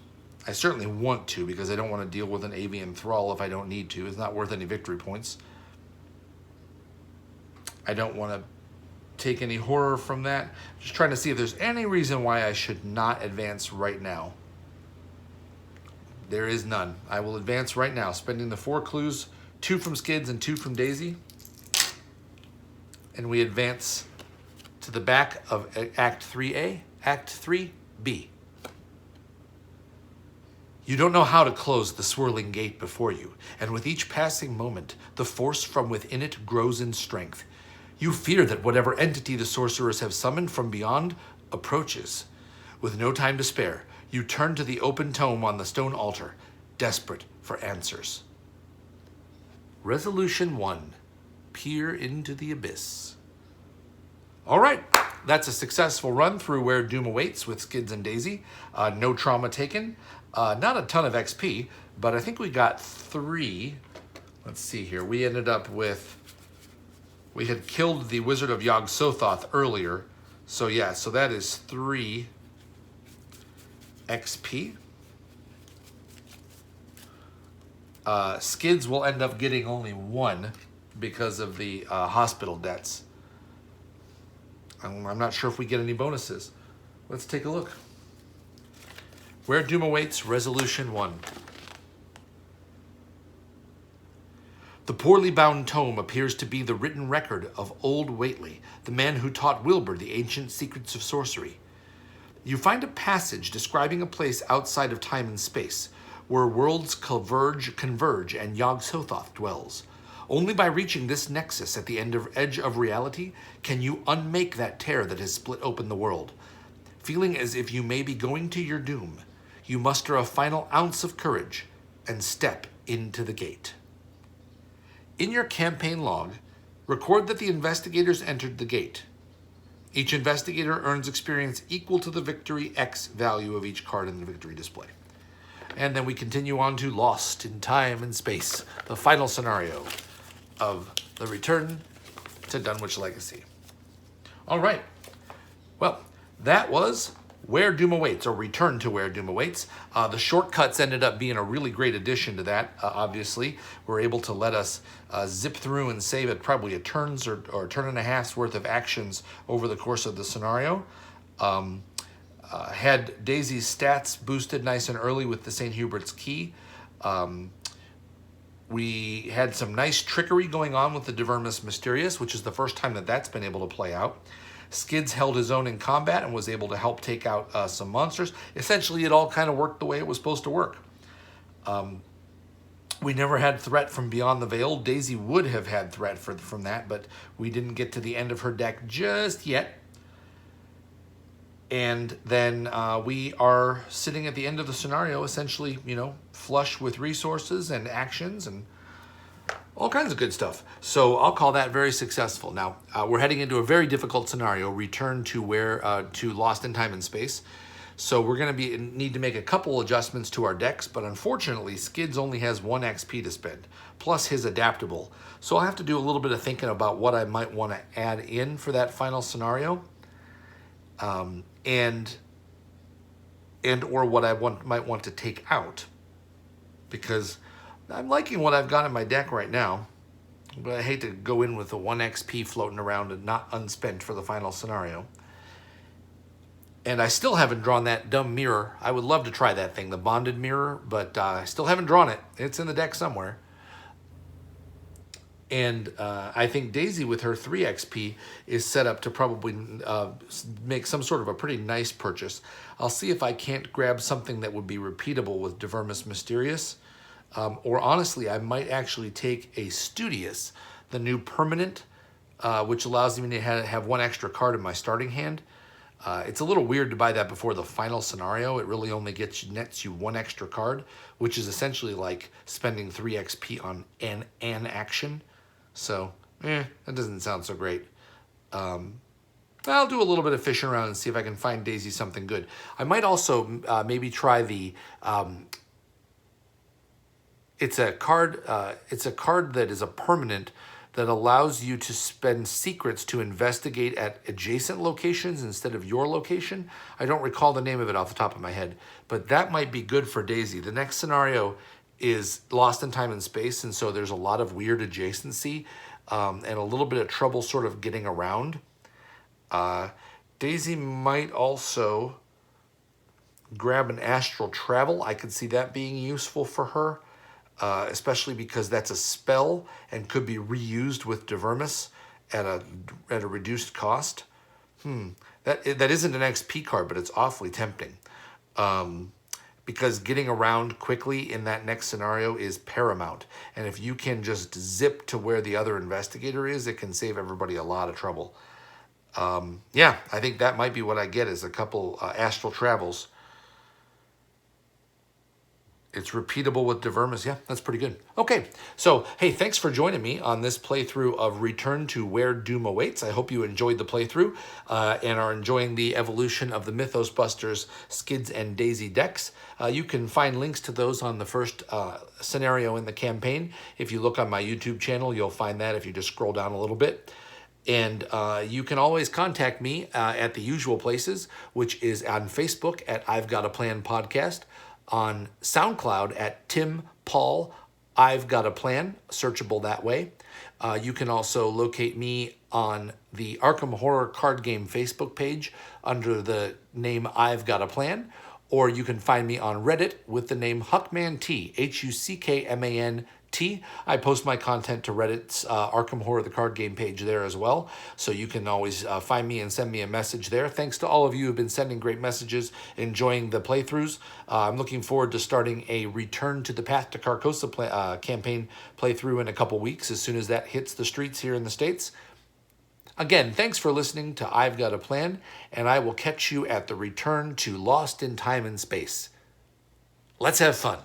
I certainly want to because I don't want to deal with an avian thrall if I don't need to. It's not worth any victory points. I don't want to take any horror from that. Just trying to see if there's any reason why I should not advance right now. There is none. I will advance right now, spending the 4 clues, 2 from Skids and 2 from Daisy. And we advance to the back of Act 3A, Act 3B. You don't know how to close the swirling gate before you, and with each passing moment, the force from within it grows in strength. You fear that whatever entity the sorcerers have summoned from beyond approaches. With no time to spare, you turn to the open tome on the stone altar, desperate for answers. Resolution 1, peer into the abyss. All right, that's a successful run through Where Doom Awaits with Skids and Daisy. No trauma taken, not a ton of XP, but I think we got 3. Let's see here, we ended up with, we had killed the Wizard of Yog-Sothoth earlier. So yeah, so that is 3 XP. Skids will end up getting only 1 because of the hospital debts. I'm not sure if we get any bonuses. Let's take a look. Where Doom Awaits, Resolution 1. The poorly bound tome appears to be the written record of Old Whately, the man who taught Wilbur the ancient secrets of sorcery. You find a passage describing a place outside of time and space, where worlds converge and Yog-Sothoth dwells. Only by reaching this nexus at the edge of reality can you unmake that tear that has split open the world. Feeling as if you may be going to your doom, you muster a final ounce of courage and step into the gate. In your campaign log, record that the investigators entered the gate. Each investigator earns experience equal to the victory X value of each card in the victory display. And then we continue on to Lost in Time and Space, the final scenario of the return to Dunwich Legacy. All right. Well, that was Where Doom Awaits, or Return to Where Doom Awaits. The shortcuts ended up being a really great addition to that, obviously. We're able to let us zip through and save it probably a turn's or a turn and a half's worth of actions over the course of the scenario. Had Daisy's stats boosted nice and early with the St. Hubert's Key. We had some nice trickery going on with the Divermus Mysterious, which is the first time that that's been able to play out. Skids held his own in combat and was able to help take out some monsters. Essentially, it all kind of worked the way it was supposed to work. We never had threat from Beyond the Veil. Daisy would have had threat from that, but we didn't get to the end of her deck just yet. And then we are sitting at the end of the scenario, essentially, flush with resources and actions and all kinds of good stuff. So I'll call that very successful. Now, we're heading into a very difficult scenario, return to Lost in Time and Space. So we're going to need to make a couple adjustments to our decks, but unfortunately, Skids only has 1 XP to spend, plus his adaptable. So I'll have to do a little bit of thinking about what I might want to add in for that final scenario. And or what I might want to take out, because I'm liking what I've got in my deck right now, but I hate to go in with the 1 XP floating around and not unspent for the final scenario. And I still haven't drawn that dumb mirror. I would love to try that thing, the bonded mirror, but I still haven't drawn it. It's in the deck somewhere. And I think Daisy, with her 3 XP, is set up to probably make some sort of a pretty nice purchase. I'll see if I can't grab something that would be repeatable with Divermus Mysterious. Or honestly, I might actually take a Studious, the new permanent, which allows me to have 1 extra card in my starting hand. It's a little weird to buy that before the final scenario. It really only nets you 1 extra card, which is essentially like spending 3 XP on an action. So, that doesn't sound so great. I'll do a little bit of fishing around and see if I can find Daisy something good. I might also maybe try the... It's a card that is a permanent that allows you to spend secrets to investigate at adjacent locations instead of your location. I don't recall the name of it off the top of my head, but that might be good for Daisy. The next scenario is Lost in Time and Space, and so there's a lot of weird adjacency and a little bit of trouble sort of getting around. Daisy might also grab an astral travel. I could see that being useful for her. Especially because that's a spell and could be reused with Divermus at a reduced cost. That isn't an XP card, but it's awfully tempting. Because getting around quickly in that next scenario is paramount. And if you can just zip to where the other investigator is, it can save everybody a lot of trouble. Yeah, I think that might be what I get, is a couple astral travels. It's repeatable with Divermus. Yeah, that's pretty good. Okay, so, hey, thanks for joining me on this playthrough of Return to Where Doom Awaits. I hope you enjoyed the playthrough and are enjoying the evolution of the Mythos Busters Skids and Daisy decks. You can find links to those on the first scenario in the campaign. If you look on my YouTube channel, you'll find that if you just scroll down a little bit. And you can always contact me at the usual places, which is on Facebook at I've Got a Plan Podcast, on SoundCloud at Tim Paul I've Got a Plan, searchable that way. You can also locate me on the Arkham Horror Card Game Facebook page under the name I've Got a Plan, or you can find me on Reddit with the name HuckmanT, HuckmanT. I post my content to Reddit's Arkham Horror the Card Game page there as well, so you can always find me and send me a message there. Thanks to all of you who've been sending great messages, enjoying the playthroughs. I'm looking forward to starting a Return to the Path to Carcosa campaign playthrough in a couple weeks, as soon as that hits the streets here in the States. Again, thanks for listening to I've Got a Plan, and I will catch you at the Return to Lost in Time and Space. Let's have fun.